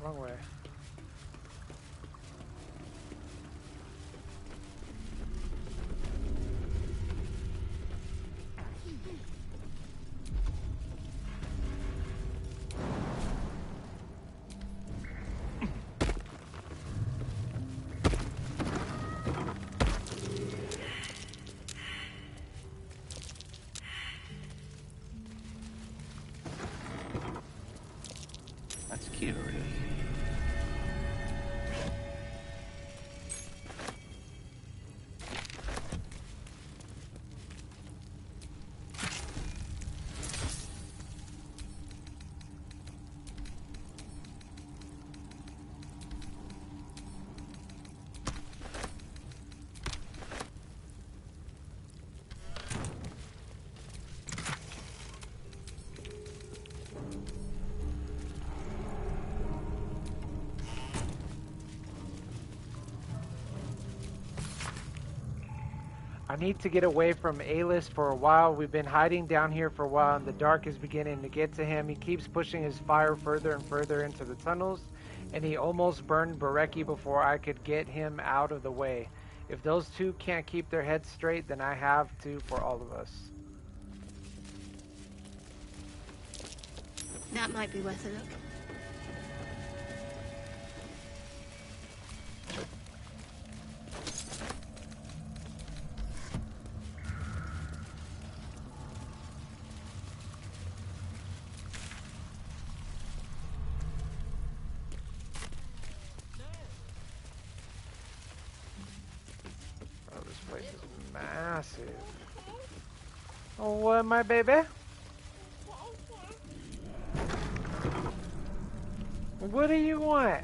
Wrong way. That's curious. I need to get away from Alis for a while. We've been hiding down here for a while, and the dark is beginning to get to him. He keeps pushing his fire further and further into the tunnels, and he almost burned Bereki before I could get him out of the way. If those two can't keep their heads straight, then I have to for all of us. That might be worth a look. Oh, what, my baby? What do you want?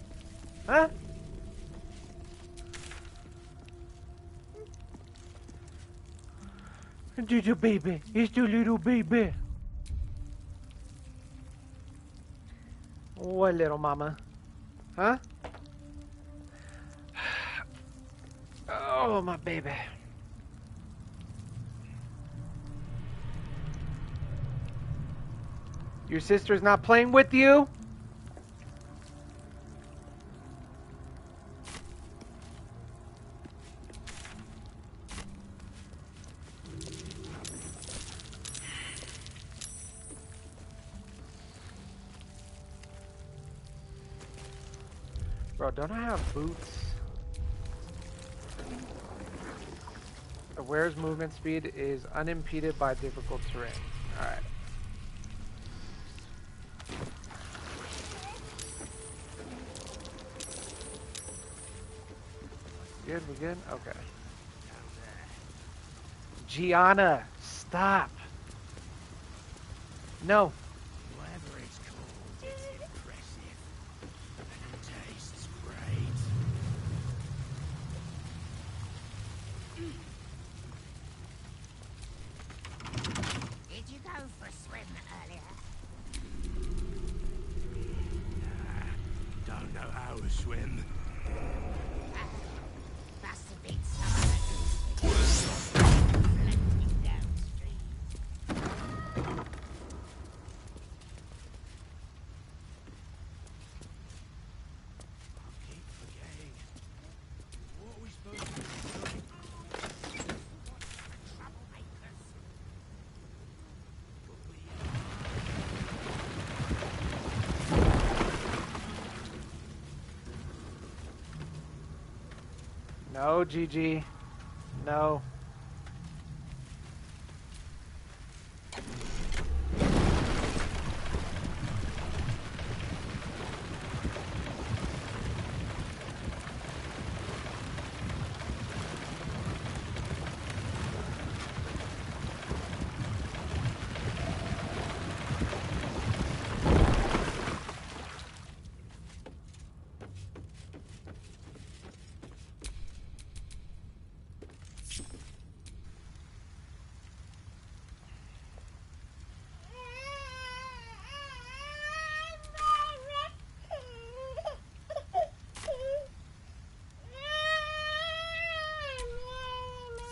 Huh? Little baby. It's the little baby. What, little mama? Huh? Oh, my baby. Your sister's not playing with you? Bro, don't I have boots? Aware's movement speed is unimpeded by difficult terrain. Alright. Good, we good? Okay. Gianna, stop. No. Whatever it's called, it's impressive. And it tastes great. Did you go for a swim earlier? Don't know how to swim. Must have been someone left you downstream. Keep forgetting. What are we supposed to be doing? Troublemakers. No, GG. No.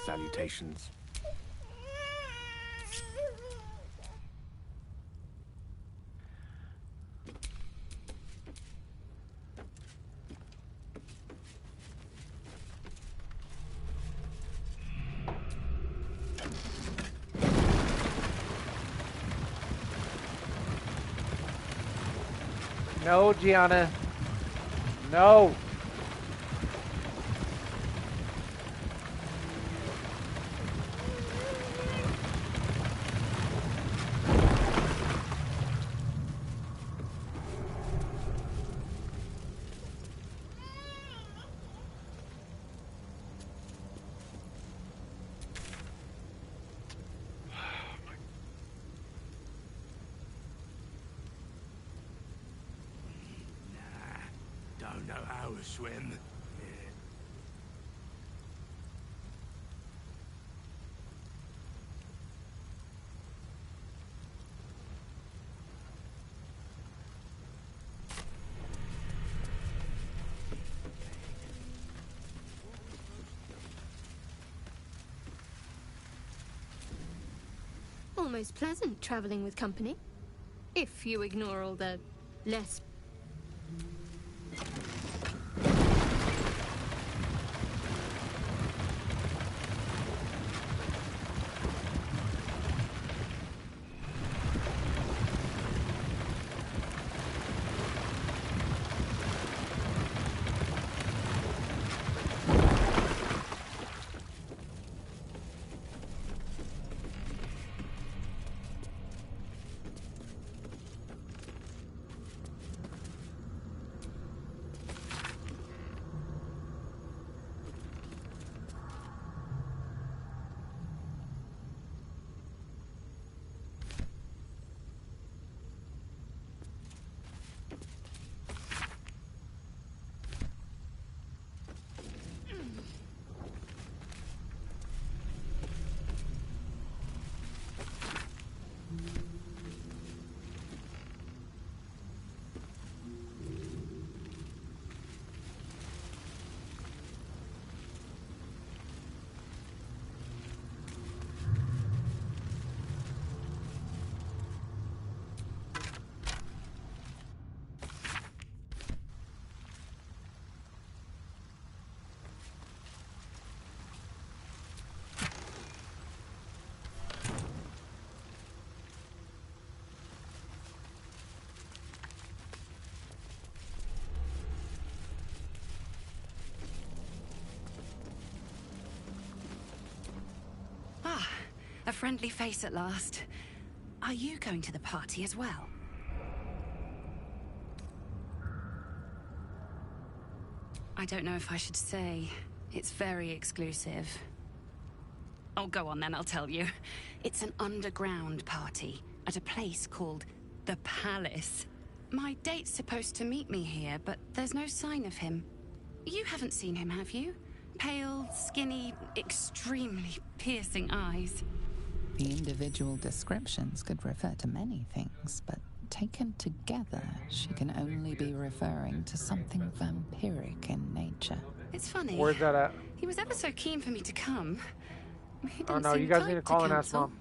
Salutations. No, Gianna. No. Don't know how to swim. Almost pleasant traveling with company. If you ignore all the less. A friendly face at last. Are you going to the party as well? I don't know if I should say. It's very exclusive. Oh, go on then, I'll tell you. It's an underground party at a place called the Palace. My date's supposed to meet me here, but there's no sign of him. You haven't seen him, have you? Pale, skinny, extremely piercing eyes. The individual descriptions could refer to many things, but taken together, she can only be referring to something vampiric in nature. It's funny. Where's that at? He was ever so keen for me to come. He Oh didn't no, seem you guys tight need to call and ask cancel. Mom.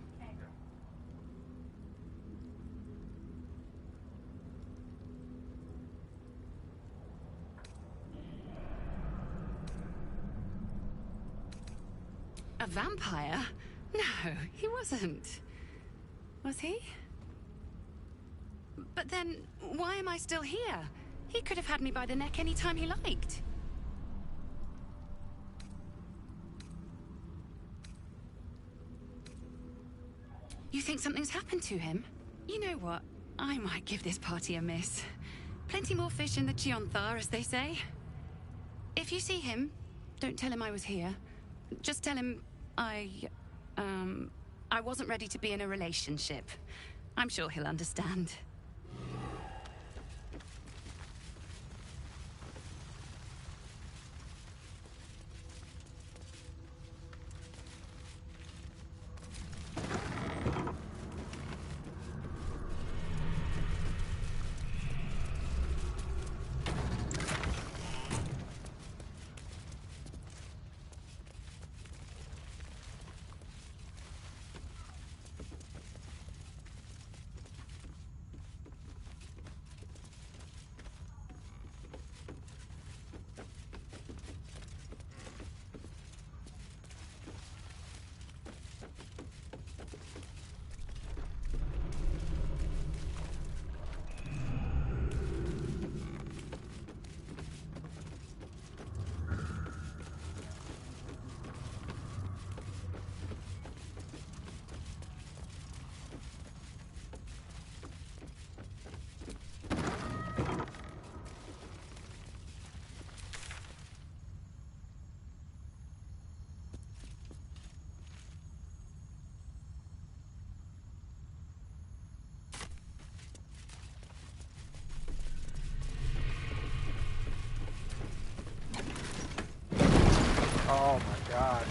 A vampire? No, he wasn't. Was he? But then, why am I still here? He could have had me by the neck any time he liked. You think something's happened to him? You know what? I might give this party a miss. Plenty more fish in the Chionthar, as they say. If you see him, don't tell him I was here. Just tell him I wasn't ready to be in a relationship. I'm sure he'll understand. Oh my god.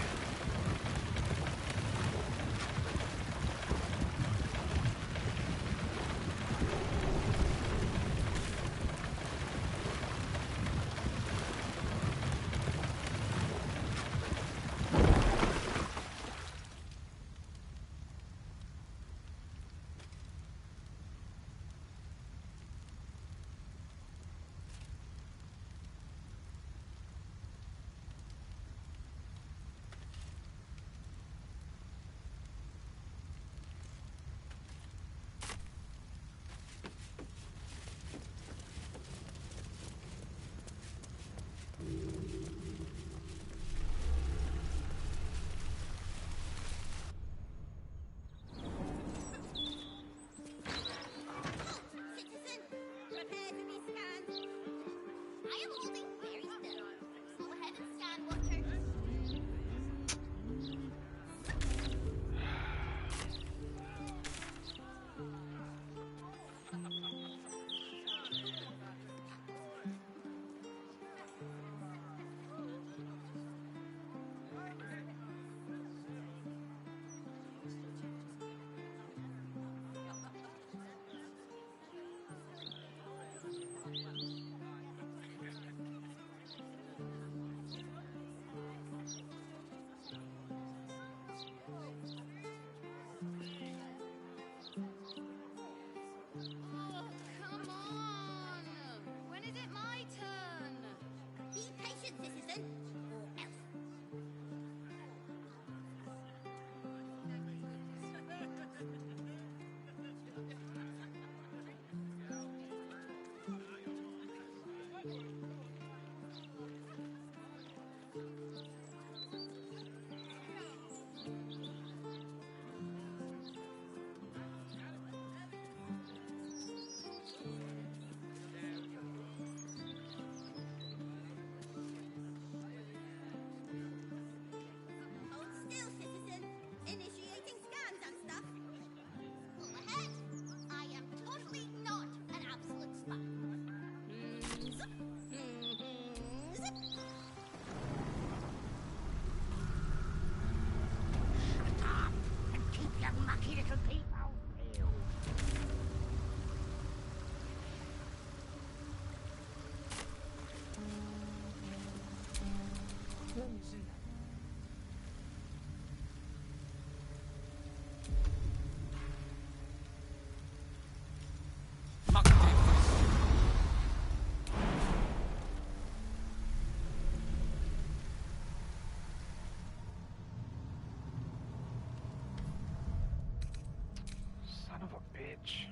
Son of a bitch.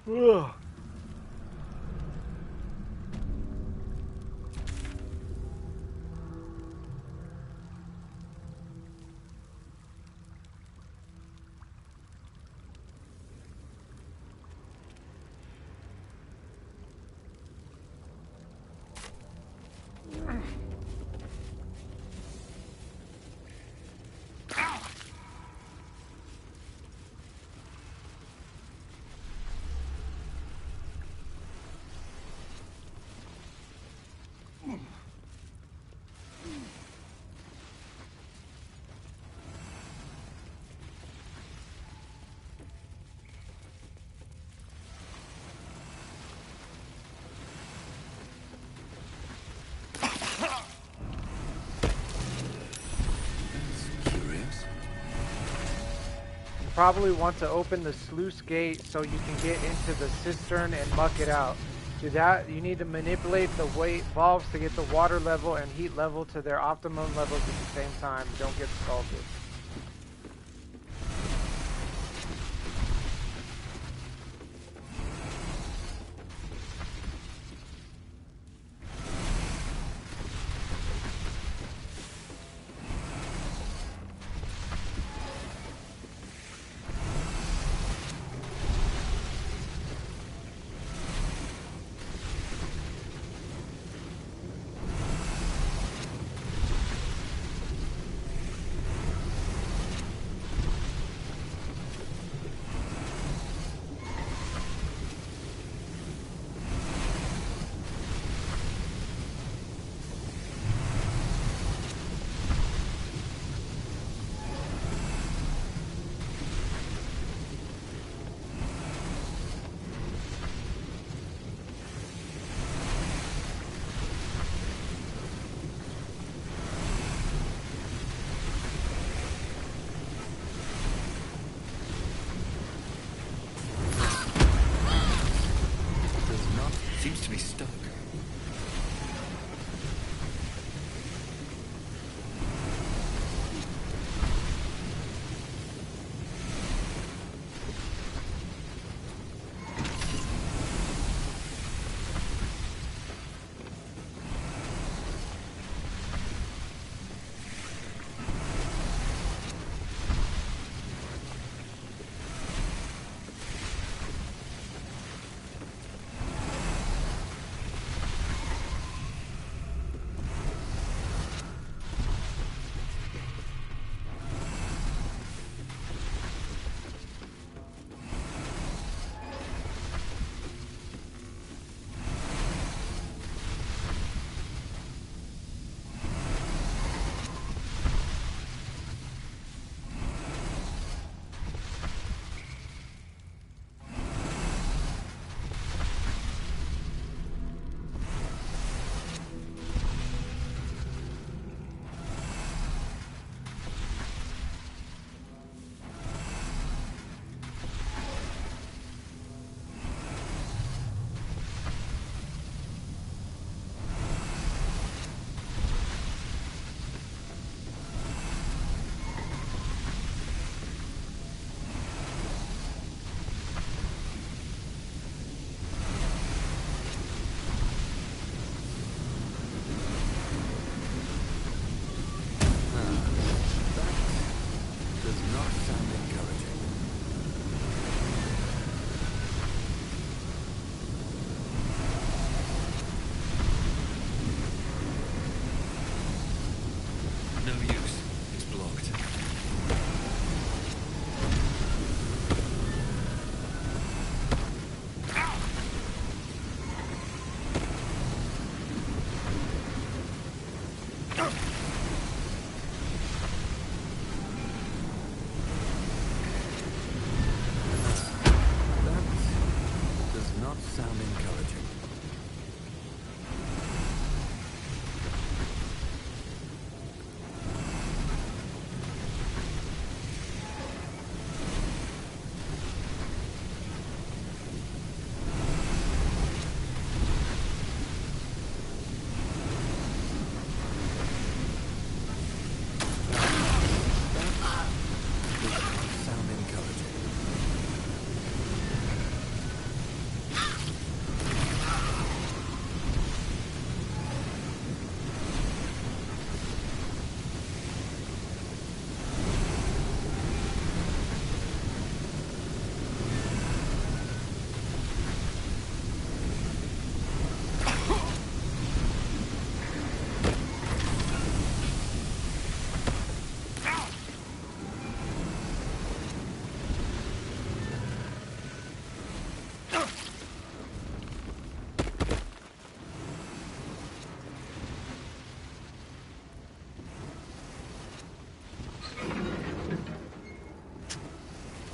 Ugh. Probably want to open the sluice gate so you can get into the cistern and muck it out. To that, you need to manipulate the valves to get the water level and heat level to their optimum levels at the same time. Don't get scalded. Seems to be stuck.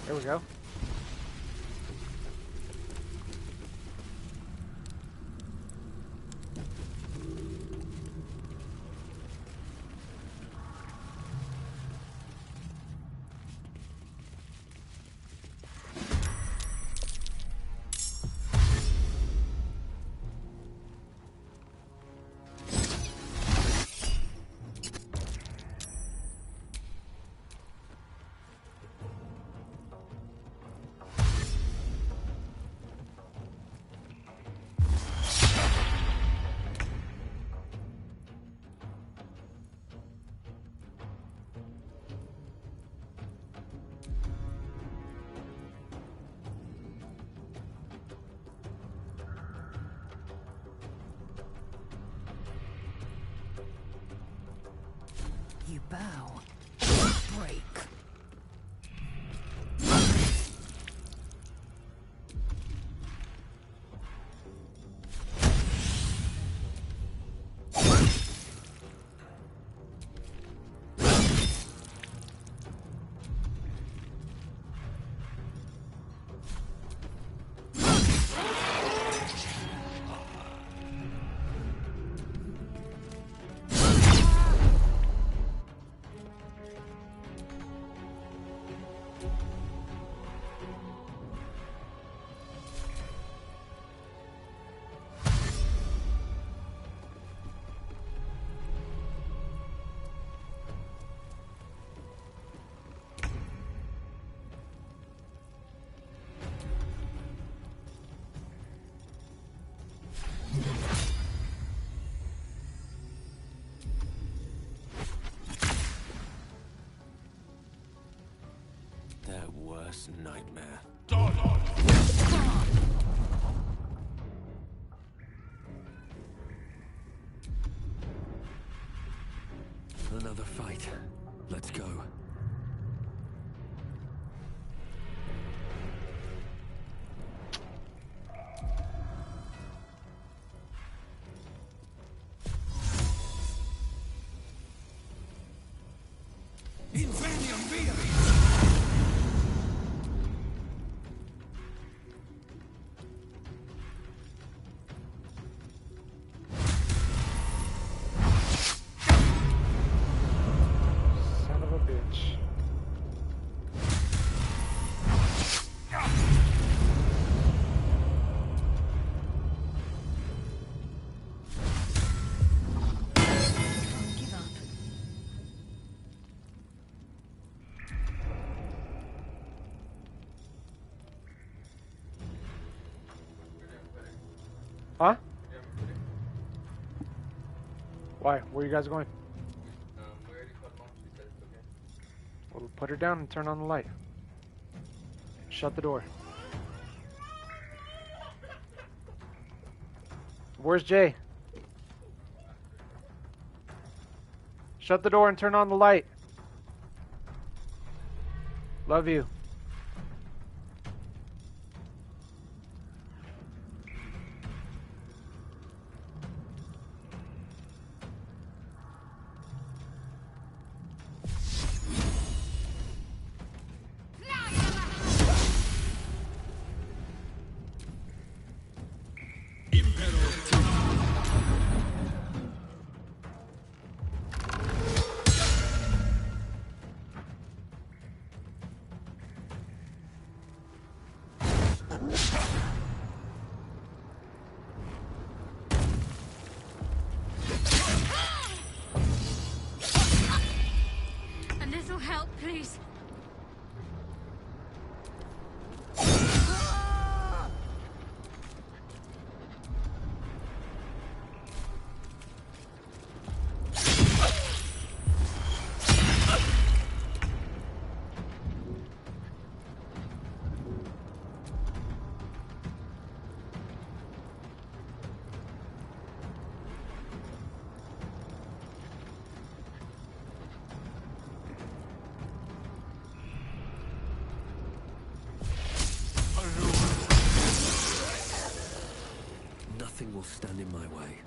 There we go. You bow, break. Their worst nightmare. Another fight. Let's go. Son of a bitch. Give up. Huh? Why? Where are you guys going? Well, put her down and turn on the light. Shut the door. Where's Jay? Shut the door and turn on the light. Love you. A little help, please. Nothing will stand in my way.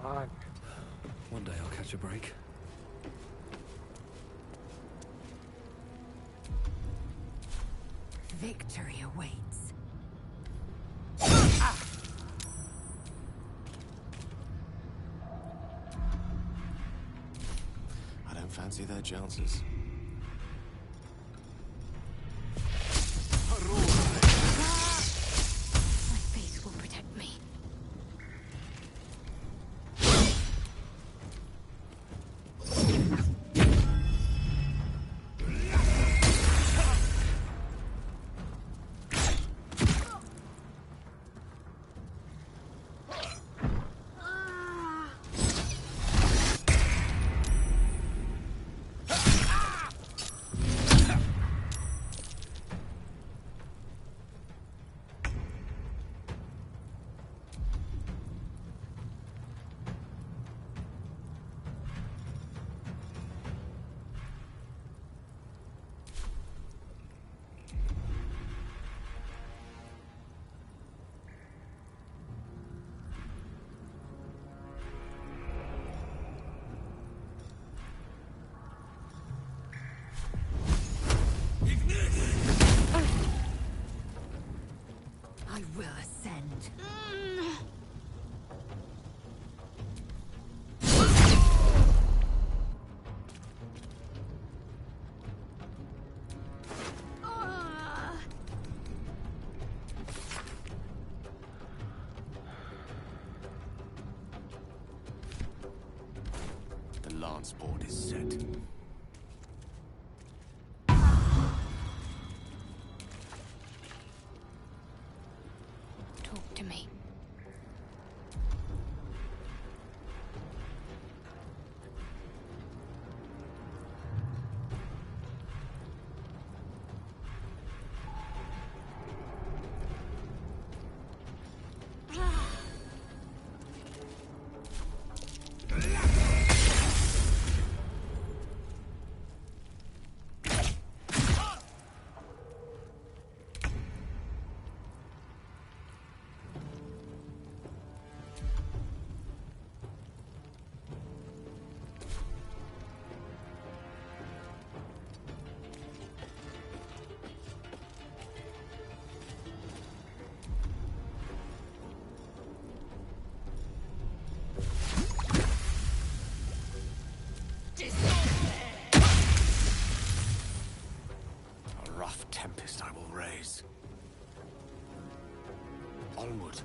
on. One day I'll catch a break. Victory awaits. I don't fancy their chances. My faith will protect me. I will ascend. The lance board is set. Talk to me. A rough tempest I will raise. Onward.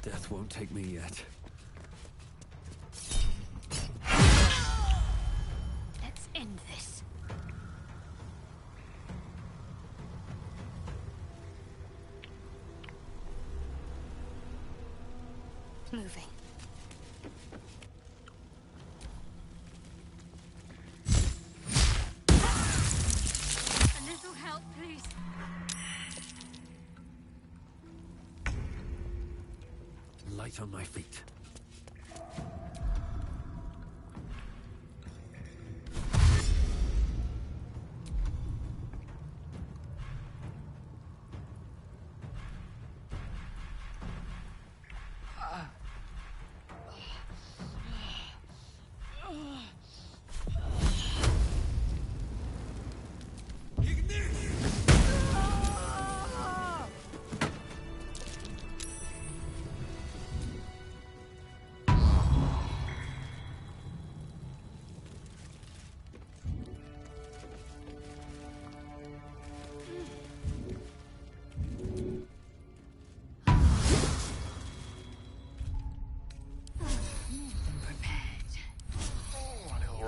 Death won't take me yet. Let's end this. Moving. A little help, please. Light on my feet.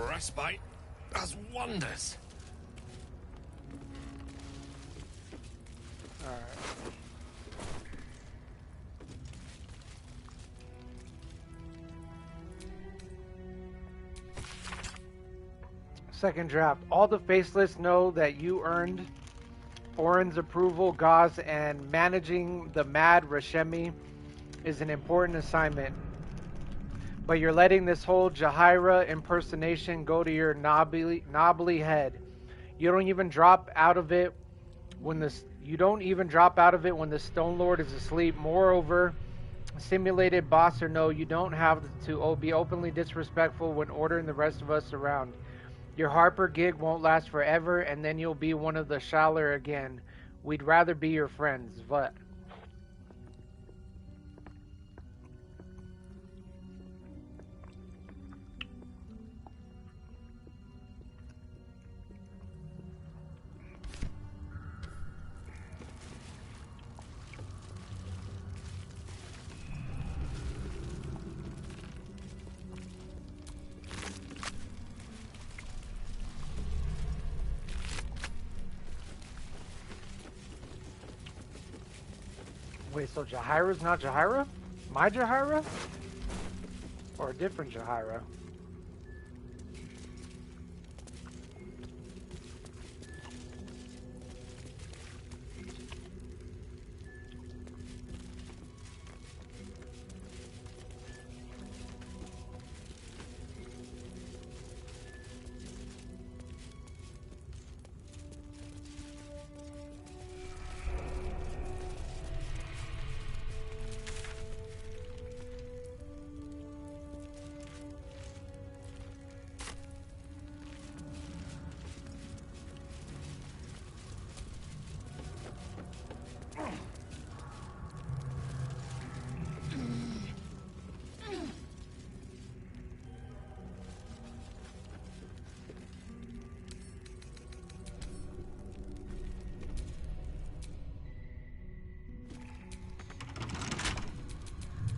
Respite does wonders. Alright. Second draft. All the faceless know that you earned Orin's approval, Gauze, and managing the Mad Rashemi is an important assignment. But you're letting this whole Jahaira impersonation go to your knobbly head. You don't even drop out of it when the Stone Lord is asleep. Moreover, simulated boss or no, you don't have to be openly disrespectful when ordering the rest of us around. Your Harper gig won't last forever, and then you'll be one of the Shaler again. We'd rather be your friends, but... Wait, so Jahaira's not Jahaira? My Jahaira? Or a different Jahaira?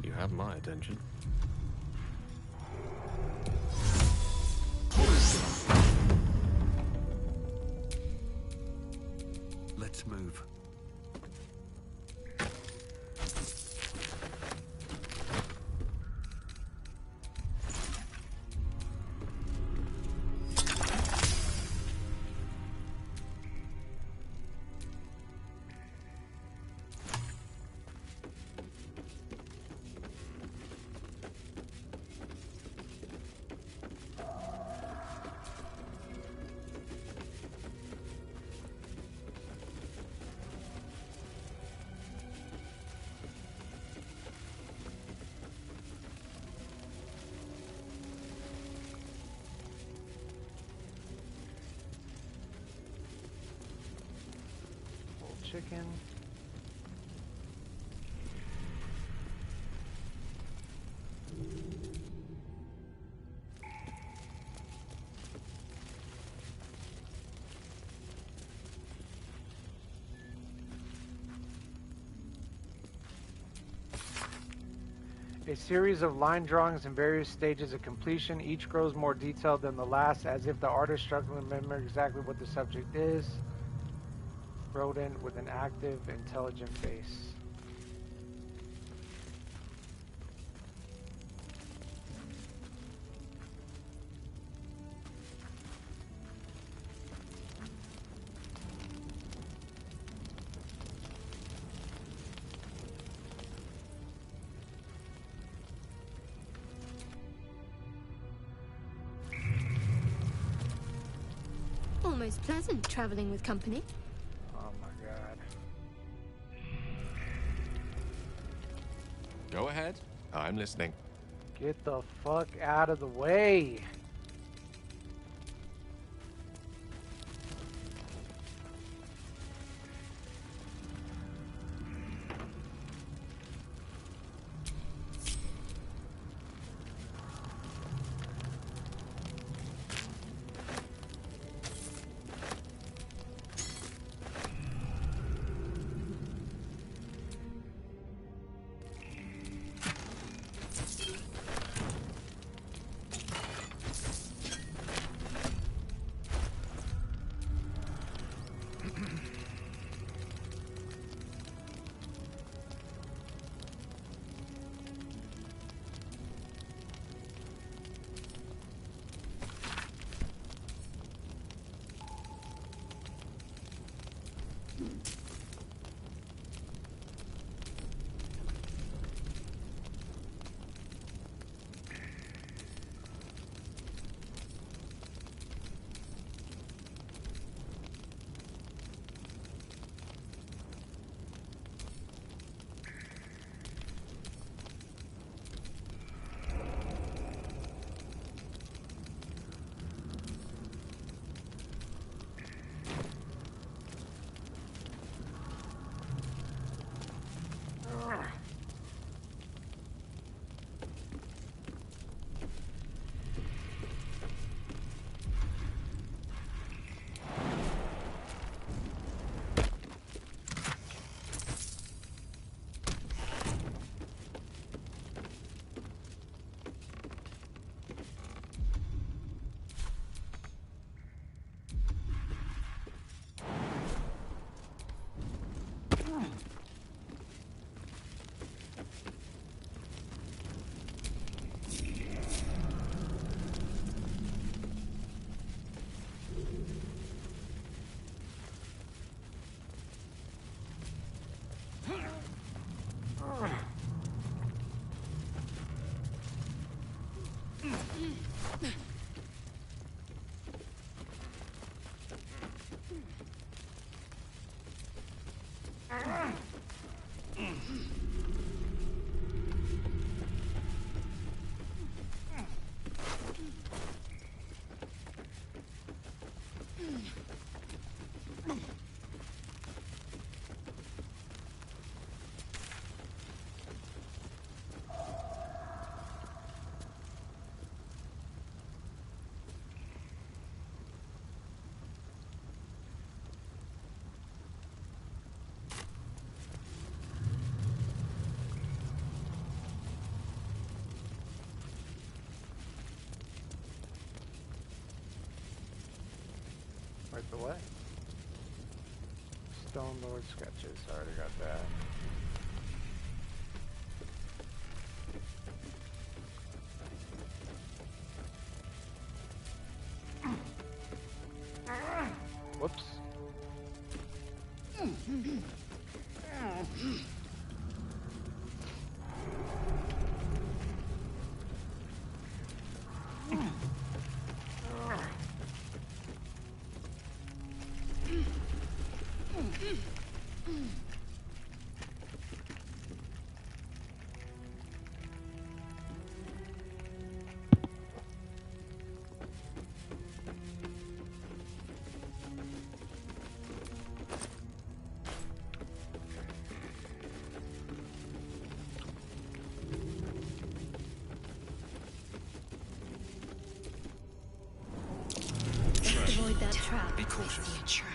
You have my attention. Let's move. Chicken. A series of line drawings in various stages of completion. Each grows more detailed than the last, as if the artist struggling to remember exactly what the subject is. Rodent with an active, intelligent face. Almost pleasant traveling with company. Oh my god. Go ahead. I'm listening. Get the fuck out of the way. Wait, the what? Stone Lord sketches. I already got that. Whoops. Avoid that trap. Be cautious. A trap.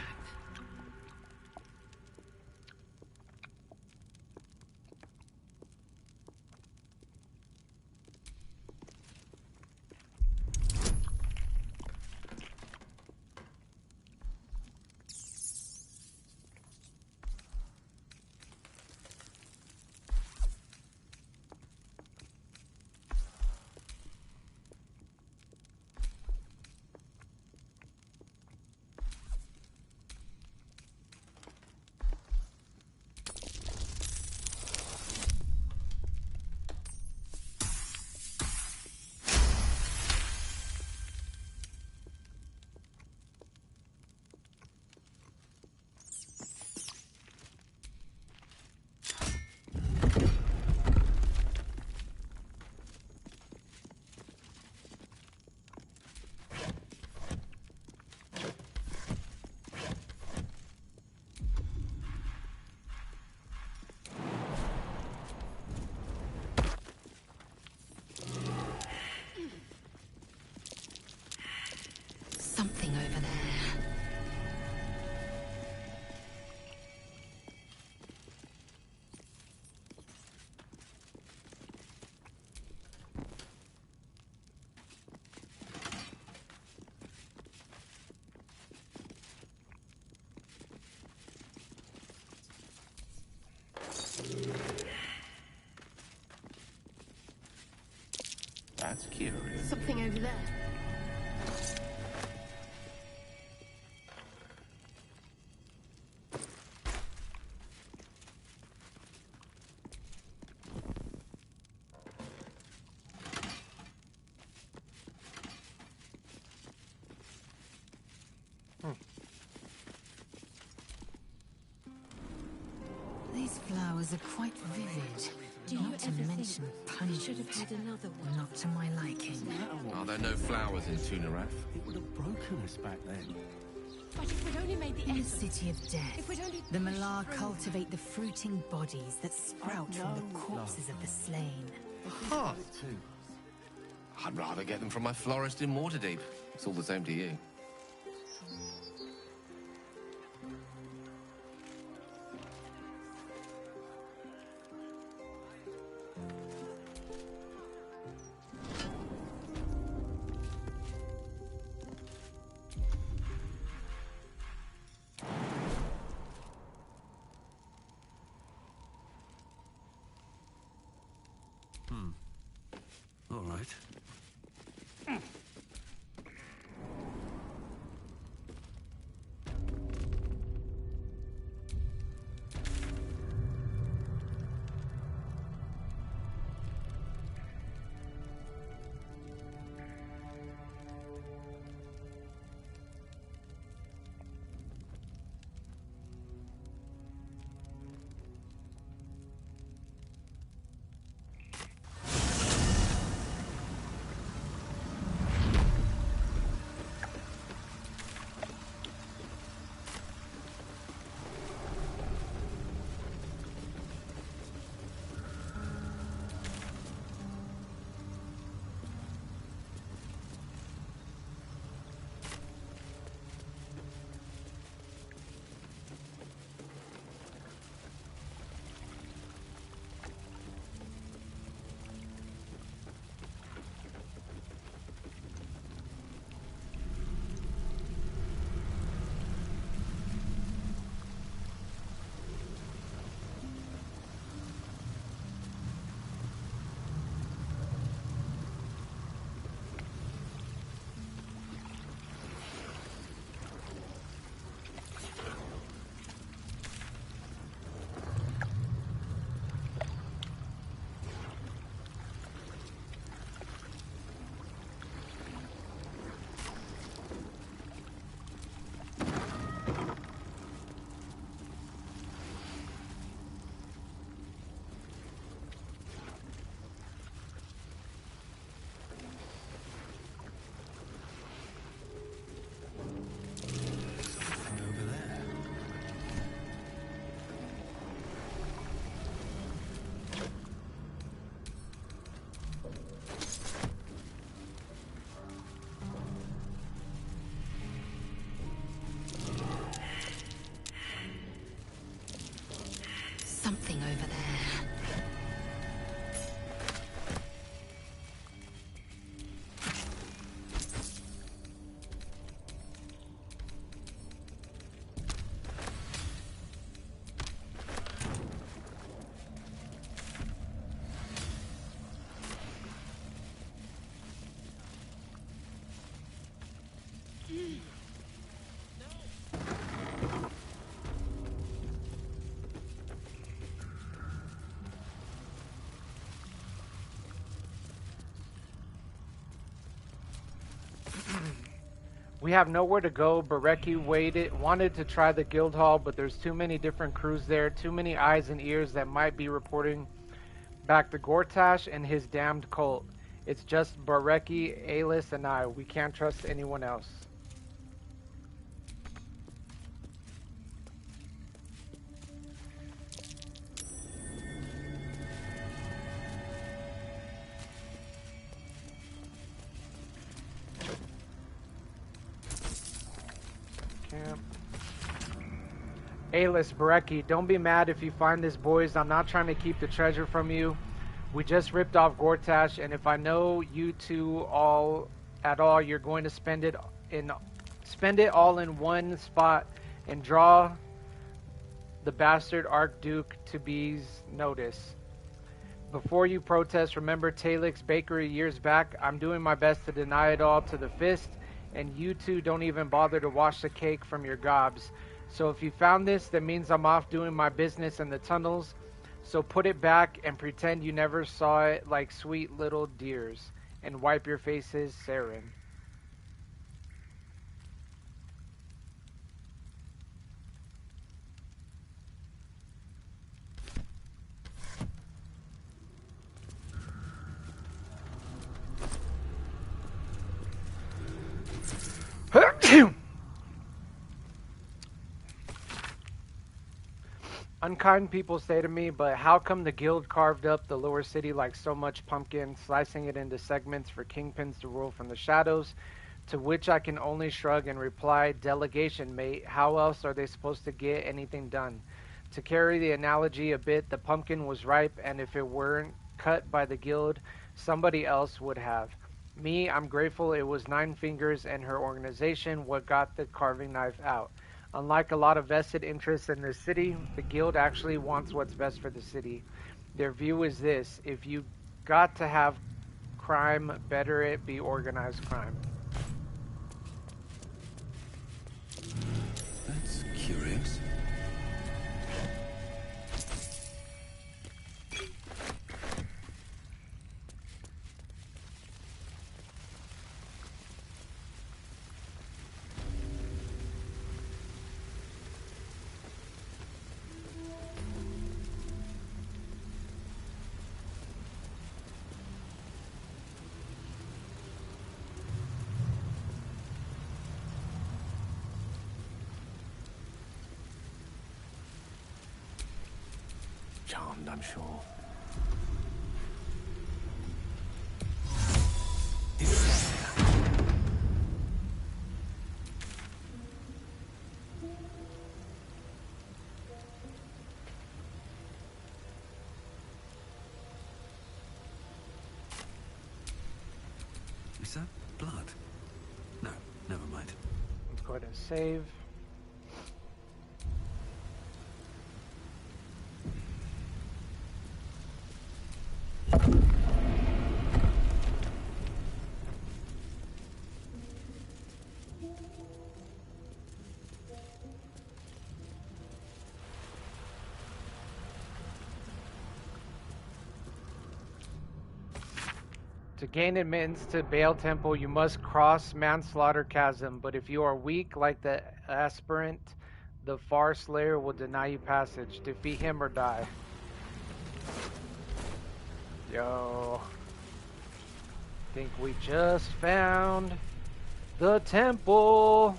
That's curious. Something over there. These flowers are quite vivid. Not to mention pungent. Not to my liking. Are there no flowers in Tunarath? It would have broken us back then. But if we'd only made the In the essence. City of Death, If we'd only the pushed Malar through. cultivate the fruiting bodies that sprout from the corpses of the slain. Huh. I'd rather get them from my florist in Waterdeep. It's all the same to you. All right. Something over there. We have nowhere to go. Bareki wanted to try the guild hall, but there's too many different crews there, too many eyes and ears that might be reporting back to Gortash and his damned cult. It's just Bareki, Alis, and I. We can't trust anyone else. Alis, Bareki, don't be mad if you find this, boys. I'm not trying to keep the treasure from you. We just ripped off Gortash, and if I know you two all at all, you're going to spend it all in one spot and draw the bastard Archduke to be's notice. Before you protest, remember Talek's bakery years back? I'm doing my best to deny it all to the fist, and you two don't even bother to wash the cake from your gobs. So if you found this, that means I'm off doing my business in the tunnels. So put it back and pretend you never saw it like sweet little dears. And wipe your faces, Saren. Unkind people say to me, but how come the guild carved up the lower city like so much pumpkin, slicing it into segments for kingpins to rule from the shadows? To which I can only shrug and reply, delegation, mate. How else are they supposed to get anything done? To carry the analogy a bit, the pumpkin was ripe, and if it weren't cut by the guild, somebody else would have. Me, I'm grateful it was Nine Fingers and her organization what got the carving knife out. Unlike a lot of vested interests in this city, the guild actually wants what's best for the city. Their view is this: if you got to have crime, better it be organized crime. That's curious. Charmed, I'm sure. Is that blood? No, never mind. Let's go ahead and save. To gain admittance to Baal Temple, you must cross Manslaughter Chasm, but if you are weak like the aspirant, the Far Slayer will deny you passage. Defeat him or die. Yo. Think we just found the temple.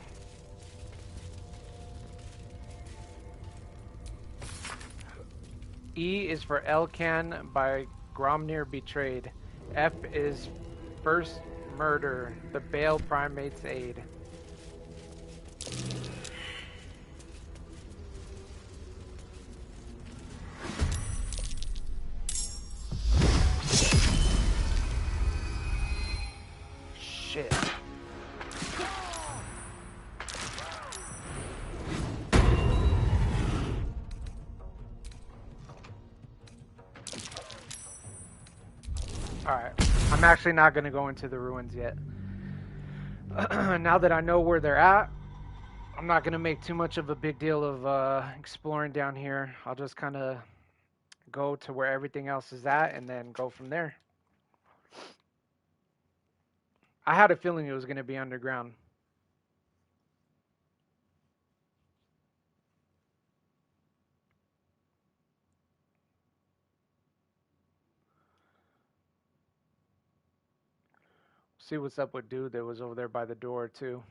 E is for Elkan by Gromnir Betrayed. F is first murder, the Baal Primate's aid. Shit. Alright, I'm actually not going to go into the ruins yet. Now that I know where they're at, I'm not going to make too much of a big deal of exploring down here. I'll just kind of go to where everything else is at and then go from there. I had a feeling it was going to be underground. See what's up with dude that was over there by the door too.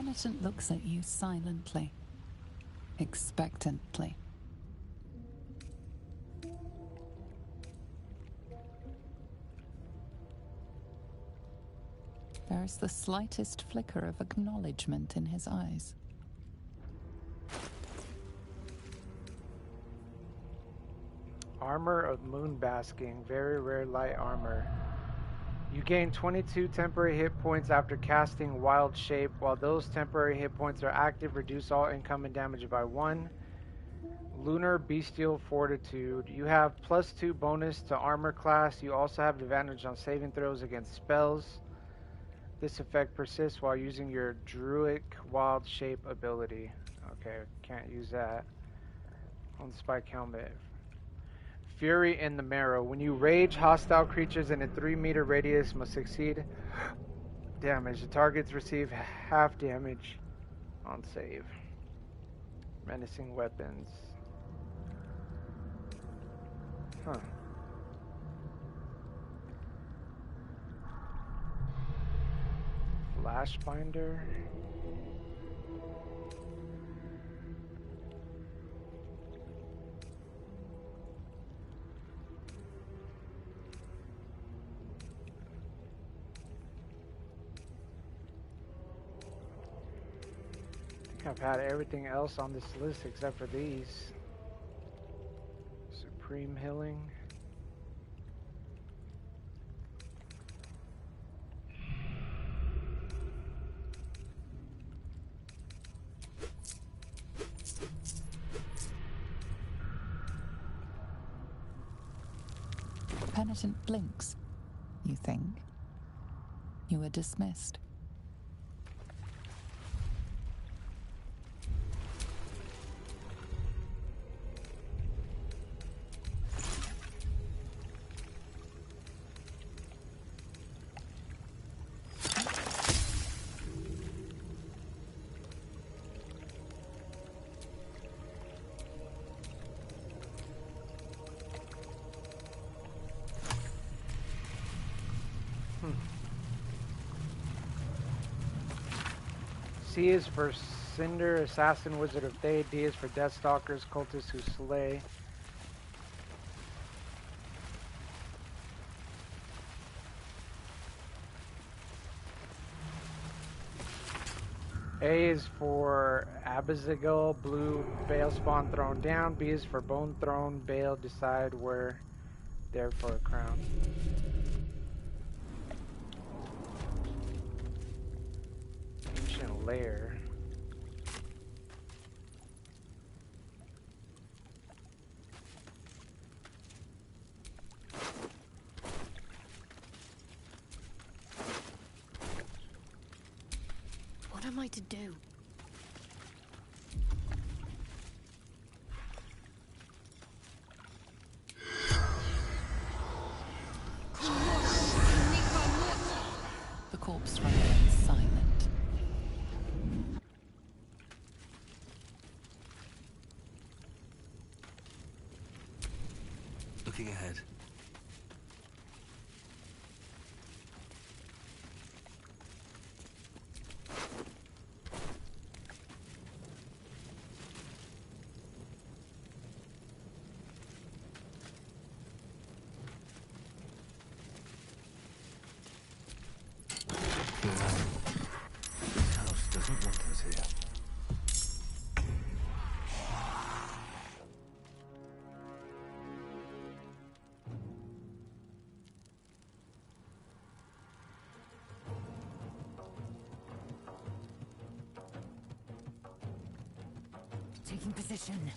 Penitent looks at you silently, expectantly. There is the slightest flicker of acknowledgement in his eyes. Armor of moon basking, very rare light armor. You gain 22 temporary hit points after casting Wild Shape. While those temporary hit points are active, reduce all incoming damage by 1. Lunar Bestial Fortitude. You have +2 bonus to armor class. You also have advantage on saving throws against spells. This effect persists while using your Druidic Wild Shape ability. Okay, can't use that on Spike Helmet. Fury in the Marrow. When you rage, hostile creatures in a 3-meter radius must succeed damage. The targets receive half damage on save. Menacing weapons. Huh. Flashbinder. I've had everything else on this list except for these. Supreme Healing. Penitent blinks. You think. You are dismissed. C is for Cinder, Assassin, Wizard of Thay. D is for Deathstalkers, Cultists who slay. A is for Abyssal, Blue, Bale Spawn thrown down. B is for Bone Throne, Bale decide where there for a crown. Ancient Lair. What am I to do? The corpse remains silent. Looking ahead. This house doesn't want us here. Taking position.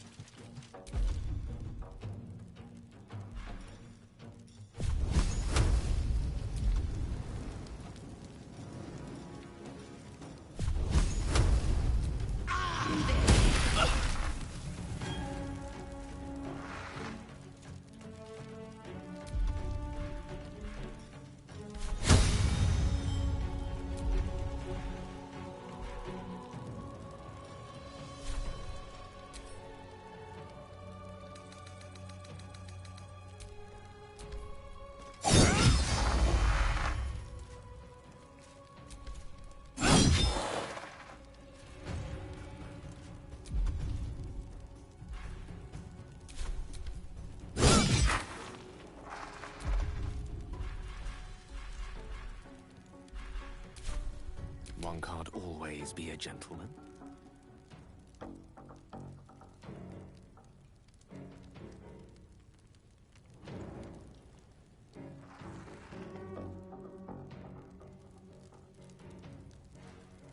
One can't always be a gentleman.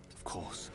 Of course.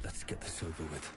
Let's get this over with.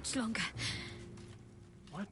much longer. What?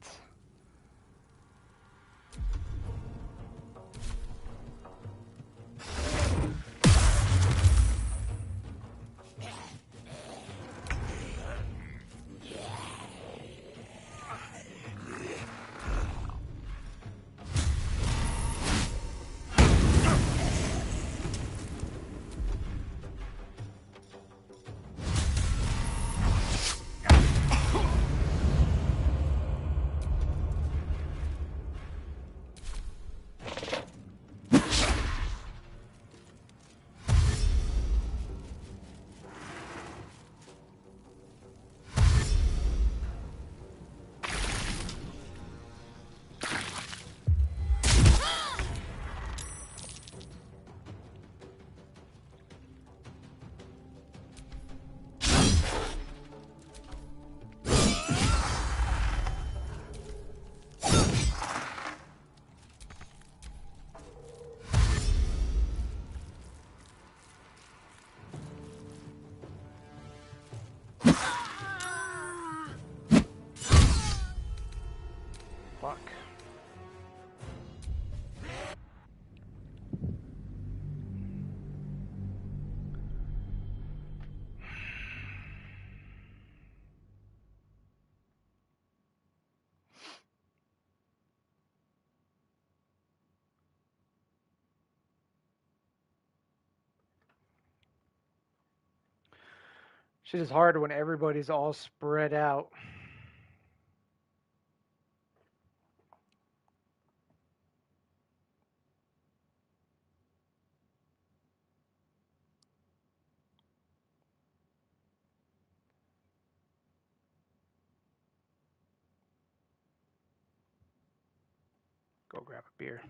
Fuck. Shit is hard when everybody's all spread out. Go grab a beer.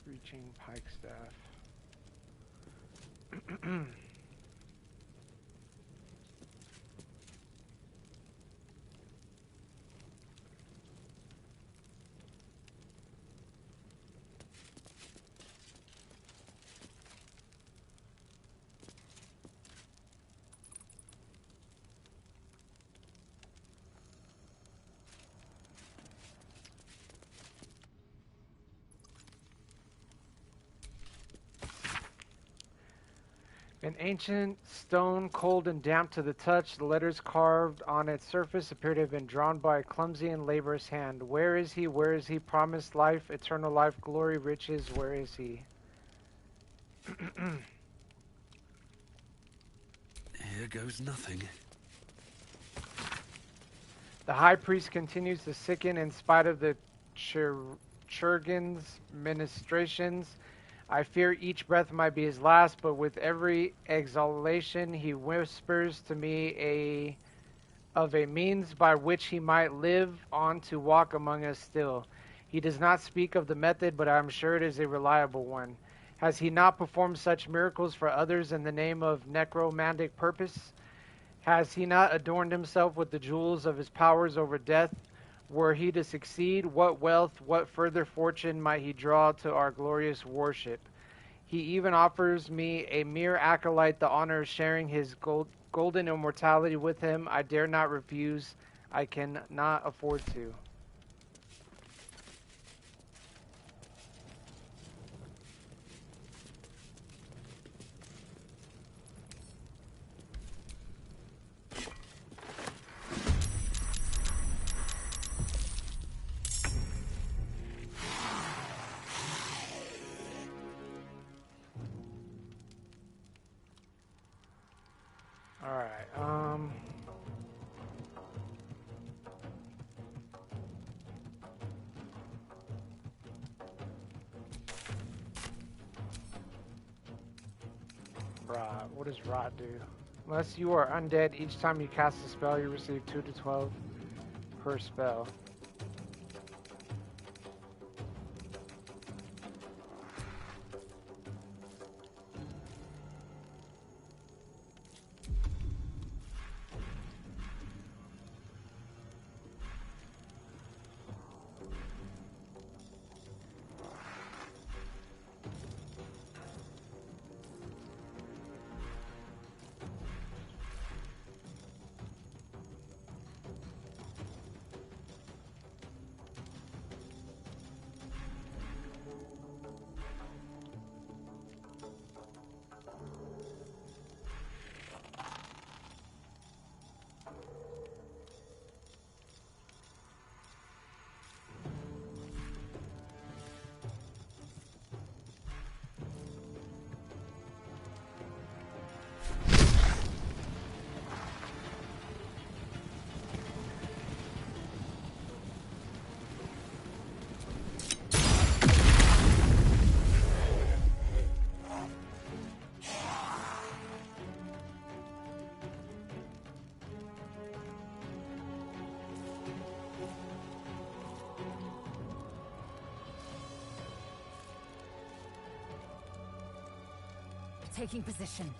Reaching pike staff. An ancient stone, cold and damp to the touch, the letters carved on its surface appear to have been drawn by a clumsy and laborious hand. Where is he? Where is he? Promised life, eternal life, glory, riches, where is he? Here goes nothing. The high priest continues to sicken in spite of the Churgan's ministrations. I fear each breath might be his last, but with every exhalation he whispers to me of a means by which he might live on to walk among us still. He does not speak of the method, but I am sure it is a reliable one. Has he not performed such miracles for others in the name of necromantic purpose? Has he not adorned himself with the jewels of his powers over death? Were he to succeed, what wealth, what further fortune might he draw to our glorious worship? He even offers me, a mere acolyte, the honor of sharing his golden immortality with him. I dare not refuse. I cannot afford to. Alright, Rot. What does Rot do? Unless you are undead, each time you cast a spell, you receive 2 to 12 per spell. Taking position.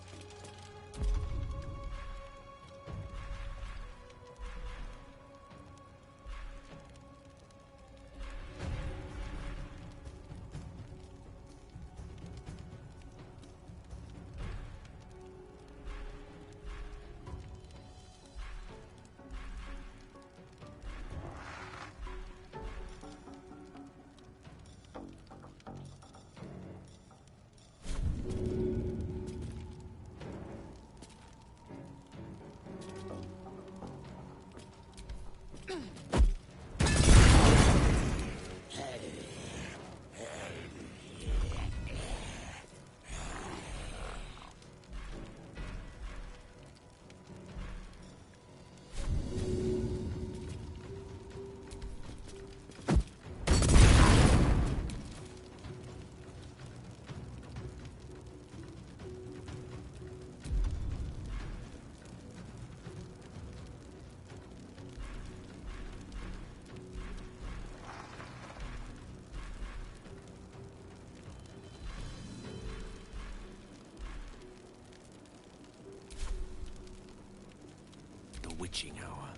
Witching hour.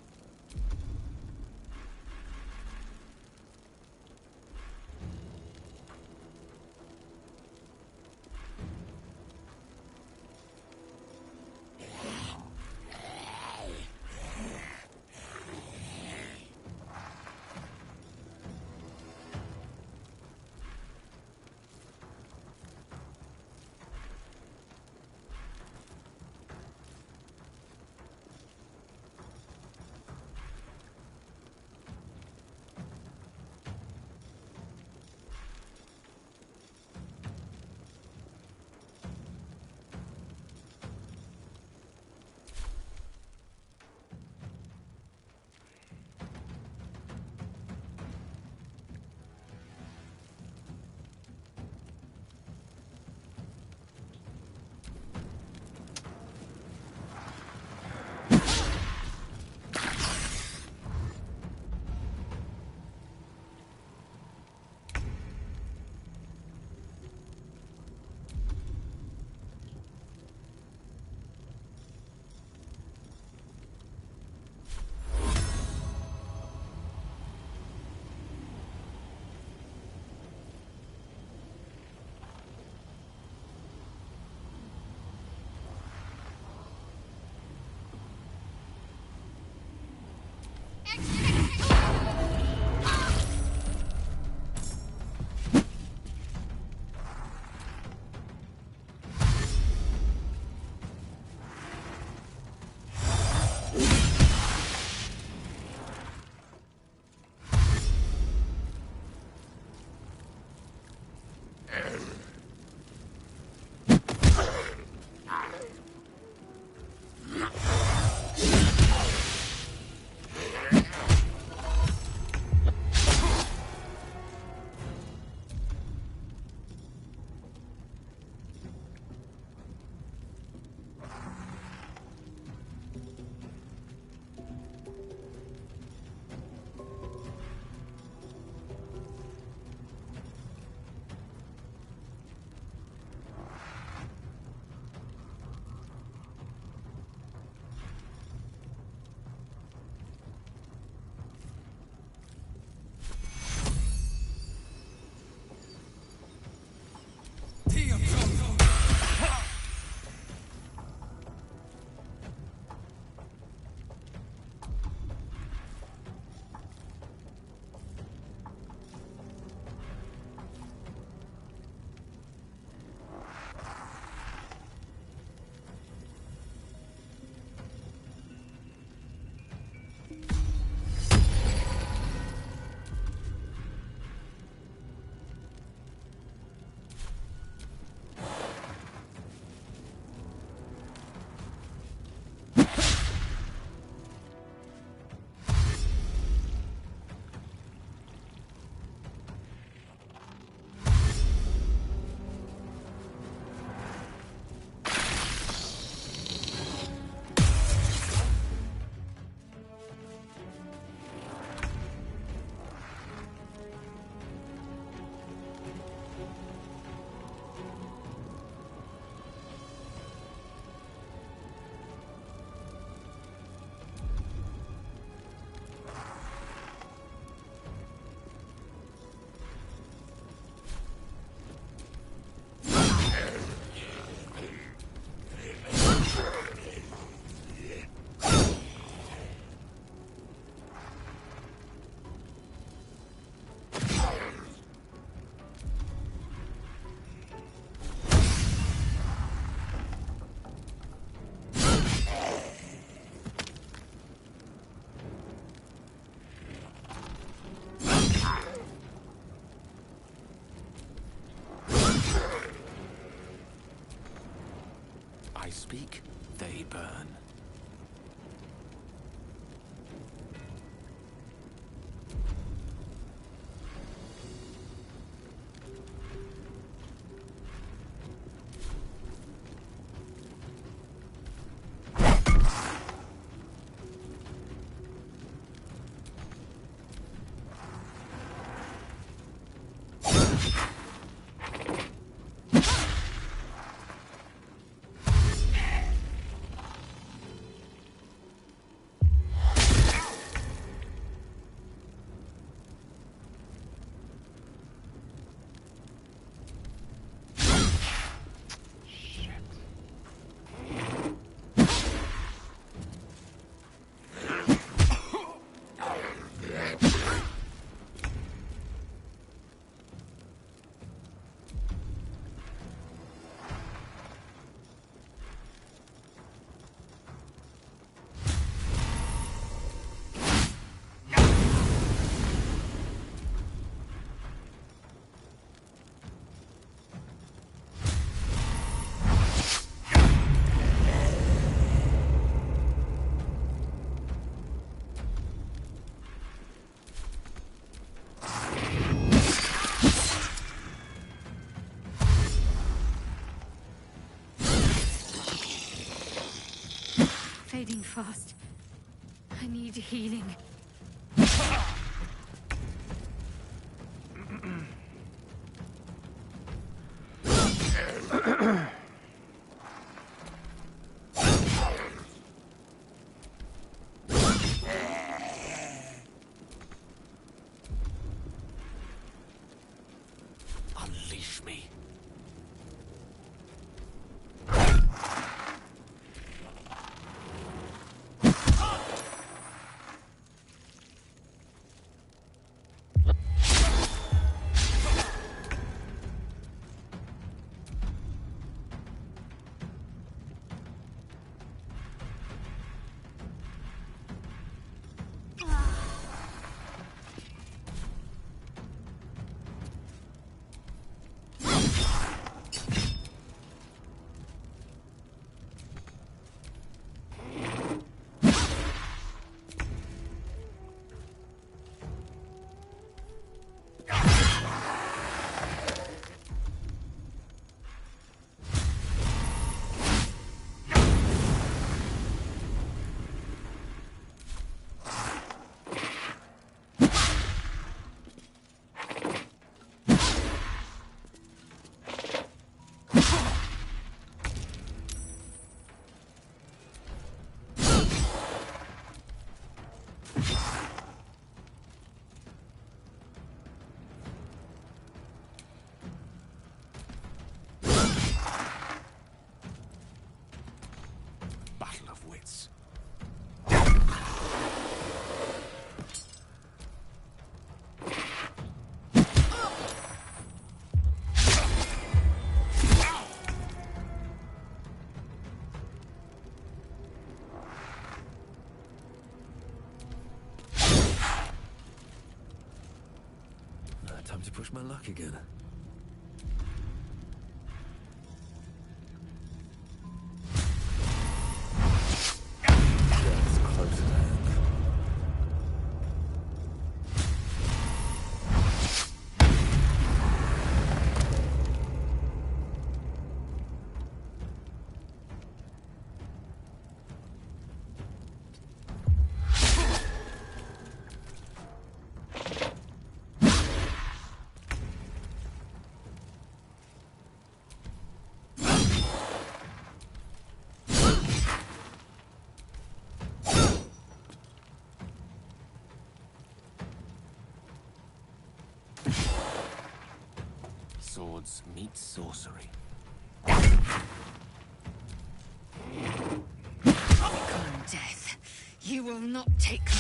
speak, they burn. Fading fast. I need healing. Unleash me. Battle of wits. Time to push my luck again. That's close at hand. Swords meet sorcery. Begone, death. You will not take me.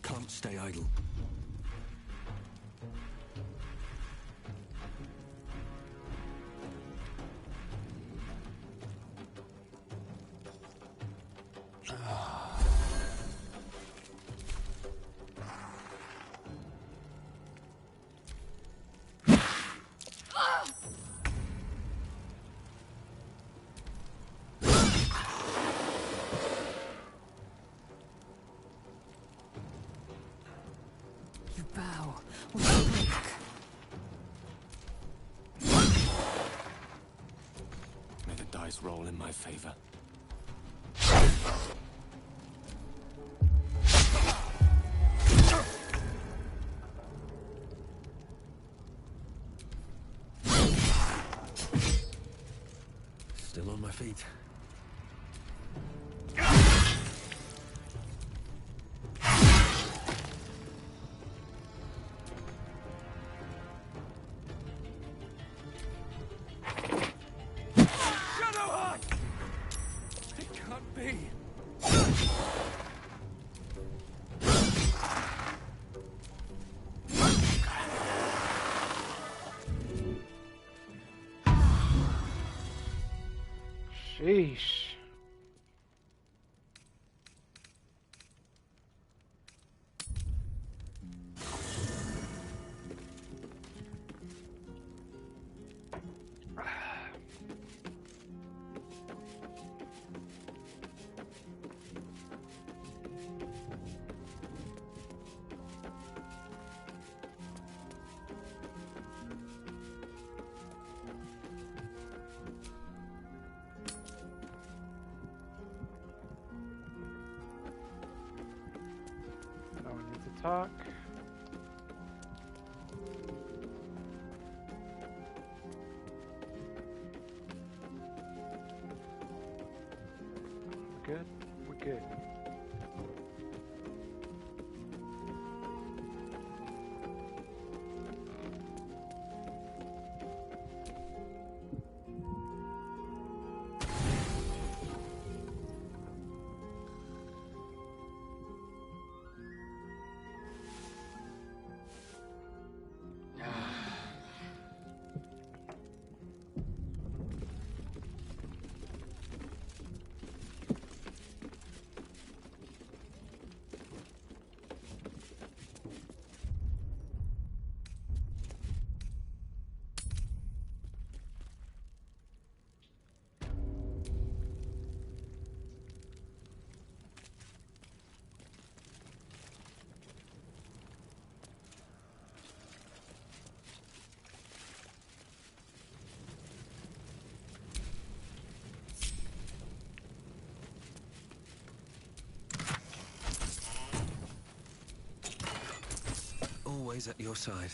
Can't stay idle. You bow or you break. May the dice roll in my favor. Still on my feet. Sheesh. No one needs to talk. We're good. We're good. Always at your side.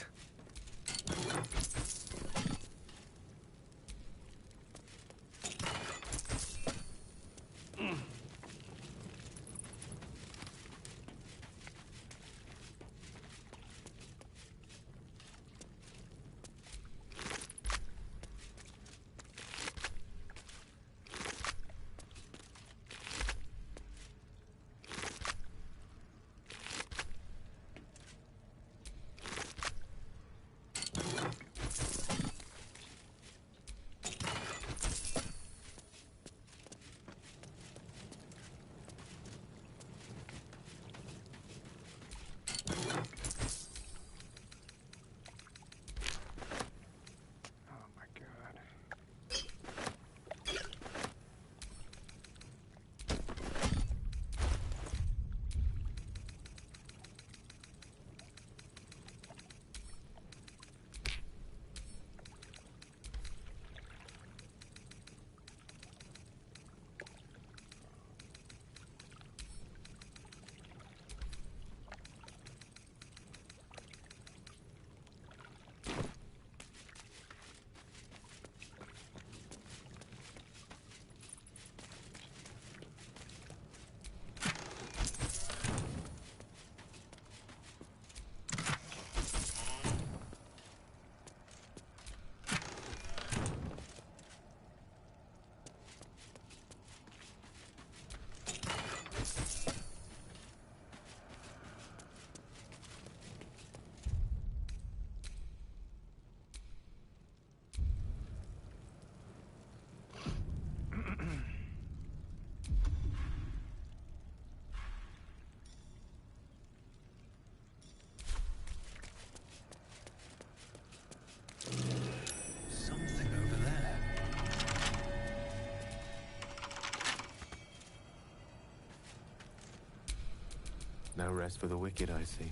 No rest for the wicked, I see.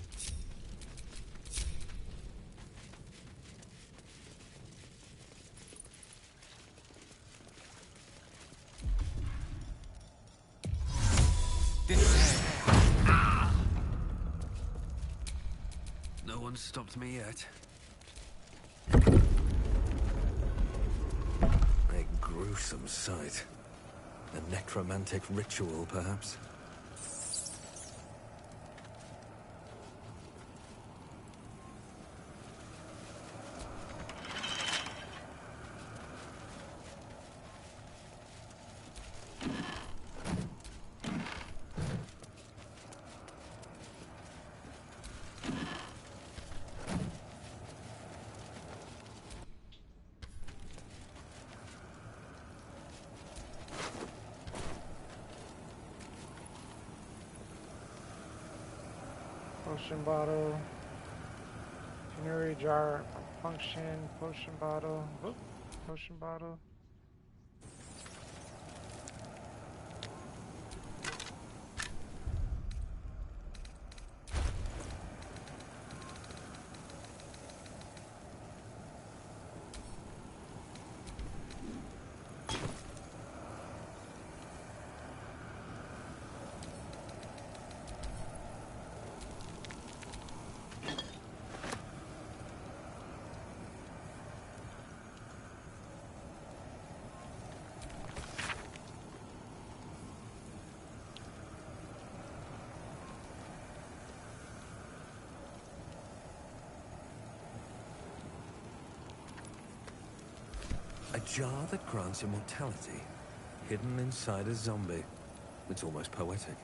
No one's stopped me yet. A gruesome sight. A necromantic ritual, perhaps? Potion bottle. Funerary jar function. Potion bottle. Oop, potion bottle. A jar that grants immortality, hidden inside a zombie. It's almost poetic.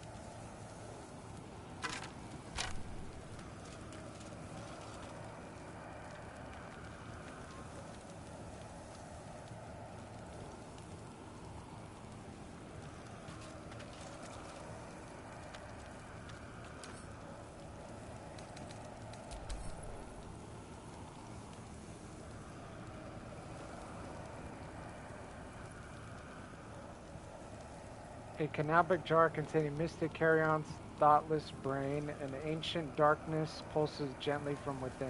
A canopic jar containing mystic carry-on's thoughtless brain, and ancient darkness pulses gently from within.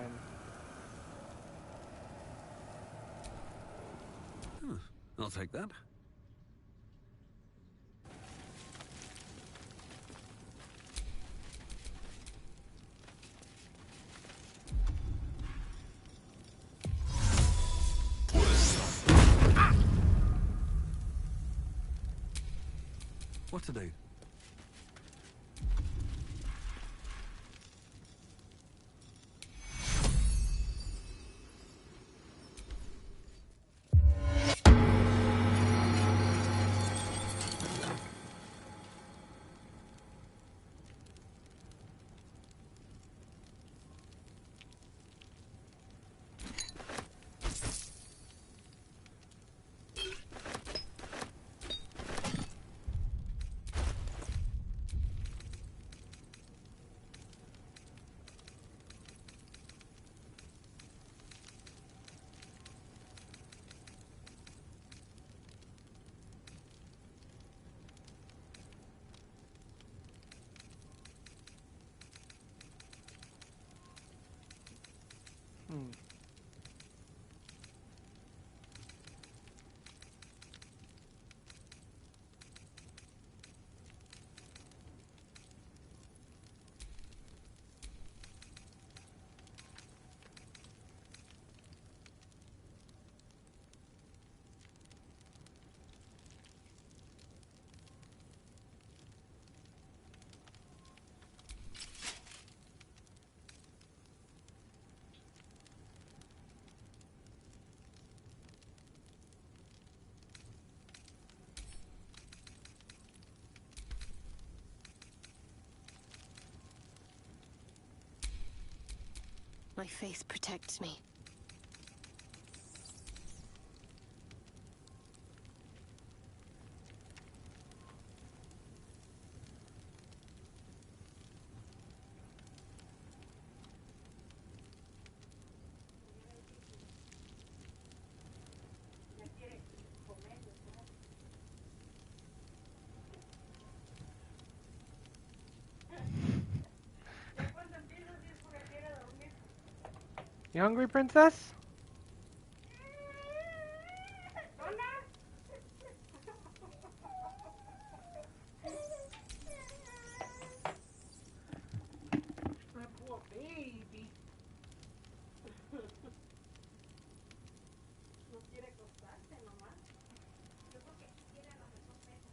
I'll take that. What to do? My faith protects me. You hungry, princess? My poor baby. No quiere acostarse, mamá. Yo creo que quiere a lo mejor peso.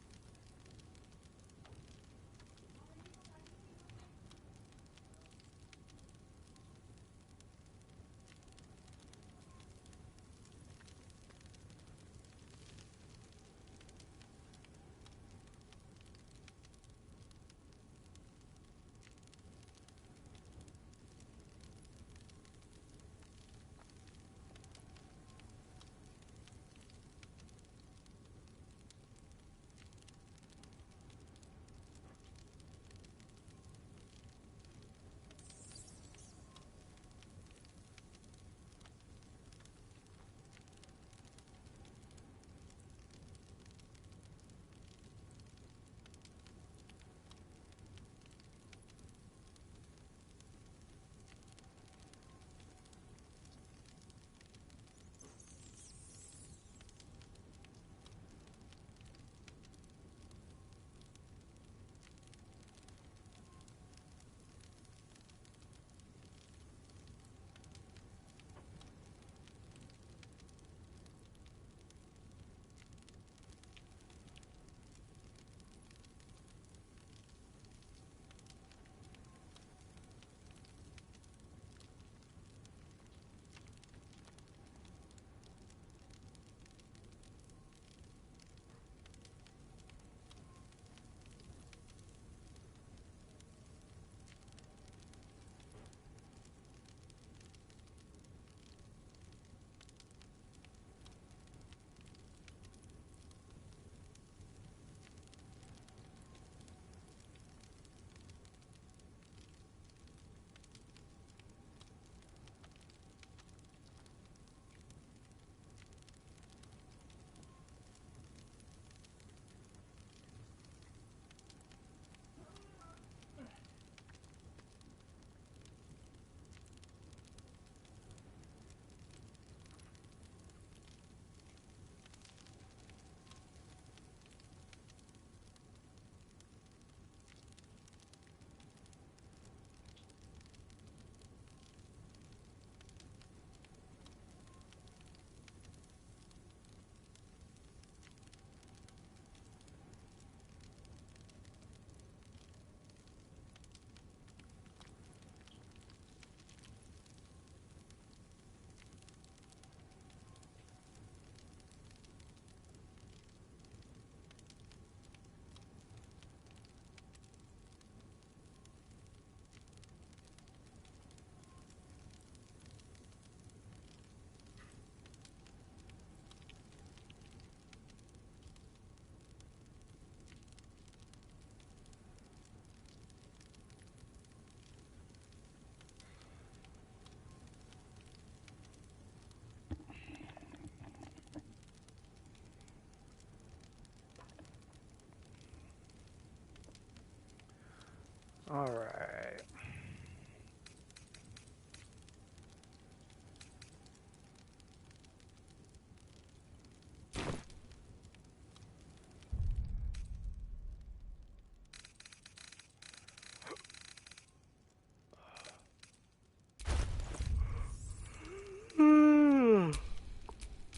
All right.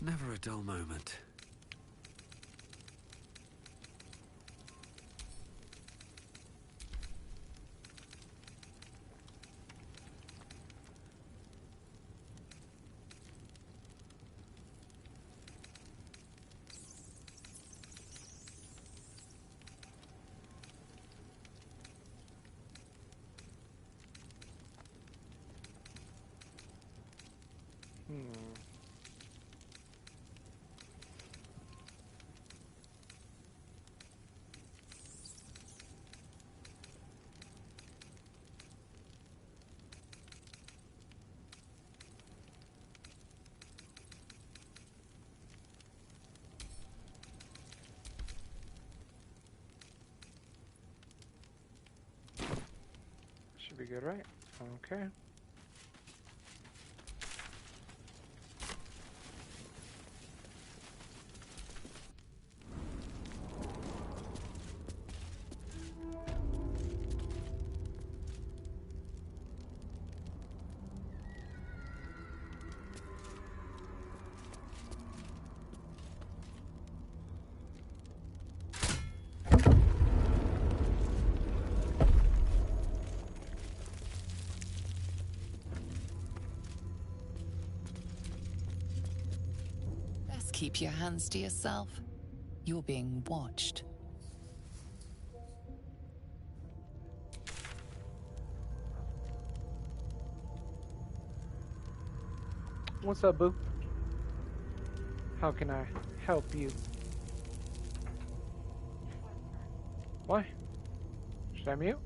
Never a dull moment. Should be good, right? Okay. keep your hands to yourself. You're being watched. What's up, boo? How can I help you? What? Should I mute?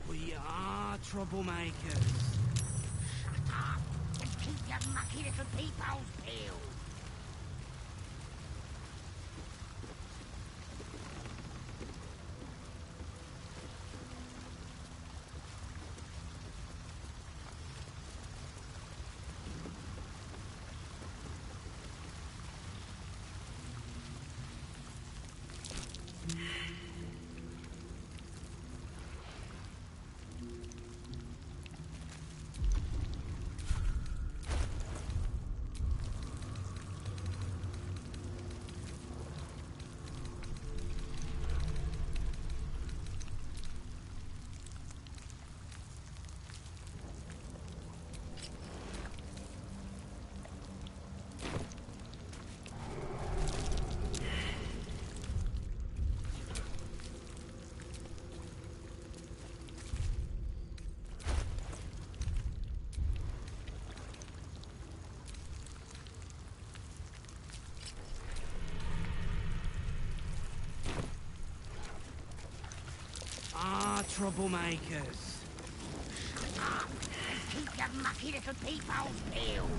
We are troublemakers. Shut up and keep your mucky little peepholes peeled. Troublemakers. Shut up and keep your mucky little peepholes peeled.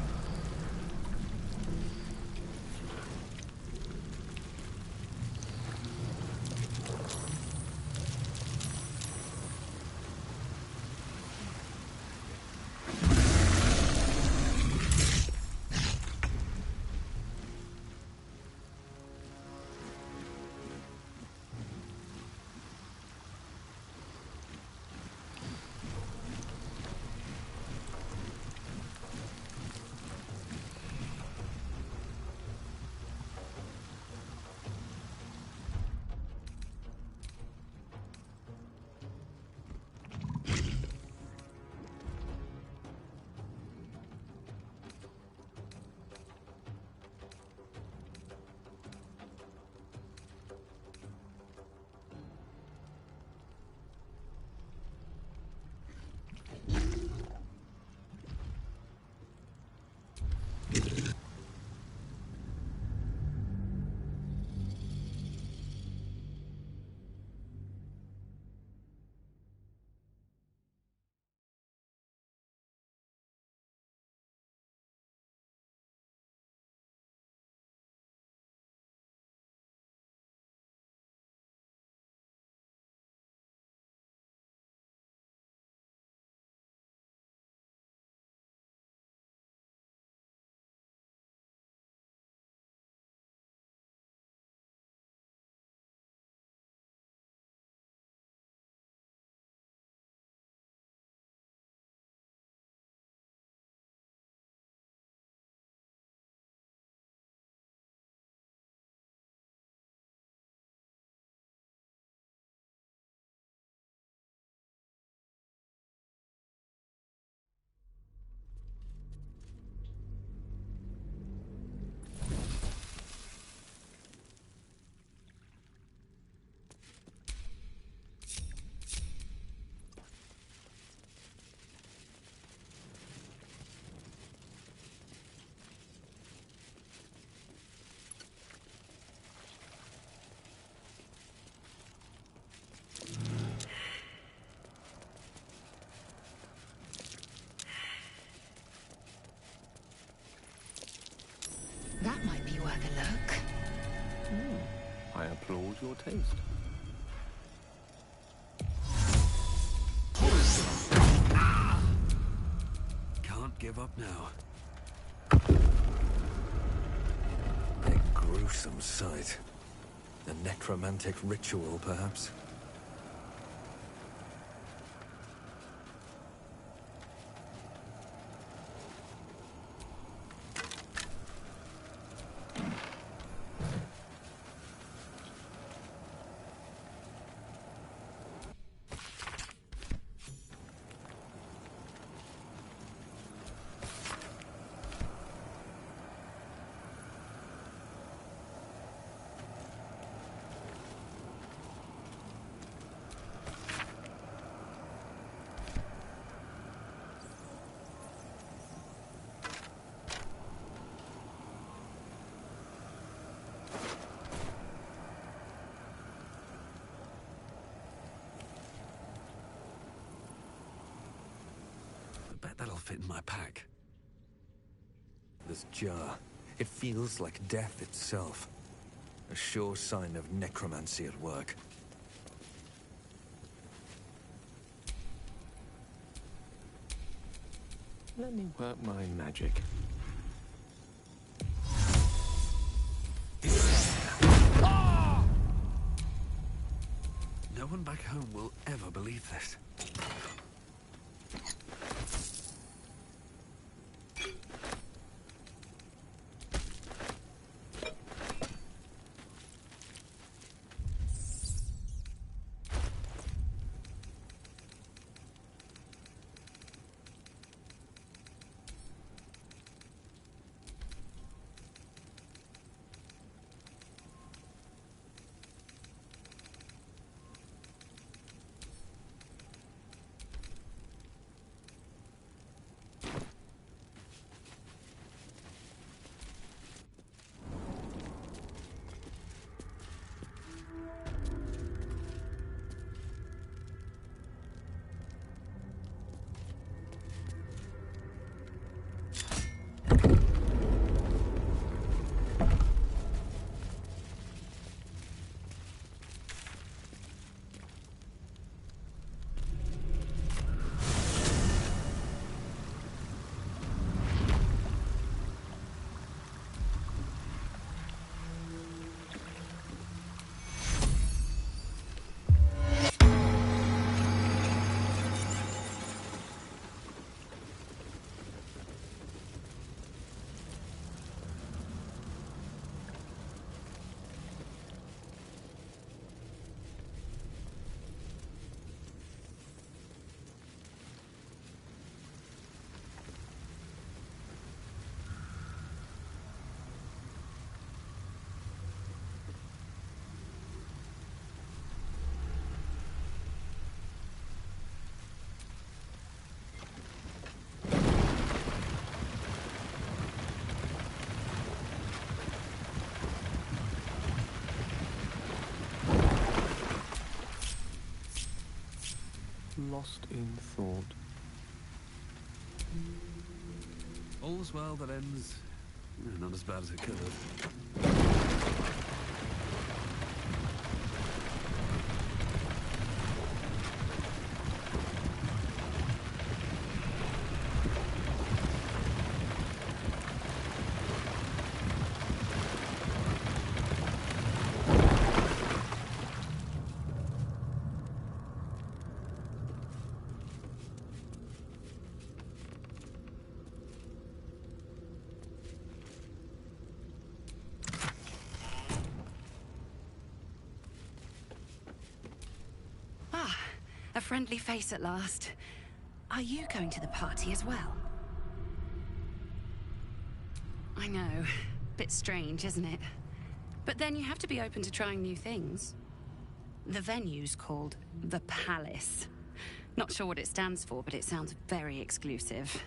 I applaud your taste. Can't give up now. A gruesome sight. A necromantic ritual, perhaps? That'll fit in my pack. This jar, it feels like death itself. A sure sign of necromancy at work. Let me work my magic. No one back home will ever believe this. Lost in thought. All's well that ends not as bad as it could have. A friendly face at last. Are you going to the party as well? I know. Bit strange, isn't it? But then you have to be open to trying new things. The venue's called The Palace. Not sure what it stands for, but it sounds very exclusive.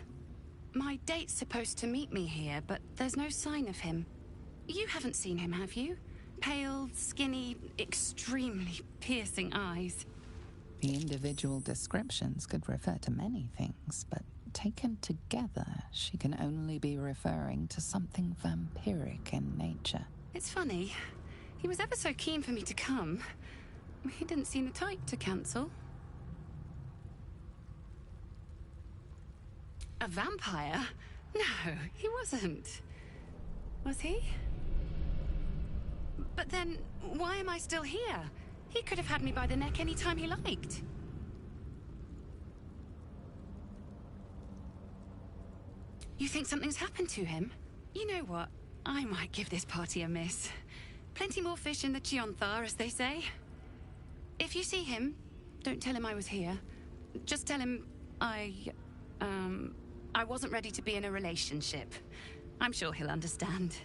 My date's supposed to meet me here, but there's no sign of him. You haven't seen him, have you? Pale, skinny, extremely piercing eyes. The individual descriptions could refer to many things, but taken together, she can only be referring to something vampiric in nature. It's funny. He was ever so keen for me to come. He didn't seem the type to cancel. A vampire? No, he wasn't. Was he? But then, why am I still here? He could have had me by the neck any time he liked. You think something's happened to him? You know what? I might give this party a miss. Plenty more fish in the Chionthar, as they say. If you see him, don't tell him I was here. Just tell him I wasn't ready to be in a relationship. I'm sure he'll understand.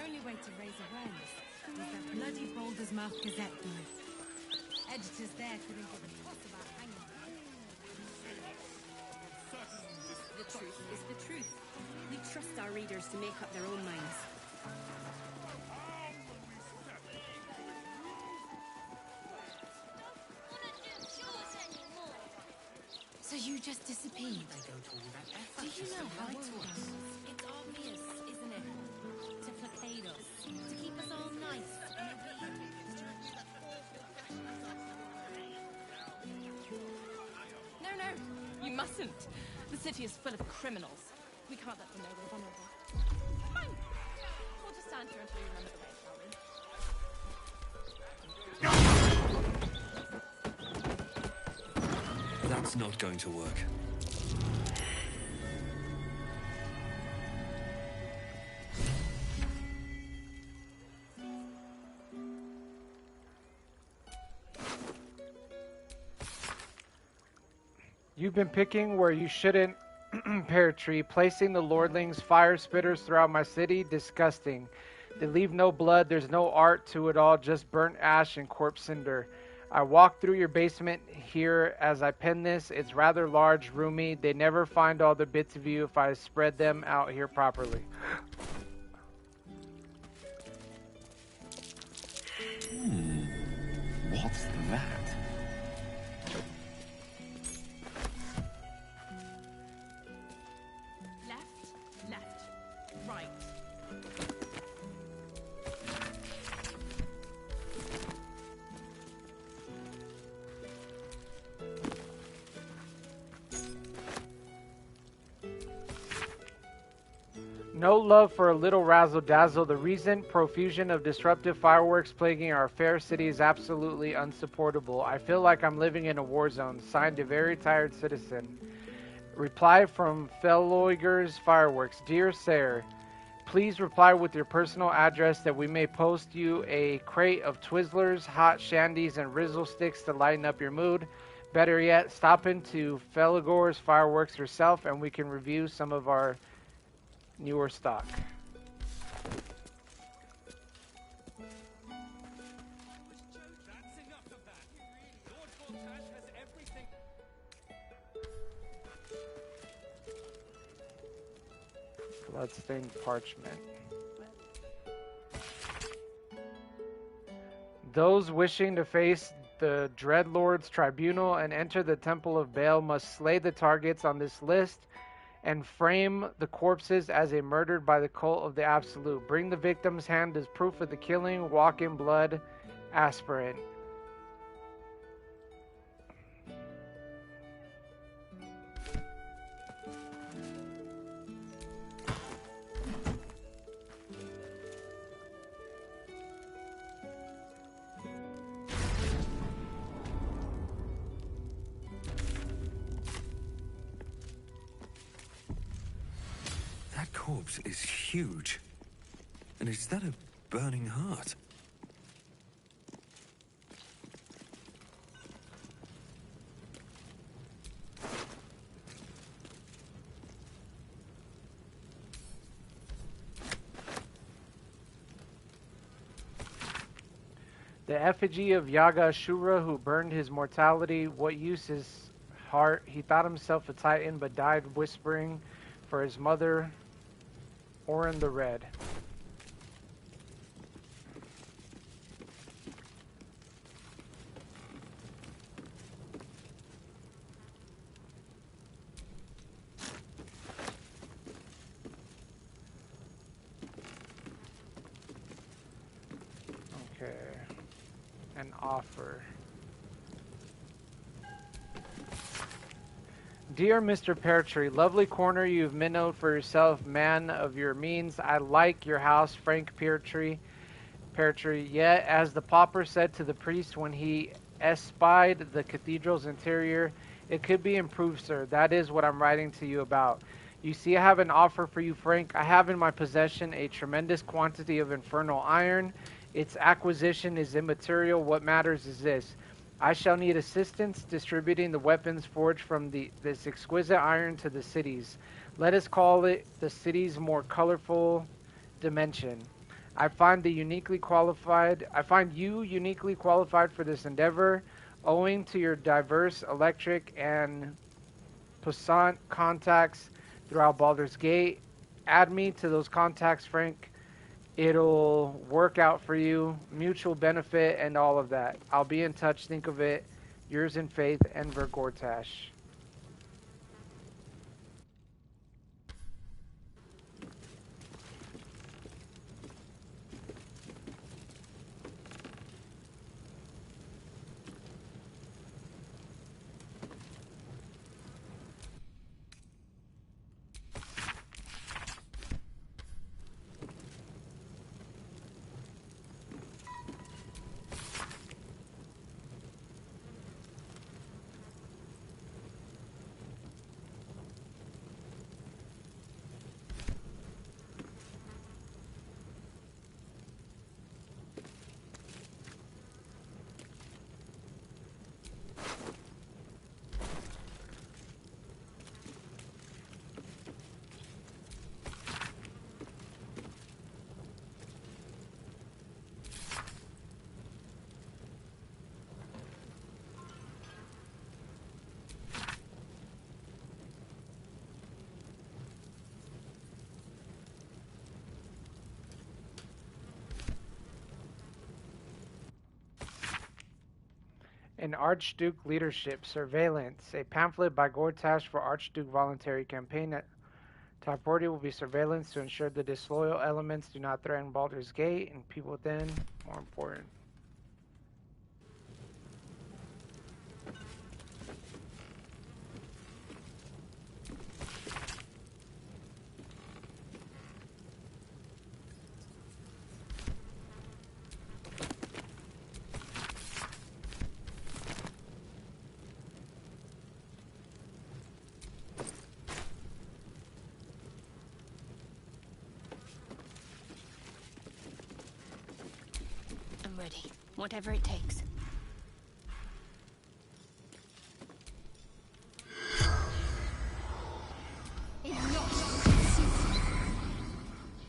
Only way to raise awareness is that bloody Baldur's Mouth Gazette guy. Editors there couldn't give a toss about hanging. The truth is the truth. We trust our readers to make up their own minds. So you just disappeared? Do you know how it works? It's obvious, isn't it? To placate us, to keep us all nice and obedient. No, you mustn't. The city is full of criminals. We can't let them know we're vulnerable. Fine. We'll just stand here until we remember the way, shall we? That's not going to work. You've been picking where you shouldn't, Pear Tree, placing the lordlings fire spitters throughout my city. Disgusting. They leave no blood, there's no art to it all, just burnt ash and corpse cinder. I walk through your basement here as I pen this. It's rather large, roomy. They never find all the bits of you if I spread them out here properly. What's that? Left, right. No love for a little razzle-dazzle. The recent profusion of disruptive fireworks plaguing our fair city is absolutely unsupportable. I feel like I'm living in a war zone. Signed, a very tired citizen. Reply from Felloiger's Fireworks. Dear Sir, please reply with your personal address that we may post you a crate of Twizzlers, hot shandies, and Rizzle sticks to lighten up your mood. Better yet, stop into Felloiger's Fireworks yourself and we can review some of our newer stock. Bloodstained parchment. Those wishing to face the Dreadlord's tribunal and enter the Temple of Baal must slay the targets on this list and frame the corpses as they murdered by the cult of the Absolute. Bring the victim's hand as proof of the killing. Walk in blood. Aspirant. That corpse is huge. And is that a burning heart? The effigy of Yaga Ashura, who burned his mortality. What use his heart? He thought himself a titan, but died whispering for his mother, Orin the Red. Okay. An offer. Dear Mr. Peartree, lovely corner you've minnowed for yourself, man of your means. I like your house, Frank Peartree. Yet, as the pauper said to the priest when he espied the cathedral's interior, it could be improved, sir. That is what I'm writing to you about. You see, I have an offer for you, Frank. I have in my possession a tremendous quantity of infernal iron. Its acquisition is immaterial. What matters is this. I shall need assistance distributing the weapons forged from this exquisite iron to the cities. Let us call it the city's more colorful dimension. I find you uniquely qualified for this endeavor, owing to your diverse electric and passant contacts throughout Baldur's Gate. Add me to those contacts, Frank. It'll work out for you, mutual benefit, and all of that. I'll be in touch. Think of it. Yours in faith, Enver Gortash. An Archduke Leadership Surveillance, a pamphlet by Gortash for Archduke Voluntary Campaign. Top priority will be surveillance to ensure the disloyal elements do not threaten Baldur's Gate and people within. More important. Ready. Whatever it takes.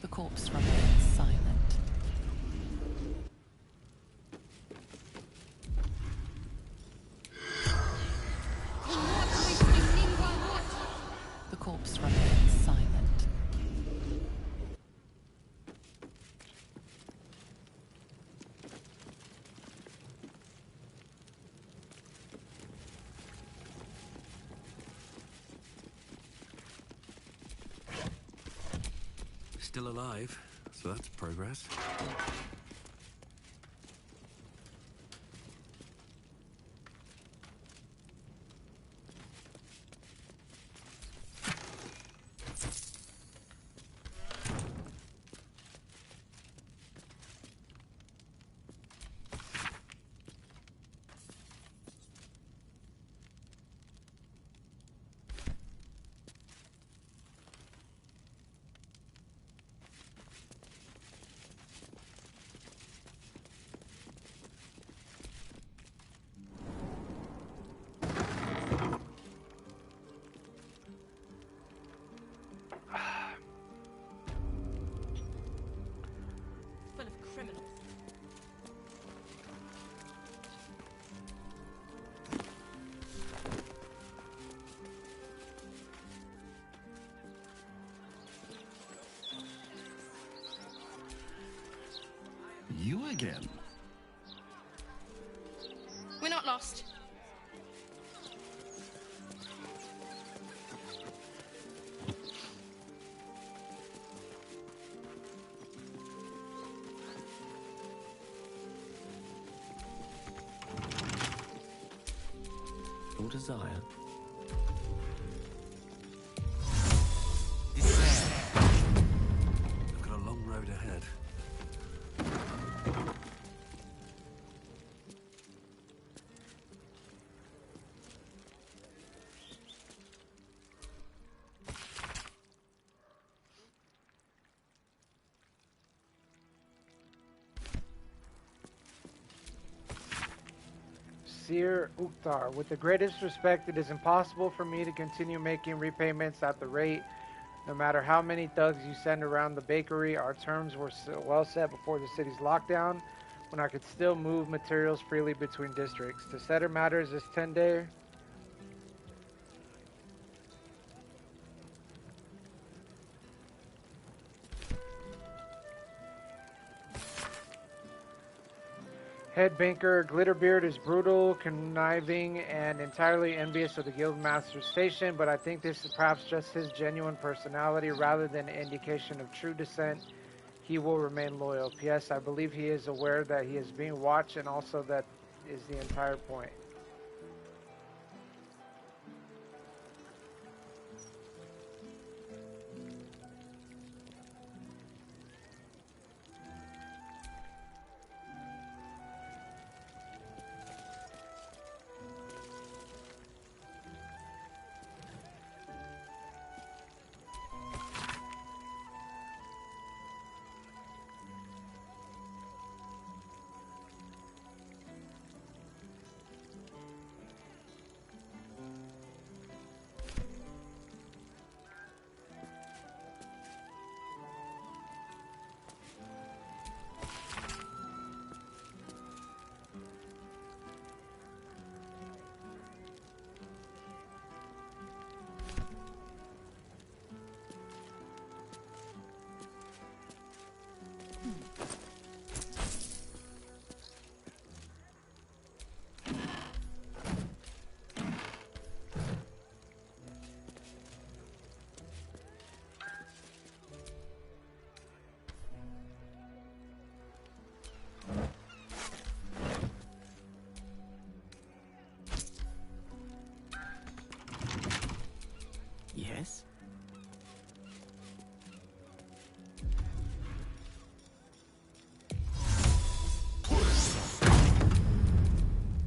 The corpse remains silent. The corpse remains silent. still alive, so that's progress. Full of criminals. You again? We're not lost. Your desire. I've got a long road ahead. Sir Uktar, with the greatest respect, it is impossible for me to continue making repayments at the rate. No matter how many thugs you send around the bakery, our terms were well set before the city's lockdown, when I could still move materials freely between districts. To settle matters this 10-day. Head banker Glitterbeard is brutal, conniving, and entirely envious of the guildmaster's station, but I think this is perhaps just his genuine personality rather than an indication of true descent. He will remain loyal. P.S. I believe he is aware that he is being watched, and also that is the entire point. Yes?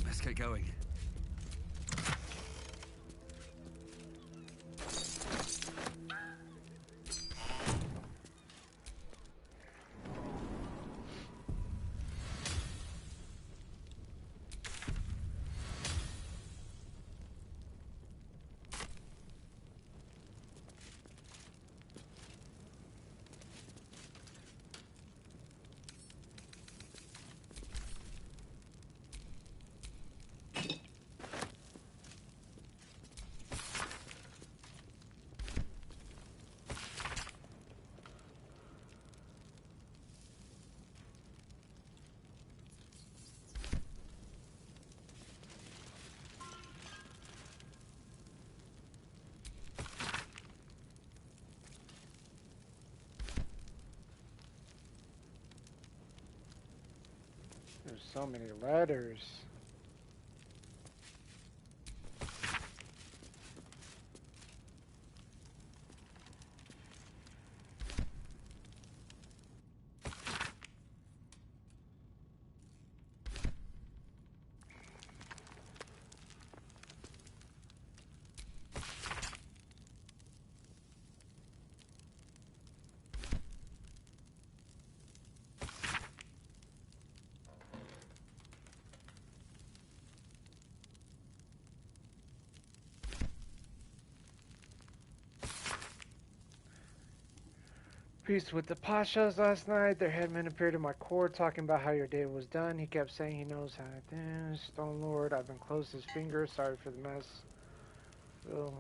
Let's get going. There's so many letters. Feast with the Pashas last night. Their headman appeared in my court talking about how your day was done. He kept saying he knows how to do. Stone Lord, I've been close his fingers. Sorry for the mess. Wyll,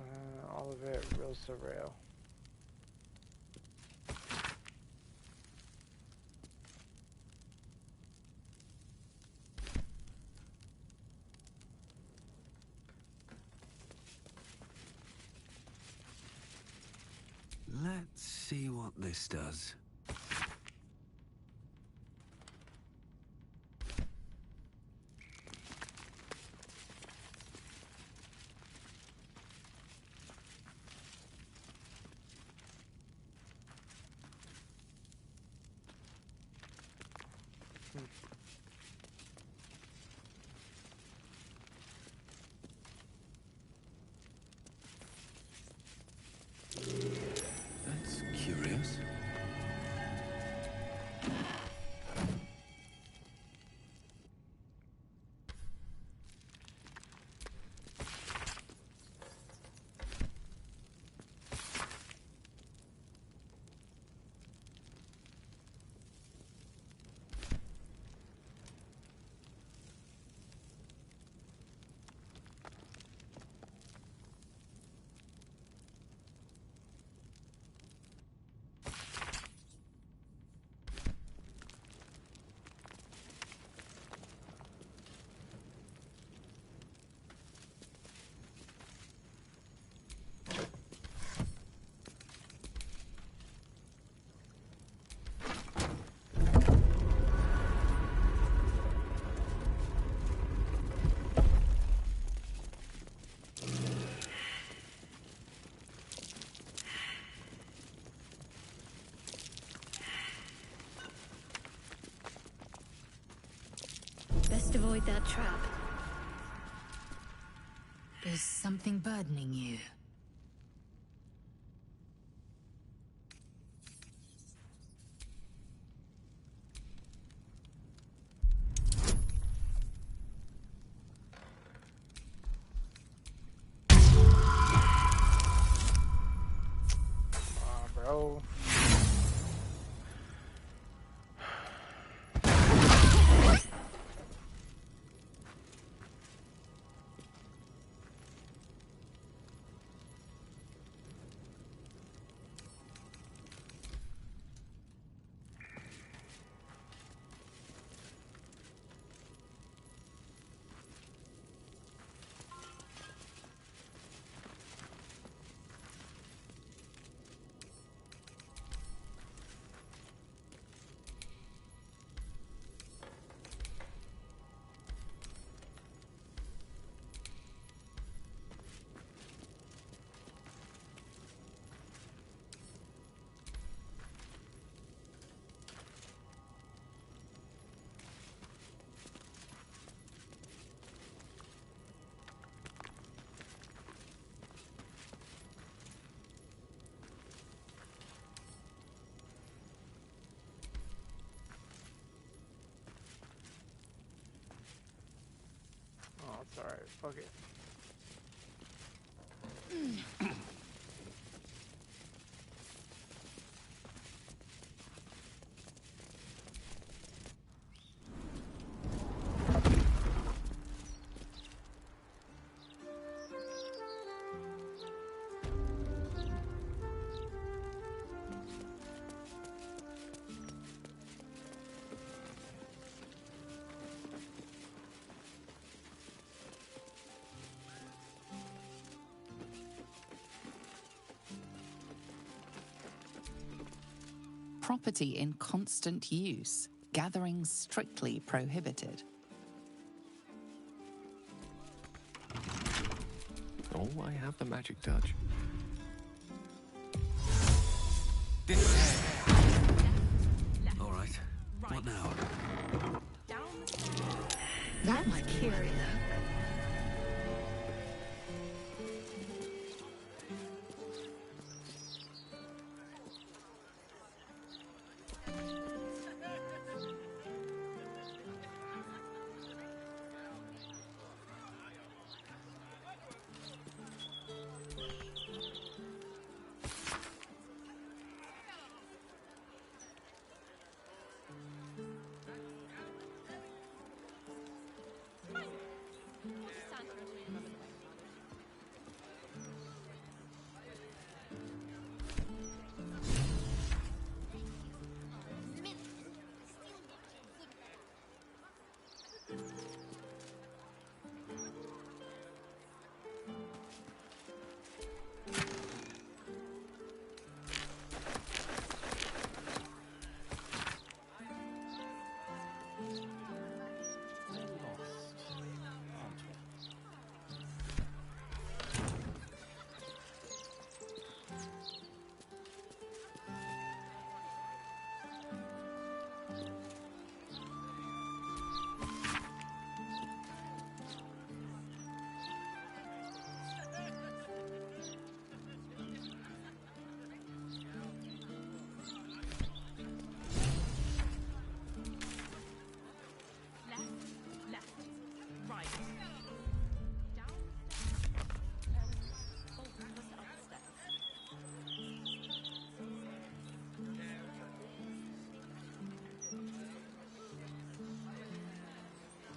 all of it real surreal. Let's see what this does. That's curious. Best avoid that trap. Is something burdening you? Bro. Oh, it's alright. Fuck it. Property in constant use. gathering strictly prohibited. Oh, I have the magic touch. All right. What now? That might cure you.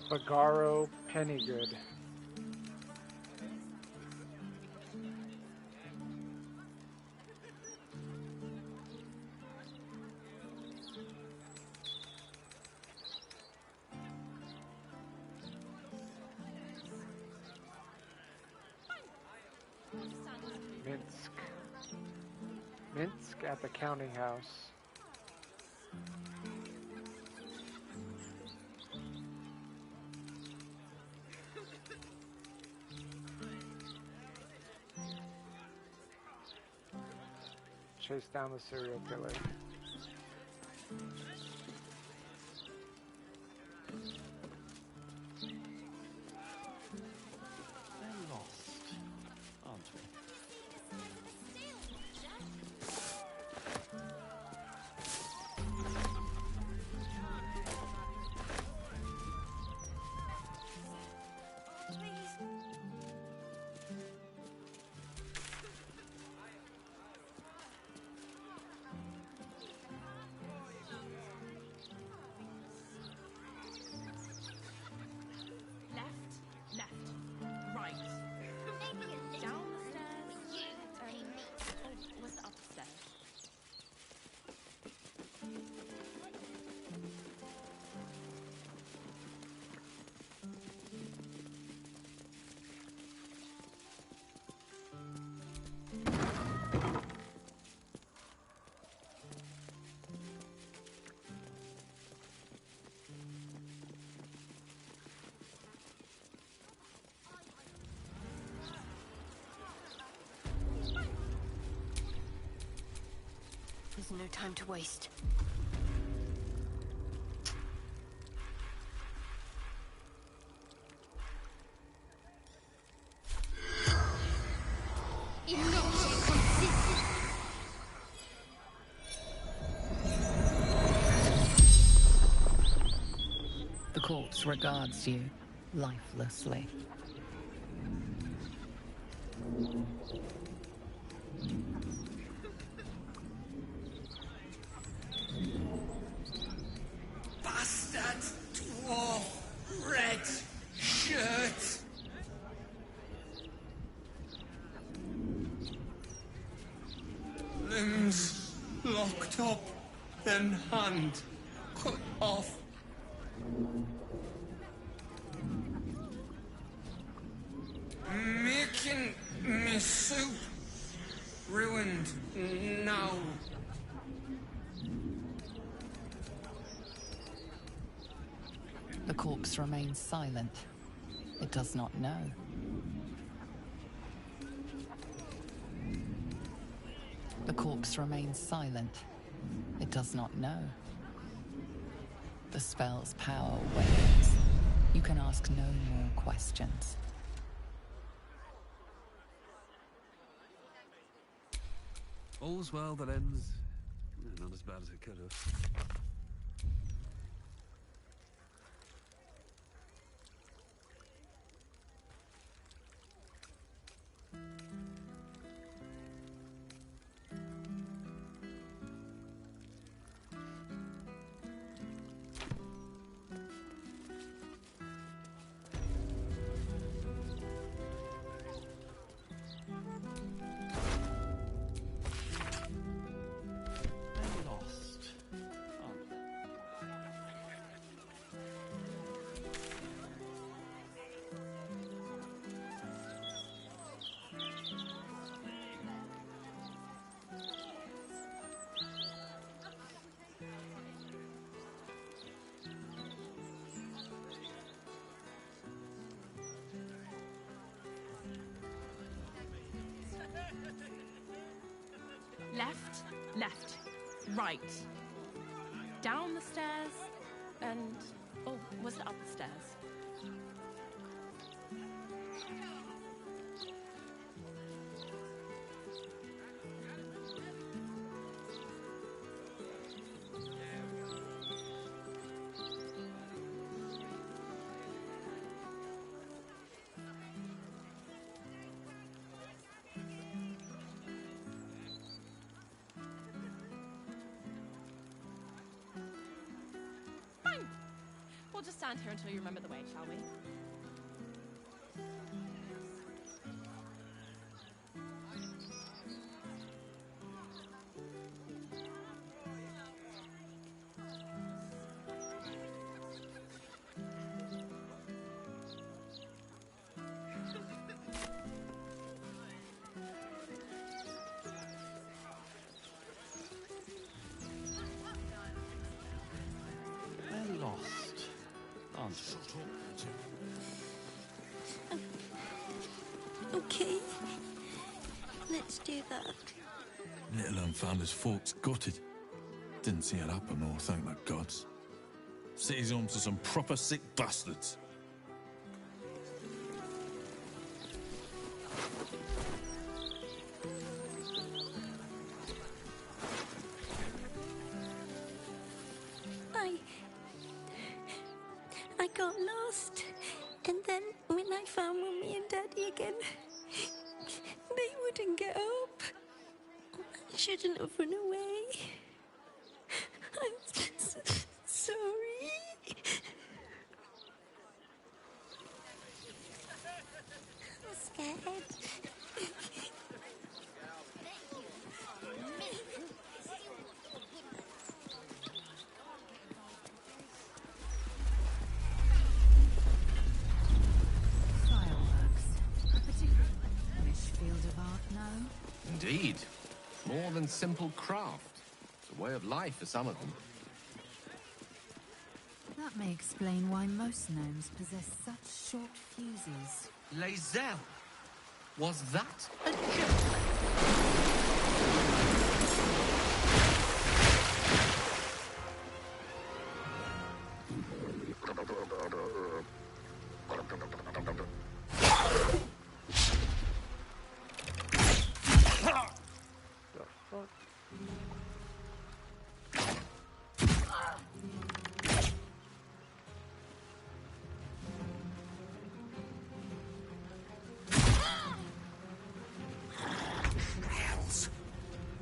Bagaro Pennygood. Minsk at the counting house. Chase down the serial killer. We're lost, aren't we? There's no time to waste. The corpse regards you lifelessly. Bastard dwarf, red shirt. Limbs locked up, then hand cut off. Making me soup, corpse remains silent. It does not know. The corpse remains silent. It does not know. The spell's power wanes. You can ask no more questions. All's well that ends. Not as bad as it could have. Left, left, right. Down the stairs, and... oh, was it up the stairs? We'll just stand here until you remember the way, shall we? We're lost. Okay. Let's do that. Little unfounders folks gutted. Didn't see it happen, or thank the gods. City's home to some proper sick bastards. I got lost. And then when I found Mummy and Daddy again, they wouldn't get up. I shouldn't have run away. I'm sorry. I'm scared. Indeed. More than simple craft. It's a way of life for some of them. That may explain why most gnomes possess such short fuses. Lae'zel! Was that a joke?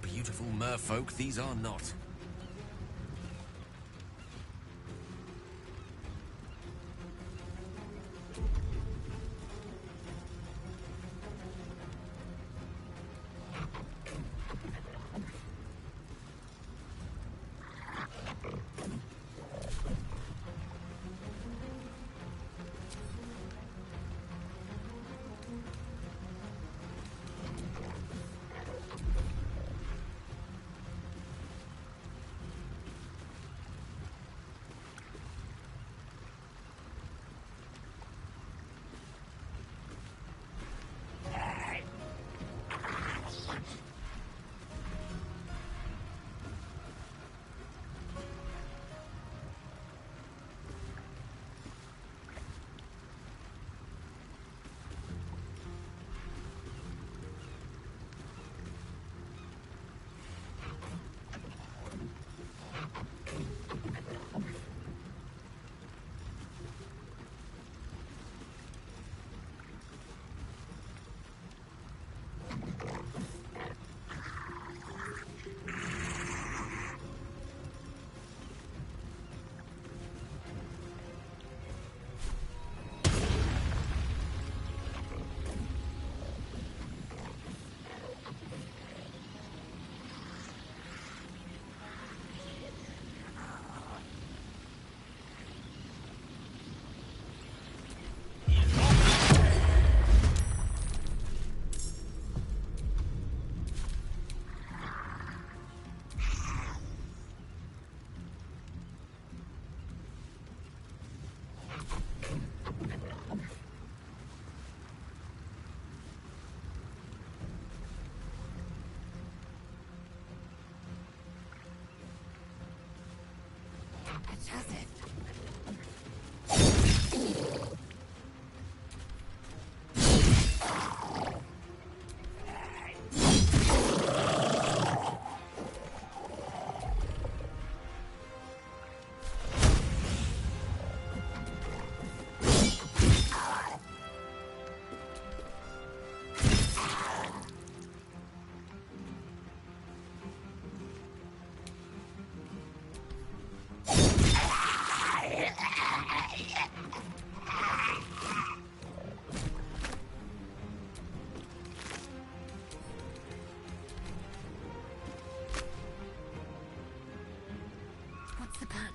Beautiful merfolk, these are not. What's the plan?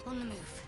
On the move.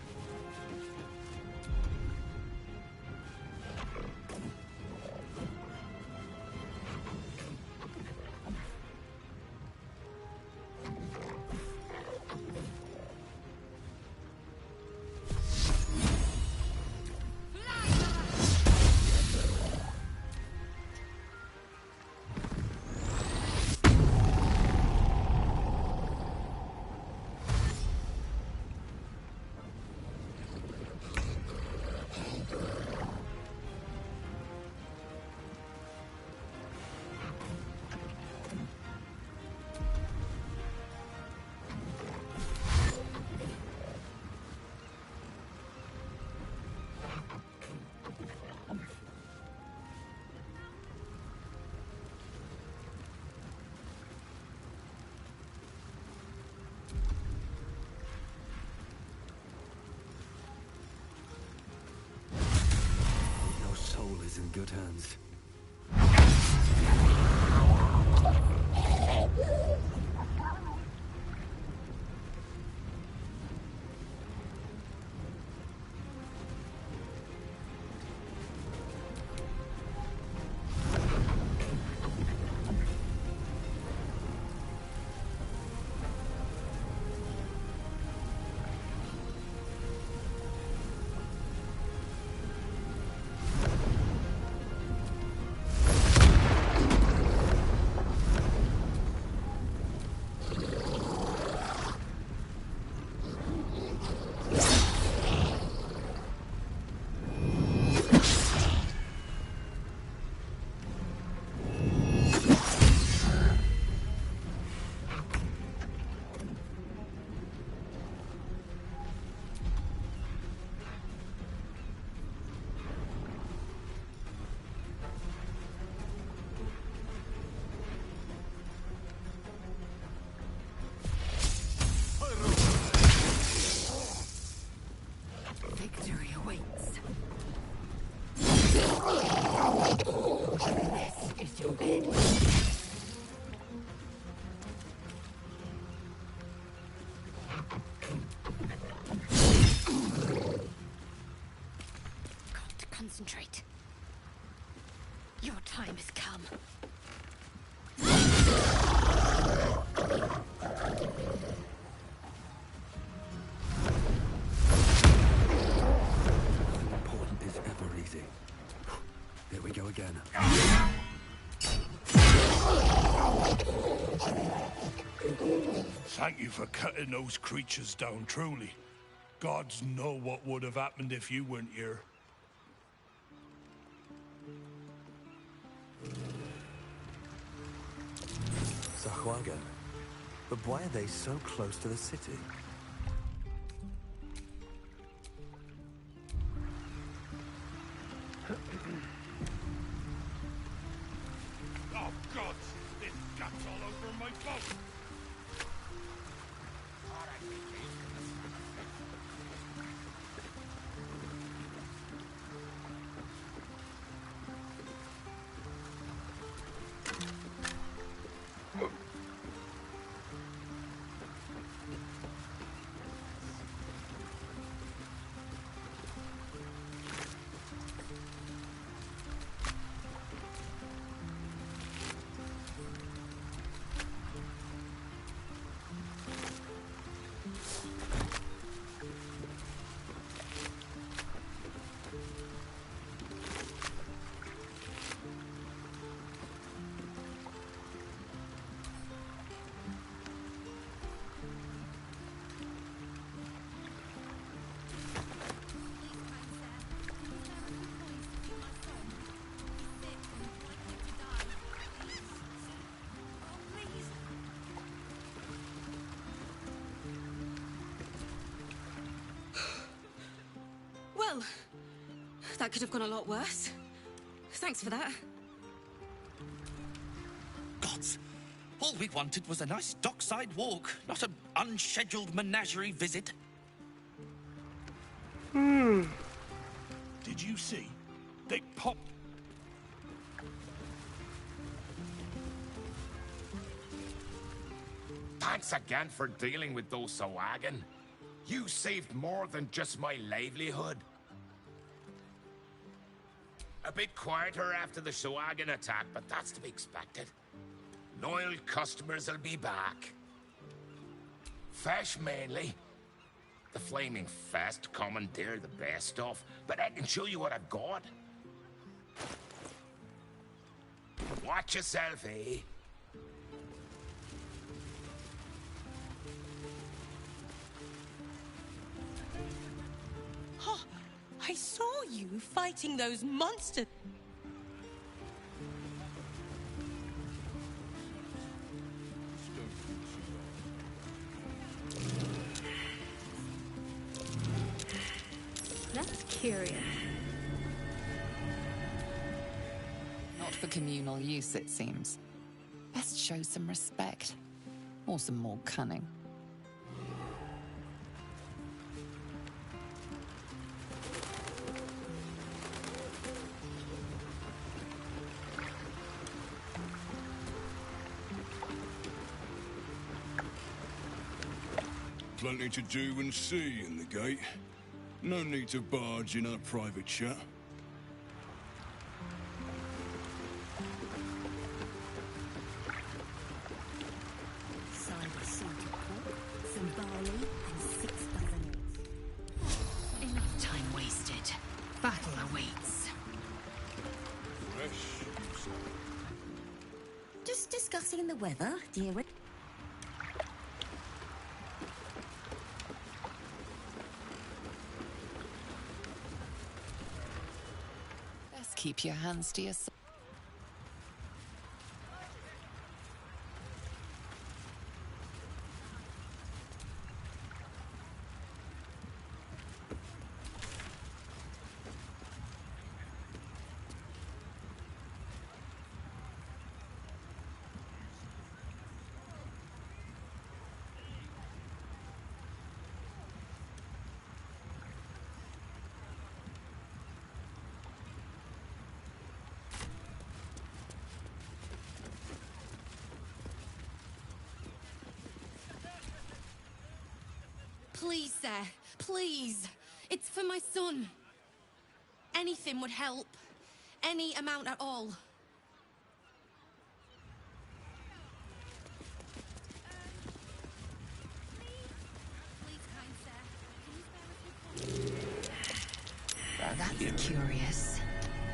Your soul is in good hands. Victory awaits. This is your end. Got to concentrate. Your time has come. Important is ever easy. Here we go again. Thank you for cutting those creatures down, truly. Gods know what would have happened if you weren't here. Sahuagin. But why are they so close to the city? Oh, God! There's guts all over my boat! Well, that could have gone a lot worse. Thanks for that. Gods, all we wanted was a nice dockside walk, not an unscheduled menagerie visit. Did you see? They popped... Thanks again for dealing with those Sahuagin. You saved more than just my livelihood. A bit quieter after the Sahuagin attack, but that's to be expected. Loyal customers will be back. Fish mainly. The Flaming Fest commandeer the best stuff, but I can show you what I've got. Watch yourself, eh? Oh, I saw you fighting those monsters. That's curious. Not for communal use, it seems. Best show some respect. Or some more cunning. Plenty to do and see in the gate. No need to barge in on a private chat. Cider-salted pork, some barley, and 6 dozen eggs. Enough time wasted. Battle awaits. Just discussing the weather, dear. Best keep your hands to yourself. Please, sir. Please. It's for my son. Anything would help. Any amount at all. That's curious.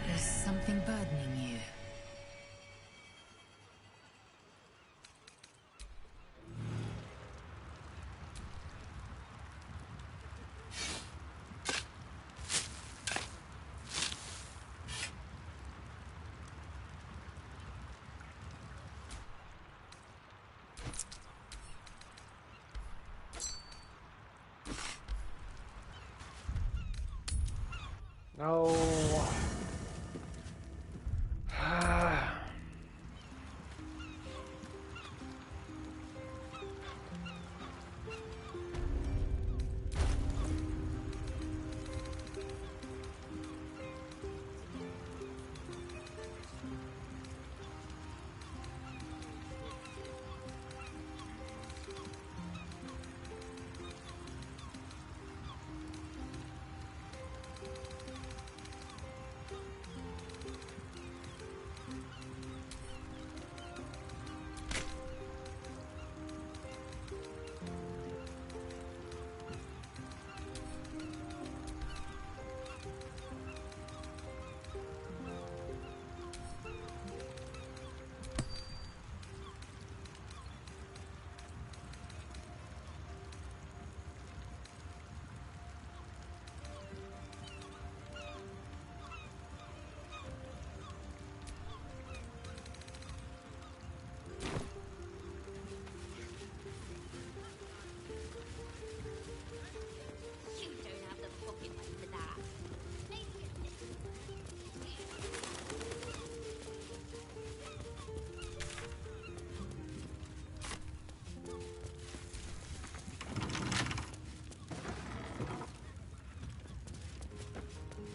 There's something burdening you. No.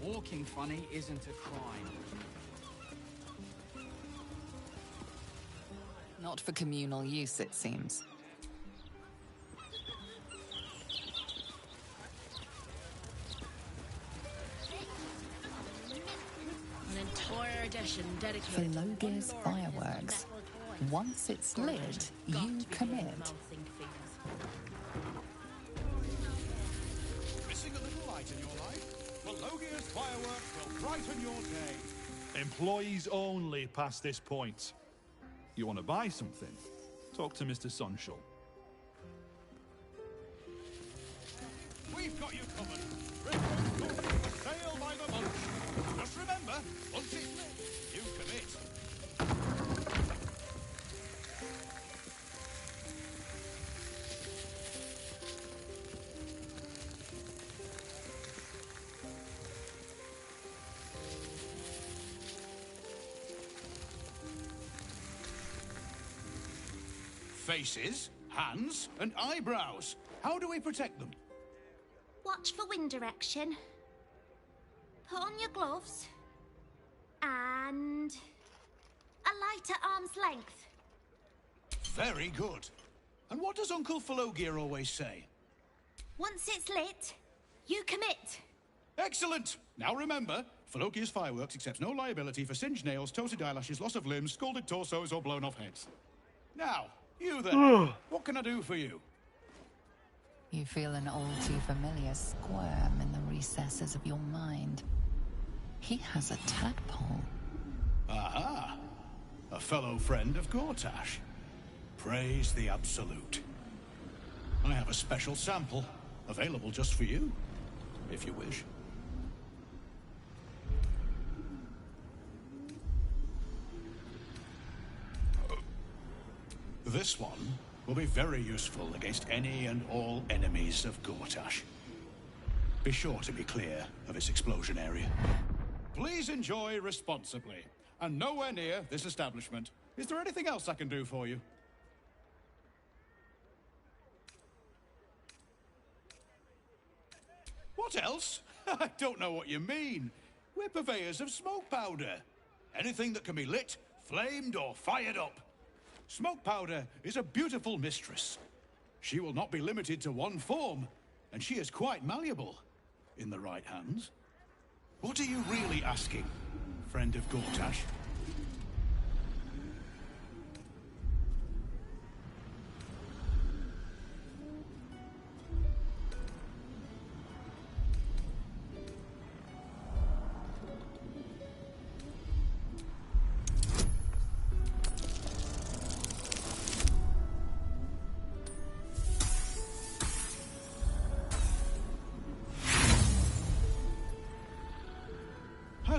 Walking funny isn't a crime. Not for communal use, it seems. An entire edition For dedicated to Logir's one lord fireworks, and his metal toys. once it's lit, you commit. Missing a little light in your life? Well, Logir's fireworks will brighten your day. Employees only past this point. You want to buy something? Talk to Mr. Sunshall. We've got you covered. Sale by the bunch. Just remember, once it's lit, you commit. Faces, hands, and eyebrows. How do we protect them? Watch for wind direction. Put on your gloves. And a light at arm's length. Very good. And what does Uncle Falogir always say? Once it's lit, you commit. Excellent! Now remember, Falogir's fireworks accepts no liability for singed nails, toasted eyelashes, loss of limbs, scalded torsos, or blown off heads. Now, you there. What can I do for you? You feel an all too familiar squirm in the recesses of your mind. He has a tadpole. Aha! A fellow friend of Gortash. Praise the Absolute. I have a special sample, available just for you, if you wish. This one will be very useful against any and all enemies of Gortash. Be sure to be clear of its explosion area. Please enjoy responsibly, and nowhere near this establishment. Is there anything else I can do for you? What else? I don't know what you mean. We're purveyors of smoke powder. Anything that can be lit, flamed, or fired up. Smoke powder is a beautiful mistress. She will not be limited to one form, and she is quite malleable in the right hands. What are you really asking, friend of Gortash?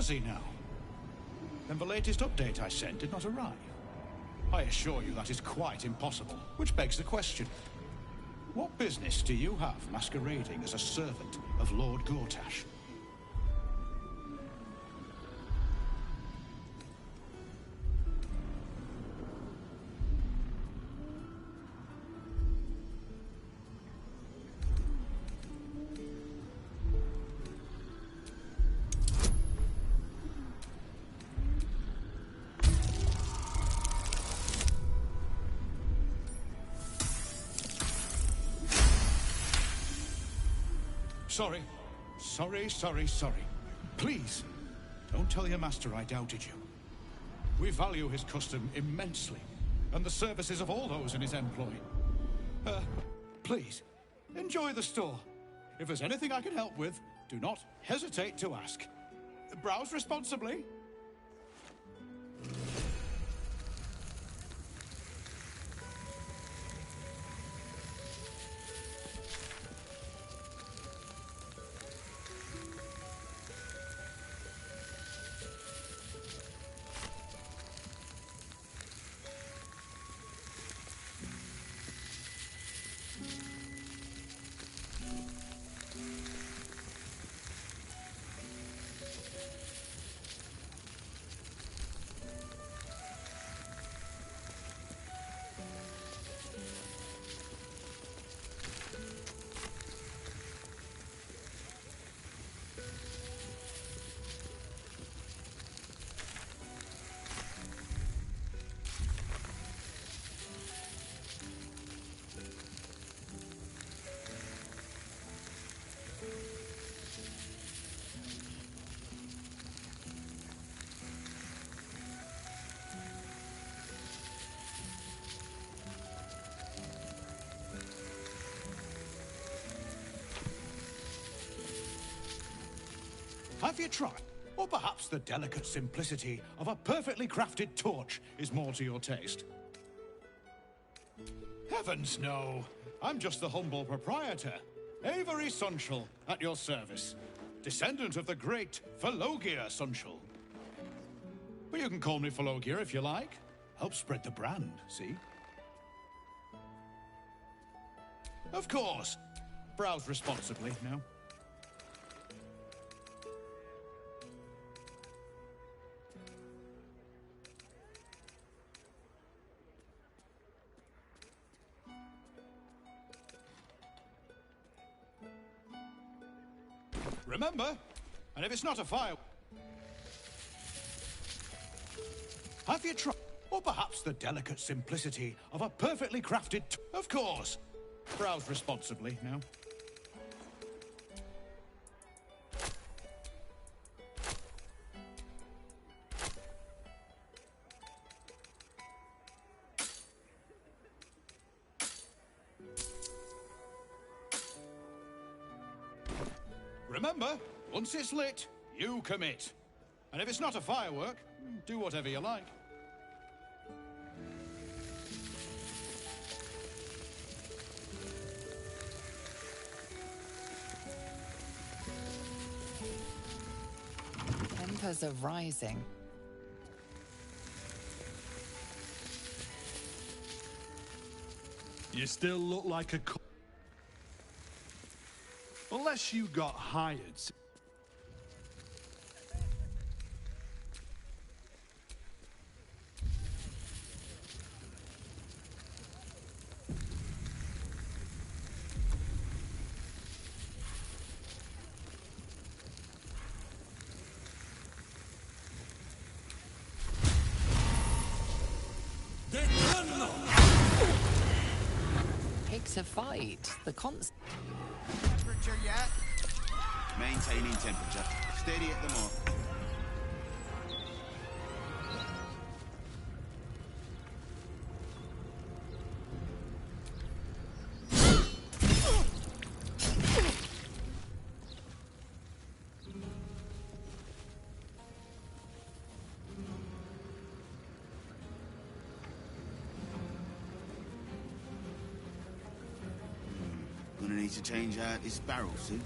Has he now? Then the latest update I sent did not arrive. I assure you that is quite impossible, which begs the question. What business do you have masquerading as a servant of Lord Gortash? Sorry. Sorry. Please, don't tell your master I doubted you. We value his custom immensely, and the services of all those in his employ. Please, enjoy the store. If there's anything I can help with, do not hesitate to ask. Browse responsibly. Have you tried? Or perhaps the delicate simplicity of a perfectly crafted torch is more to your taste? Heavens, no. I'm just the humble proprietor, Avery Sunshall, at your service. Descendant of the great Philogia Sunshall. But you can call me Philogia if you like. Help spread the brand, see? Of course. Browse responsibly now. Remember, and if it's not a fire... Have you tried? Or perhaps the delicate simplicity of a perfectly crafted... Of course. Browse responsibly now. Remember, once it's lit, you commit. And if it's not a firework, do whatever you like. Tempers are rising. You still look like a... Unless you got hired. Pigs a fight. The constant. Temperature yet? Maintaining temperature. Steady at the mark. Gonna need to change out this barrel soon.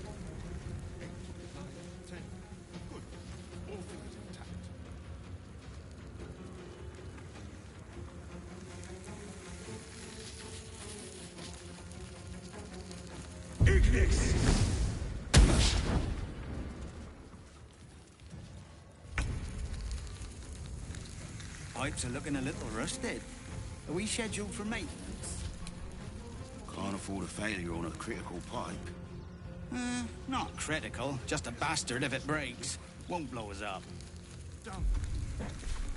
Pipes are looking a little rusted. Are we scheduled for maintenance? Can't afford a failure on a critical pipe. Not critical, just a bastard if it breaks. Won't blow us up. Done.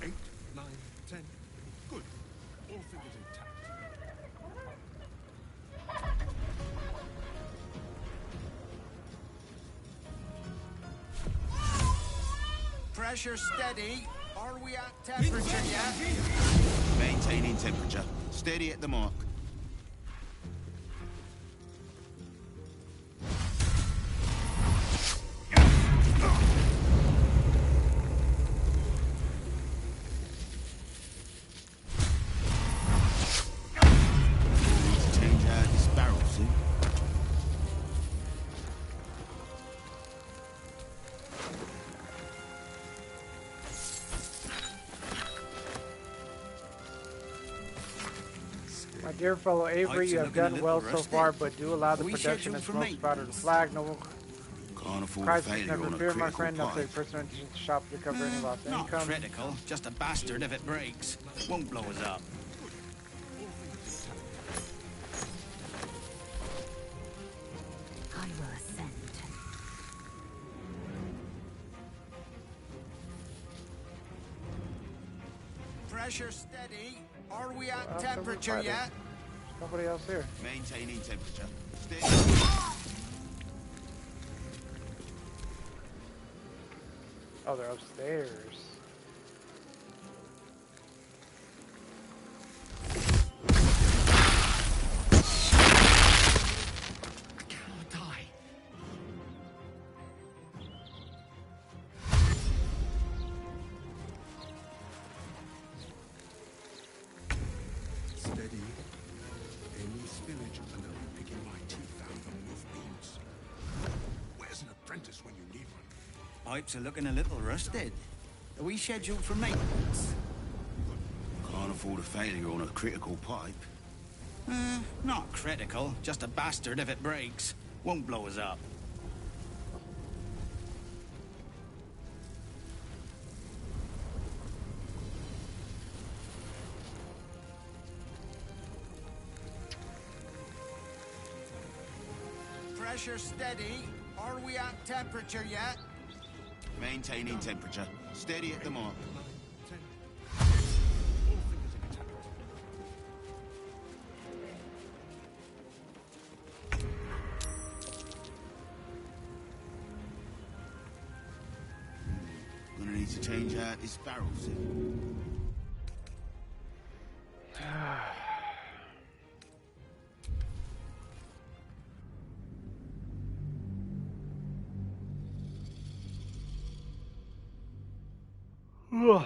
8, 9, 10. Good. All figures intact. Pressure steady. Are we at temperature yet? Maintaining temperature. Steady at the mark. Change out this barrel soon. My dear fellow Avery, you have done well so far, but do allow the Are we production scheduled of for smoke spouter to flag. No Can't afford a crisis failure never on a fear, my critical friend. I'll pipe. take personal attention to shop to cover any lost Not income. critical, just a bastard if it breaks. Won't blow us up. I will ascend. Pressure steady. Are we at Well, temperature somebody- yet? Nobody else here. Maintaining temperature. Steady. Oh, they're upstairs. I'll die. Steady. Any spillage and I'll be picking my teeth out on wolf beams. Where's an apprentice when you need one? Pipes are looking a little rusted. Are we scheduled for maintenance? Can't afford a failure on a critical pipe. Not critical, just a bastard if it breaks. Won't blow us up. Pressure steady. Are we at temperature yet? Maintaining temperature. Steady at the mark. Gonna need to change out this barrel soon. Ugh.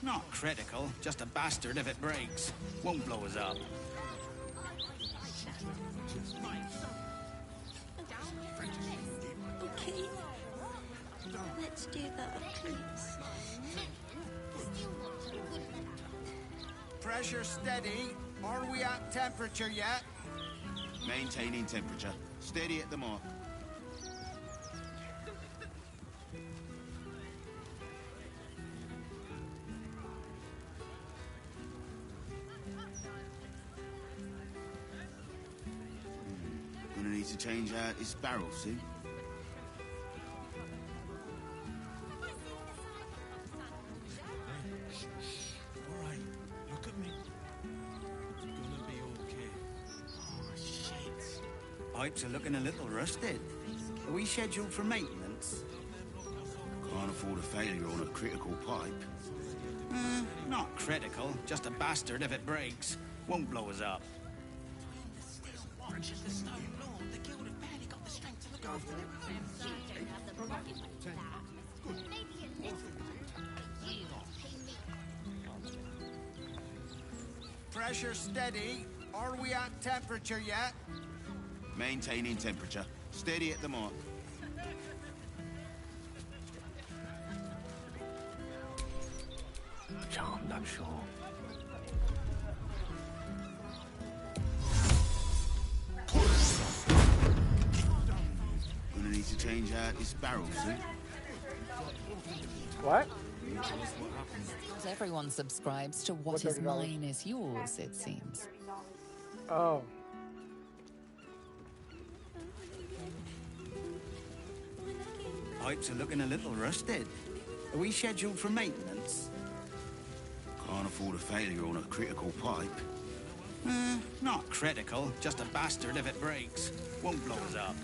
Not critical, just a bastard if it breaks. Won't blow us up. Okay. Let's do that, please. Pressure steady. Are we at temperature yet? Maintaining temperature. Steady at the mark. Gonna need to change out this barrel soon. Alright, look at me. It's gonna be okay. Oh, shit. Pipes are looking a little rusted. Are we scheduled for maintenance? Can't afford a failure on a critical pipe. Not critical, just a bastard if it breaks. Won't blow us up. Pressure steady. Are we at temperature yet? Maintaining temperature. Steady at the mark. Charmed, I'm sure. Gonna need to change out this barrel soon. What? Not everyone subscribes to what is mine is yours, it seems. Oh. Pipes are looking a little rusted. Are we scheduled for maintenance? Can't afford a failure on a critical pipe. Not critical. Just a bastard if it breaks. Won't blow us up.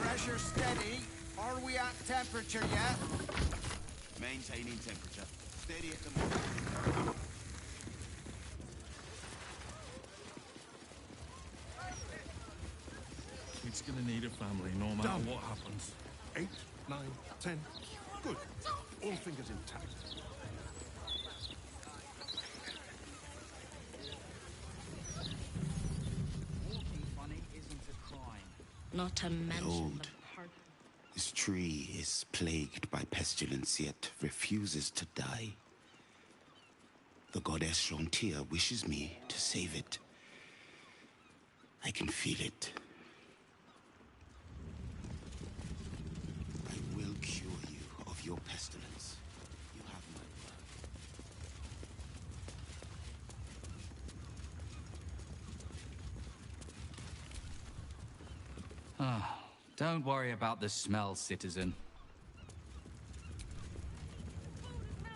Pressure steady. Are we at temperature yet? Maintaining temperature. Steady at the mark. It's gonna need a family no matter Done. what happens. 8, 9, 10. Good. All fingers intact. Walking funny isn't a crime. Not to mention Behold, the part. this tree is plagued by pestilence, yet refuses to die. The goddess Shontia wishes me to save it. I can feel it. I will cure you of your pestilence. You have my word. Ah, don't worry about the smell, citizen.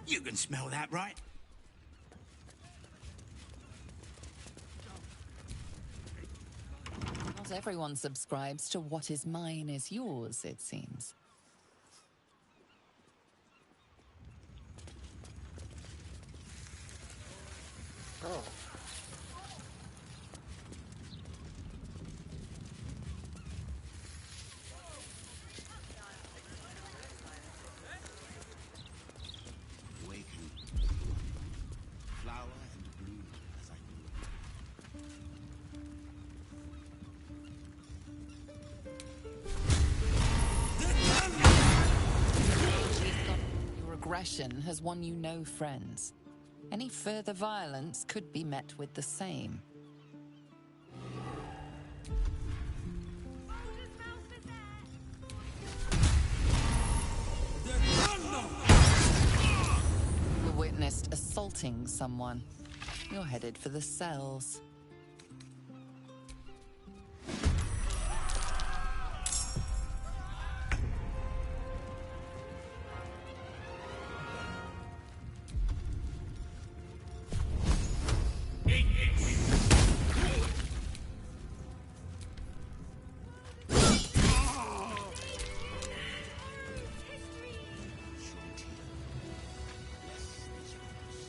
You can smell that, right? Not everyone subscribes to what is mine is yours, it seems. Oh. Awaken. Flower and bloom as I knew. Your aggression has won you no friends. Any further violence could be met with the same. You witnessed assaulting someone. You're headed for the cells.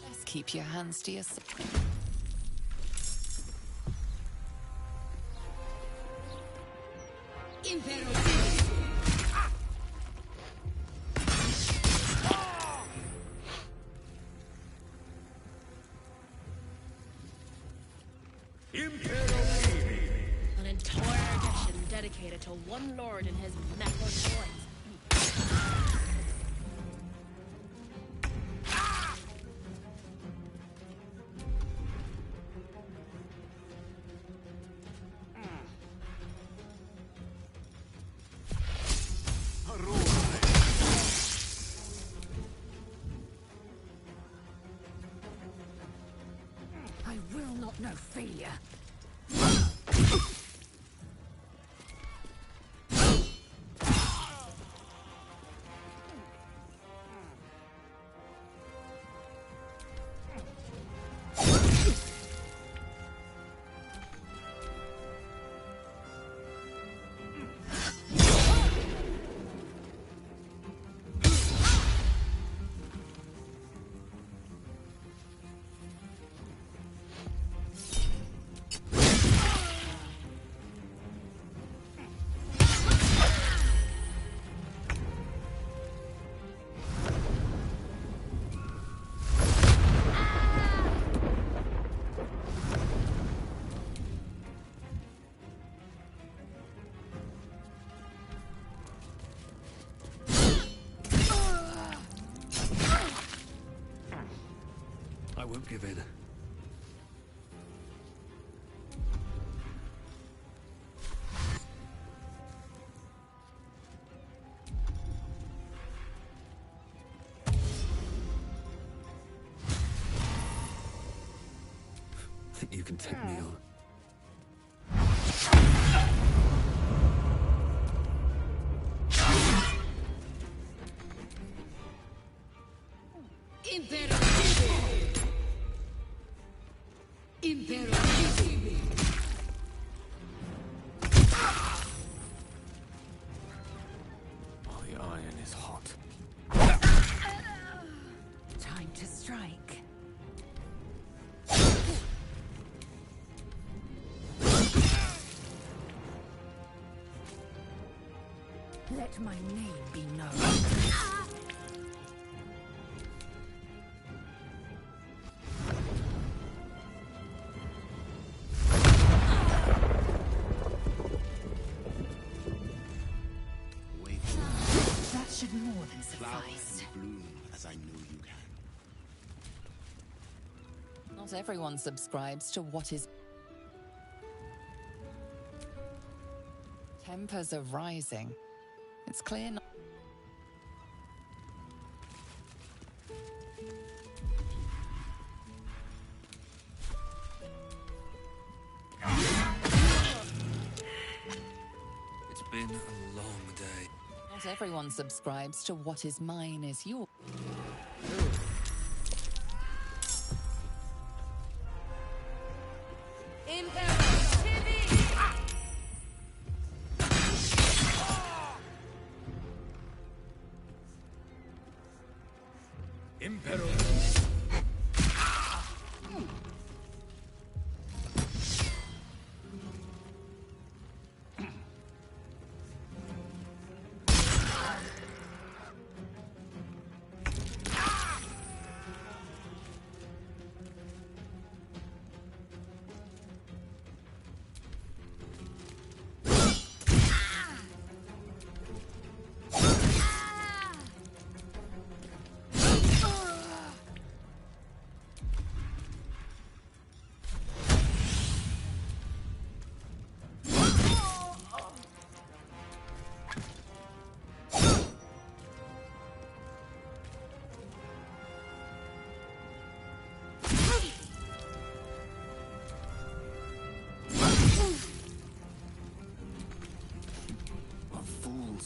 Let's keep your hands to yourself. An entire edition dedicated to one lord and his metal boys. I will not know failure. won't give in. Think you can take me on? Oh, the iron is hot. Time to strike. Let my name be known. That should more than suffice. Bloom as I know you can. Not everyone subscribes to what is... Tempers are rising. It's clear not... It's been a long day. Not everyone subscribes to what is mine is yours.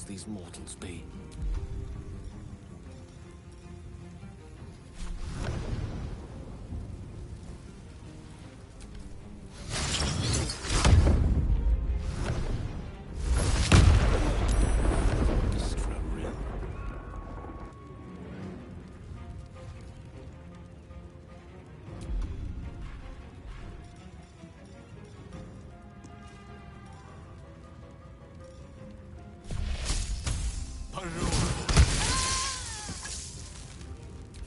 These mortals be?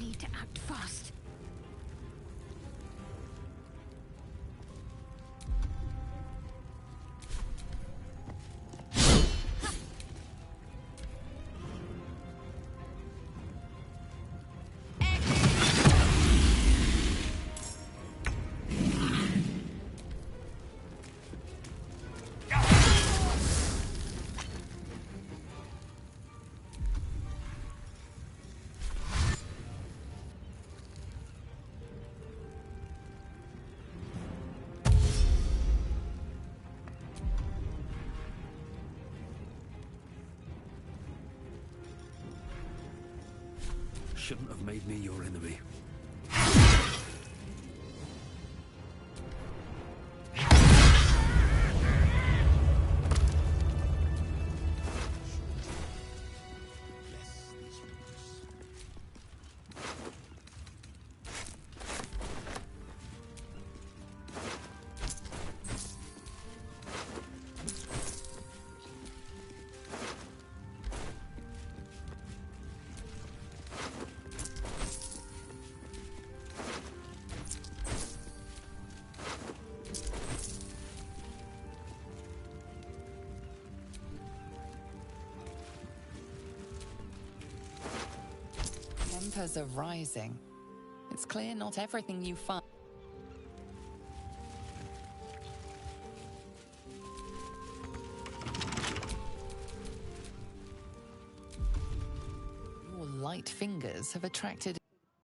Need to act fast. Shouldn't have made me your enemy. Tempers are rising. It's clear not everything you find. Your light fingers have attracted